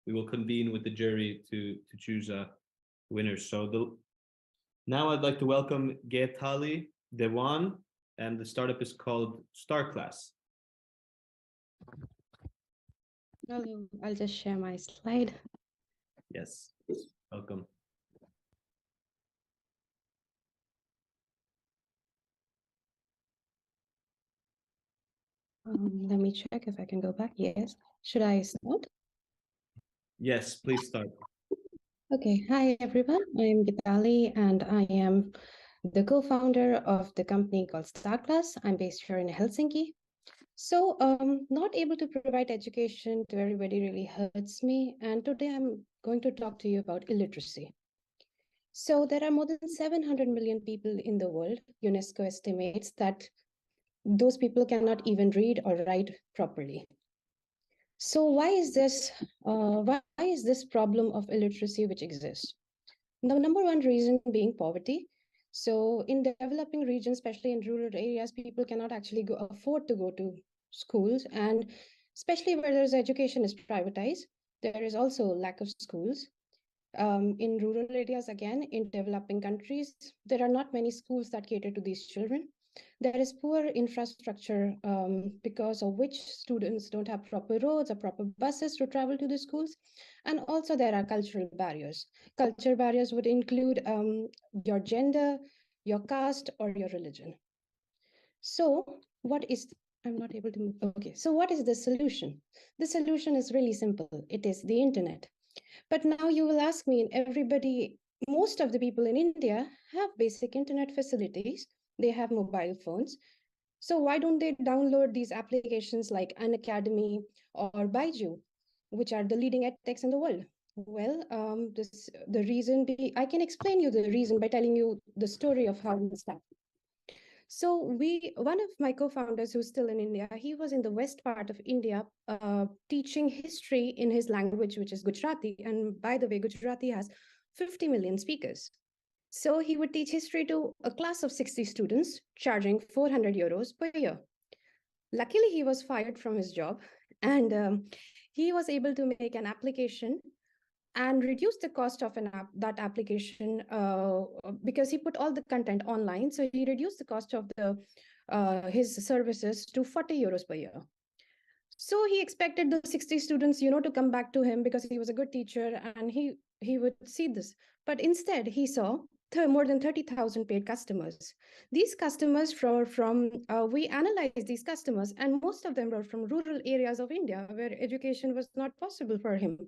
We will convene with the jury to choose a winner. So now I'd like to welcome Geetali Dewan, and the startup is called StarClass. Hello, I'll just share my slide. Yes, welcome. Let me check if I can go back. Yes. Should I start? Yes, please start. Okay. Hi, everyone. I'm Geetali, and I am the co-founder of the company called StarClass. I'm based here in Helsinki. So not able to provide education to everybody really hurts me. And today I'm going to talk to you about illiteracy. So there are more than 700 million people in the world. UNESCO estimates that those people cannot even read or write properly. So why is this problem of illiteracy which exists? The number one reason being poverty. So in developing regions, especially in rural areas, people cannot actually afford to go to schools, and especially where there's education is privatized, there is also lack of schools. In rural areas, again, in developing countries, there are not many schools that cater to these children. There is poor infrastructure because of which students don't have proper roads or proper buses to travel to the schools. And also there are cultural barriers. Cultural barriers would include your gender, your caste, or your religion. So I'm not able to move. Okay, so what is the solution? The solution is really simple. It is the internet. But now you will ask me, most of the people in India have basic internet facilities. They have mobile phones. So why don't they download these applications like Unacademy or Baiju, which are the leading edtechs in the world? Well, I can explain you the reason by telling you the story of how we started. So one of my co-founders who's still in India, he was in the west part of India teaching history in his language, which is Gujarati. And by the way, Gujarati has 50 million speakers. So he would teach history to a class of 60 students, charging 400 euros per year. Luckily, he was fired from his job, and he was able to make an application and reduce the cost of that application because he put all the content online. So he reduced the cost of his services to 40 euros per year. So he expected the 60 students, to come back to him because he was a good teacher and he would see this. But instead, he saw more than 30,000 paid customers. These customers we analyzed these customers, and most of them were from rural areas of India where education was not possible for him.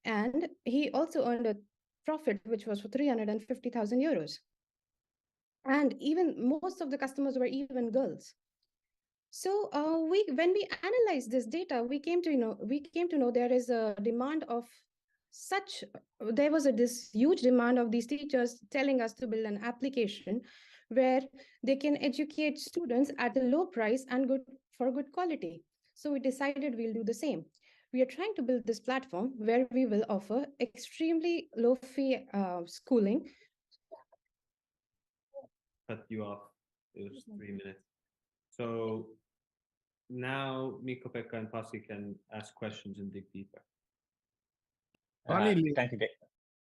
And he also earned a profit, which was for 350,000 euros. And even most of the customers were even girls. So when we analyzed this data, we came to know there is a demand of this huge demand of these teachers telling us to build an application where they can educate students at a low price and for good quality. So we decided we'll do the same. We are trying to build this platform where we will offer extremely low fee schooling. Cut you off. It was 3 minutes. So now Mikko, Pekka, and Pasi can ask questions and dig deeper. Funnily, thank you.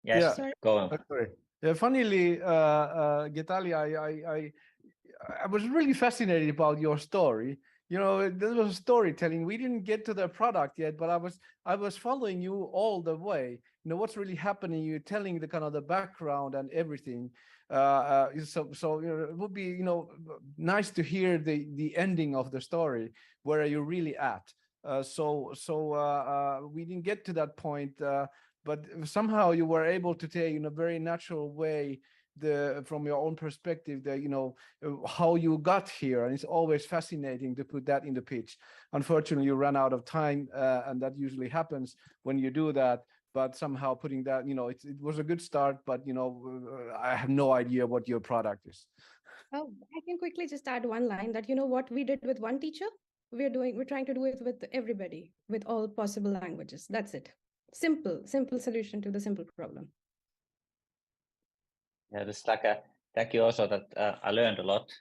Yes, go on. Sorry. Yeah, funnily, Gitali, I was really fascinated about your story. There was storytelling. We didn't get to the product yet, but I was following you all the way. What's really happening. You're telling the kind of the background and everything. So it would be nice to hear the ending of the story. Where are you really at? So we didn't get to that point, but somehow you were able to take in a very natural way from your own perspective, how you got here, and it's always fascinating to put that in the pitch. Unfortunately, you ran out of time, and that usually happens when you do that. But somehow putting that, it was a good start. But I have no idea what your product is. Oh, I can quickly just add one line that what we did with one teacher, we're trying to do it with everybody, with all possible languages. That's it. Simple solution to the simple problem. Yeah, it's thank you also that I learned a lot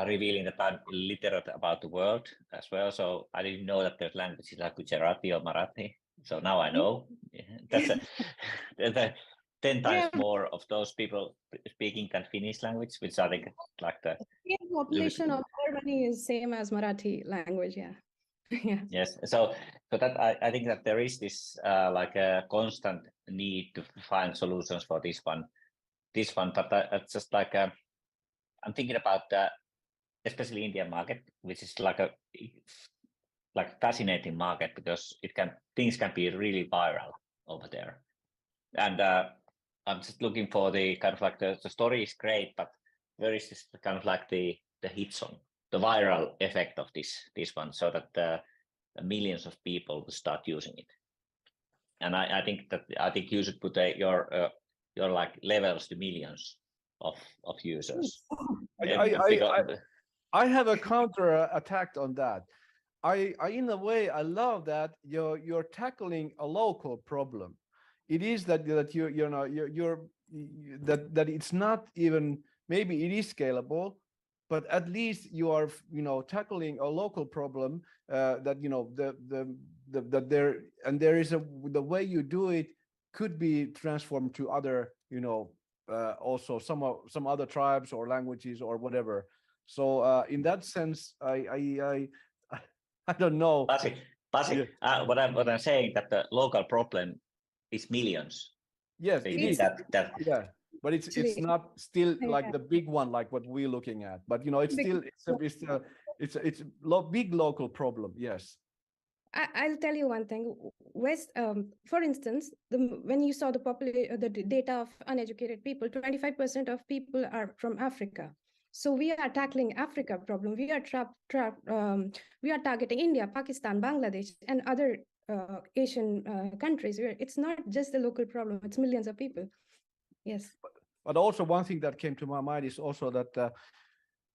revealing that I'm illiterate about the world as well. So I didn't know that there's languages like Gujarati or Marathi. So now I know. That's 10 times more of those people speaking than Finnish language, which I think the population of Germany is same as Marathi language. Yeah. Yeah. Yes. So that I think that there is this a constant need to find solutions for this one. But it's just I'm thinking about especially Indian market, which is like a fascinating market because things can be really viral over there. And I'm just looking for the kind of the story is great, but where is this kind of the hit song, the viral effect of this one, so that millions of people will start using it? and I think you should put your like levels to millions of users. I have a counter attack on that. I in a way I love that you're tackling a local problem. It is that that it's not even, maybe it is scalable, but at least you are tackling a local problem that that there is the way you do it could be transformed to other also some other tribes or languages or whatever. So in that sense, I don't know. Pasi, what I'm saying that the local problem is millions. Yes, it is. Yeah, but it's not still like the big one like what we're looking at. But it's still it's a big local problem. Yes. I'll tell you one thing. For instance, when you saw the data of uneducated people, 25% of people are from Africa. So we are tackling Africa problem. We are targeting India, Pakistan, Bangladesh, and other Asian countries. It's not just a local problem; it's millions of people. Yes. But also one thing that came to my mind is also that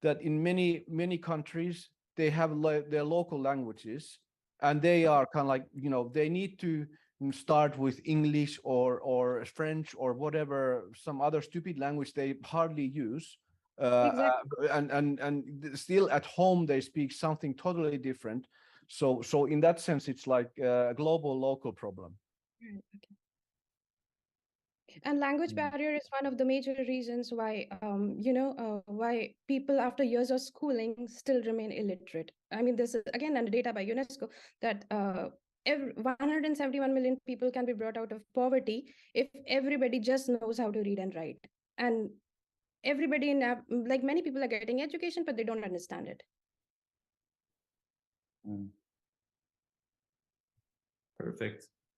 that in many countries they have their local languages, and they are kind of like they need to start with English or French or whatever, some other stupid language they hardly use. Exactly. And still at home they speak something totally different. So in that sense it's like a global local problem. Right, okay. And language barrier is one of the major reasons why why people after years of schooling still remain illiterate. I mean, this is again under data by UNESCO that 171 million people can be brought out of poverty if everybody just knows how to read and write. And everybody like many people are getting education, but they don't understand it.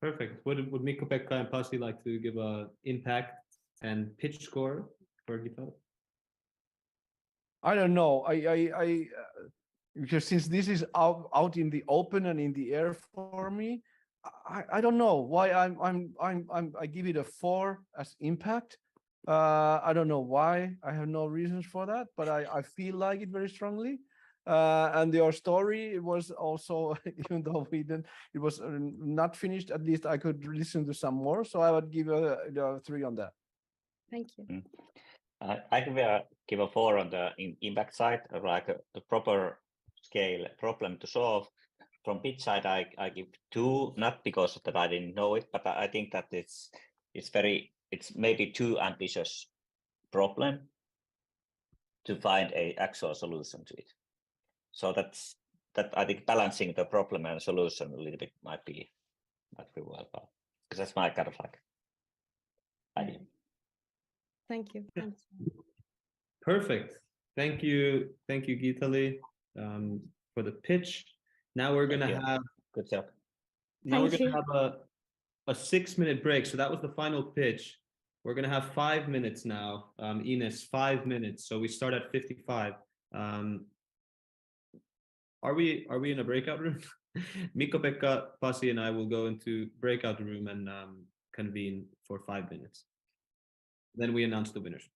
Perfect. Would Mikko-Pekka and Pasi like to give a impact and pitch score for Gitali? I don't know. I because since this is out in the open and in the air for me, I don't know why I give it a 4 as impact. I don't know why. I have no reasons for that, but I feel like it very strongly. And your story was also, even though it was not finished, at least I could listen to some more. So I would give a 3 on that. Thank you. I give a 4 on the impact side, like a proper scale problem to solve. From pitch side, I give 2, not because of that I didn't know it, but I think that it's maybe too ambitious problem to find a actual solution to it. So that I think balancing the problem and solution a little bit might be well, because that's my kind of like idea. Thank you. Perfect. Thank you, Gitali, for the pitch. Now we're gonna have good job. Now we're gonna have a 6-minute break. So that was the final pitch. We're gonna have 5 minutes now. Ines, 5 minutes. So we start at 55. Are we in a breakout room? Mikko-Pekka, Pasi, and I will go into breakout room and convene for 5 minutes. Then we announce the winners.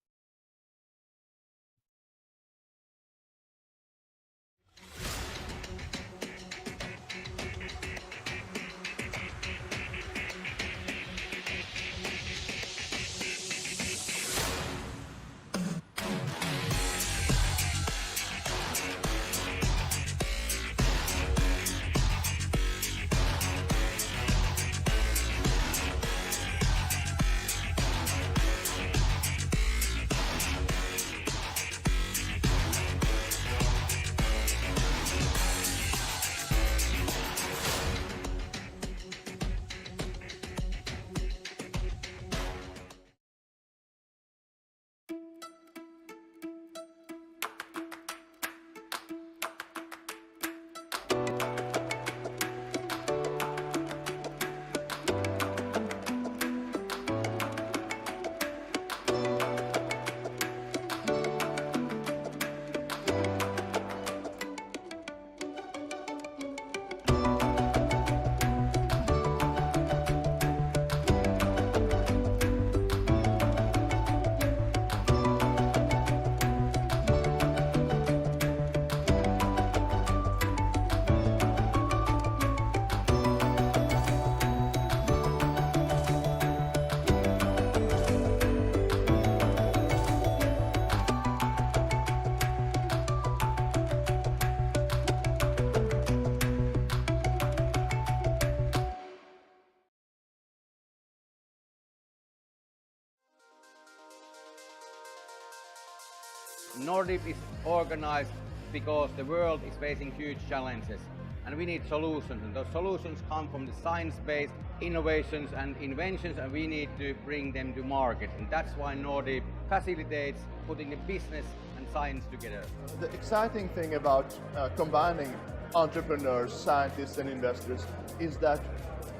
Nordip is organized because the world is facing huge challenges and we need solutions, and those solutions come from the science-based innovations and inventions, and we need to bring them to market, and that's why Nordip facilitates putting the business and science together. The exciting thing about combining entrepreneurs, scientists and investors is that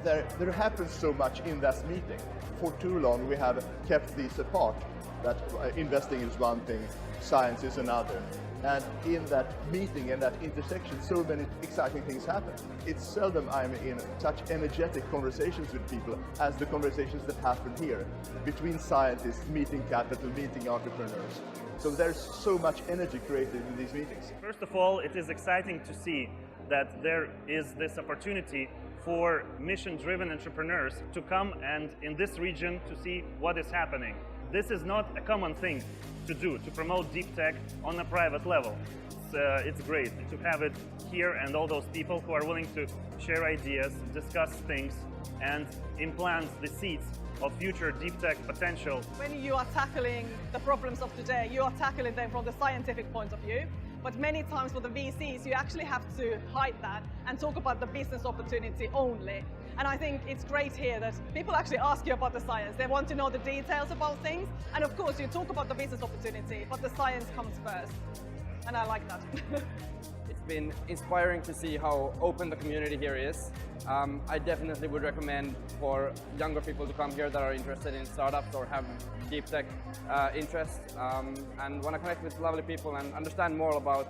there happens so much in that meeting. For too long we have kept these apart, that investing is one thing, science is another. And in that meeting and that intersection, so many exciting things happen. It's seldom I'm in such energetic conversations with people as the conversations that happen here, between scientists, meeting capital, meeting entrepreneurs. So there's so much energy created in these meetings. First of all, it is exciting to see that there is this opportunity for mission-driven entrepreneurs to come and in this region to see what is happening. This is not a common thing to do, to promote deep tech on a private level. It's great to have it here, and all those people who are willing to share ideas, discuss things, and implant the seeds of future deep tech potential. When you are tackling the problems of today, you are tackling them from the scientific point of view. But many times for the VCs, you actually have to hide that and talk about the business opportunity only. And I think it's great here that people actually ask you about the science. They want to know the details about things. And of course, you talk about the business opportunity, but the science comes first. And I like that. It's been inspiring to see how open the community here is. I definitely would recommend for younger people to come here that are interested in startups or have deep tech interests and want to connect with lovely people and understand more about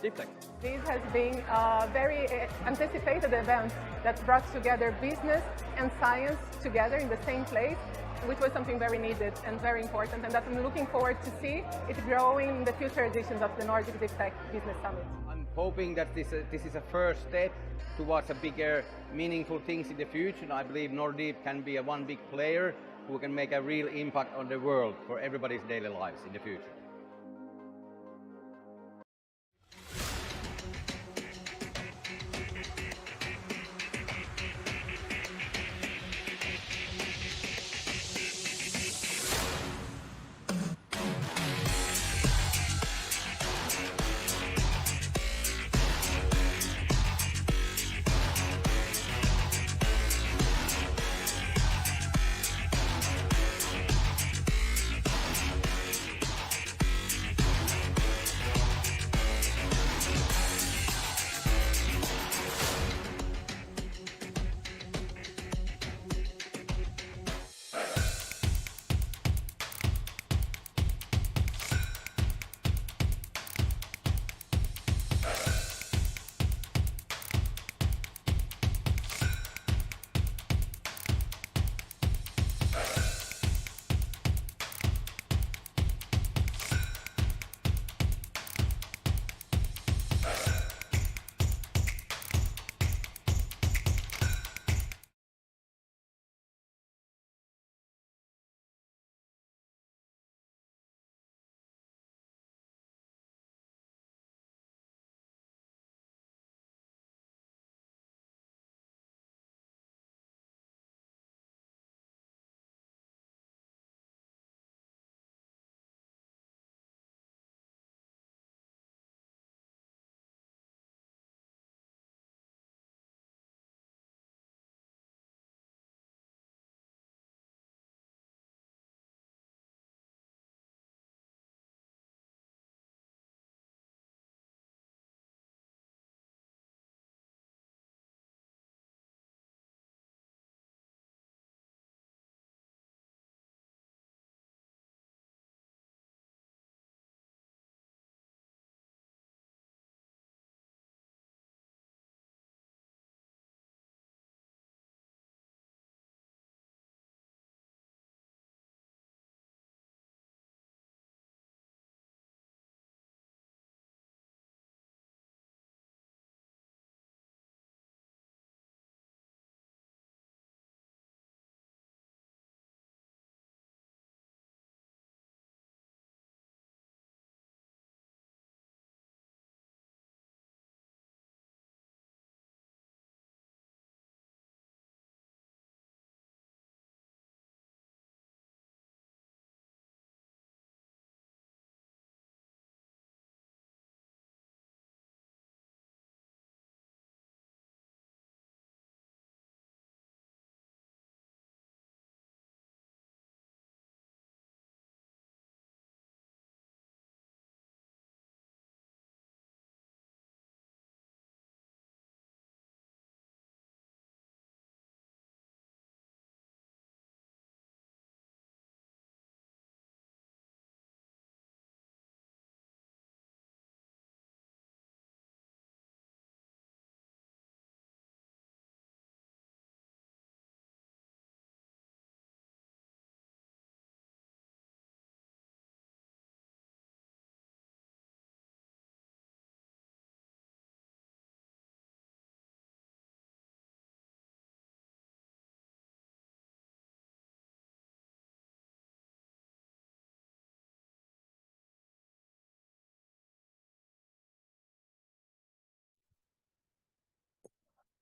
deep tech. This has been a very anticipated event that brought together business and science together in the same place, which was something very needed and very important, and that I'm looking forward to see it growing in the future editions of the Nordic Deep Tech Business Summit. I'm hoping that this is a first step towards a bigger, meaningful things in the future, and I believe Nordip can be one big player who can make a real impact on the world for everybody's daily lives in the future.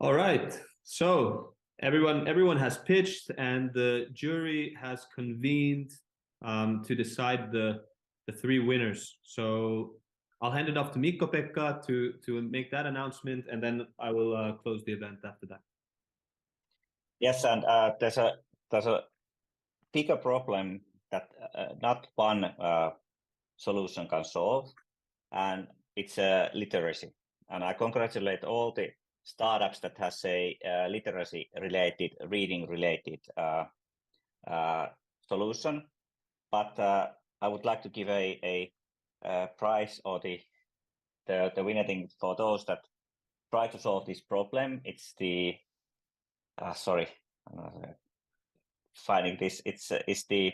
All right. So everyone has pitched, and the jury has convened to decide the three winners. So I'll hand it off to Mikko-Pekka to make that announcement, and then I will close the event after that. Yes, and there's a bigger problem that not one solution can solve, and it's literacy. And I congratulate all the startups that has a literacy related, reading related solution. But I would like to give a prize or the winner thing for those that try to solve this problem. It's the sorry, I'm finding this. It's the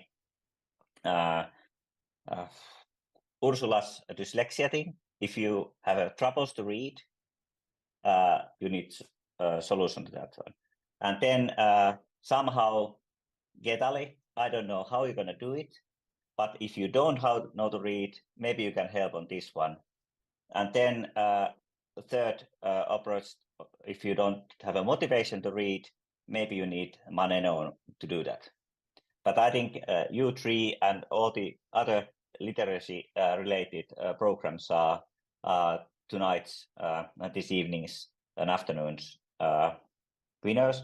Ursula's dyslexia thing. If you have troubles to read, you need a solution to that one. And then somehow Getali, I don't know how you're going to do it, but if you don't know to read, maybe you can help on this one. And then the third approach, if you don't have a motivation to read, maybe you need Maneno to do that. But I think you three and all the other literacy related programs are tonight's this evening's and afternoon's winners.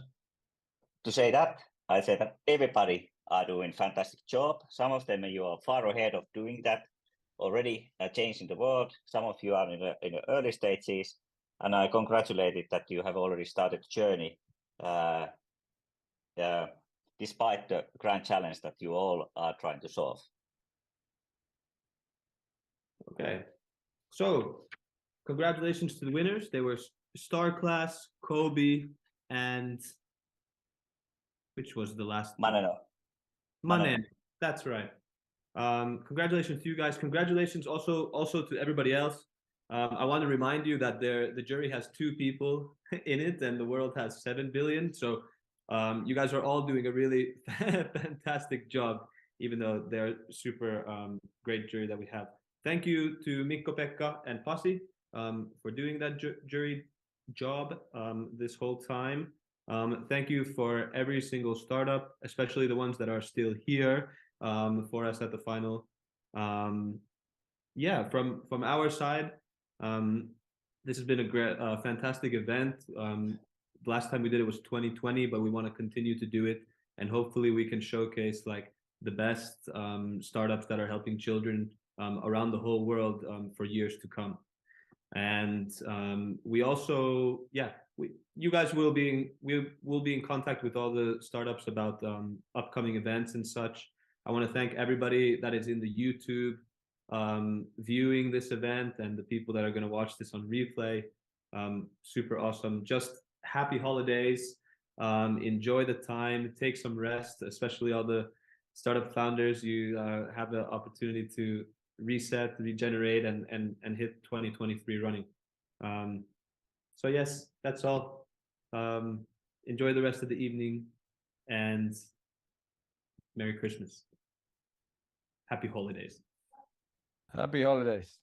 To say that, I say that everybody are doing fantastic job. Some of them you are far ahead of doing that already, changing the world. Some of you are in the early stages, and I congratulate it that you have already started the journey despite the grand challenge that you all are trying to solve. Okay, so congratulations to the winners. They were Star Class, Kobe, and which was the last? Maneno. Maneno. That's right. Congratulations to you guys. Congratulations also to everybody else. I want to remind you that the jury has 2 people in it, and the world has 7 billion. So you guys are all doing a really fantastic job, even though they're super great jury that we have. Thank you to Mikko-Pekka and Pasi for doing that jury job this whole time. Thank you for every single startup, especially the ones that are still here for us at the final. Yeah, from our side, this has been a great, fantastic event. Last time we did it was 2020, but we want to continue to do it, and hopefully we can showcase like the best startups that are helping children around the whole world for years to come. And we also, yeah, you guys will be in contact with all the startups about upcoming events and such. I want to thank everybody that is in the YouTube viewing this event, and the people that are going to watch this on replay. Super awesome. Just happy holidays. Enjoy the time. Take some rest, especially all the startup founders. You have the opportunity to reset, regenerate, and hit 2023 running. So yes, that's all. Enjoy the rest of the evening, and Merry Christmas. Happy holidays. Happy holidays.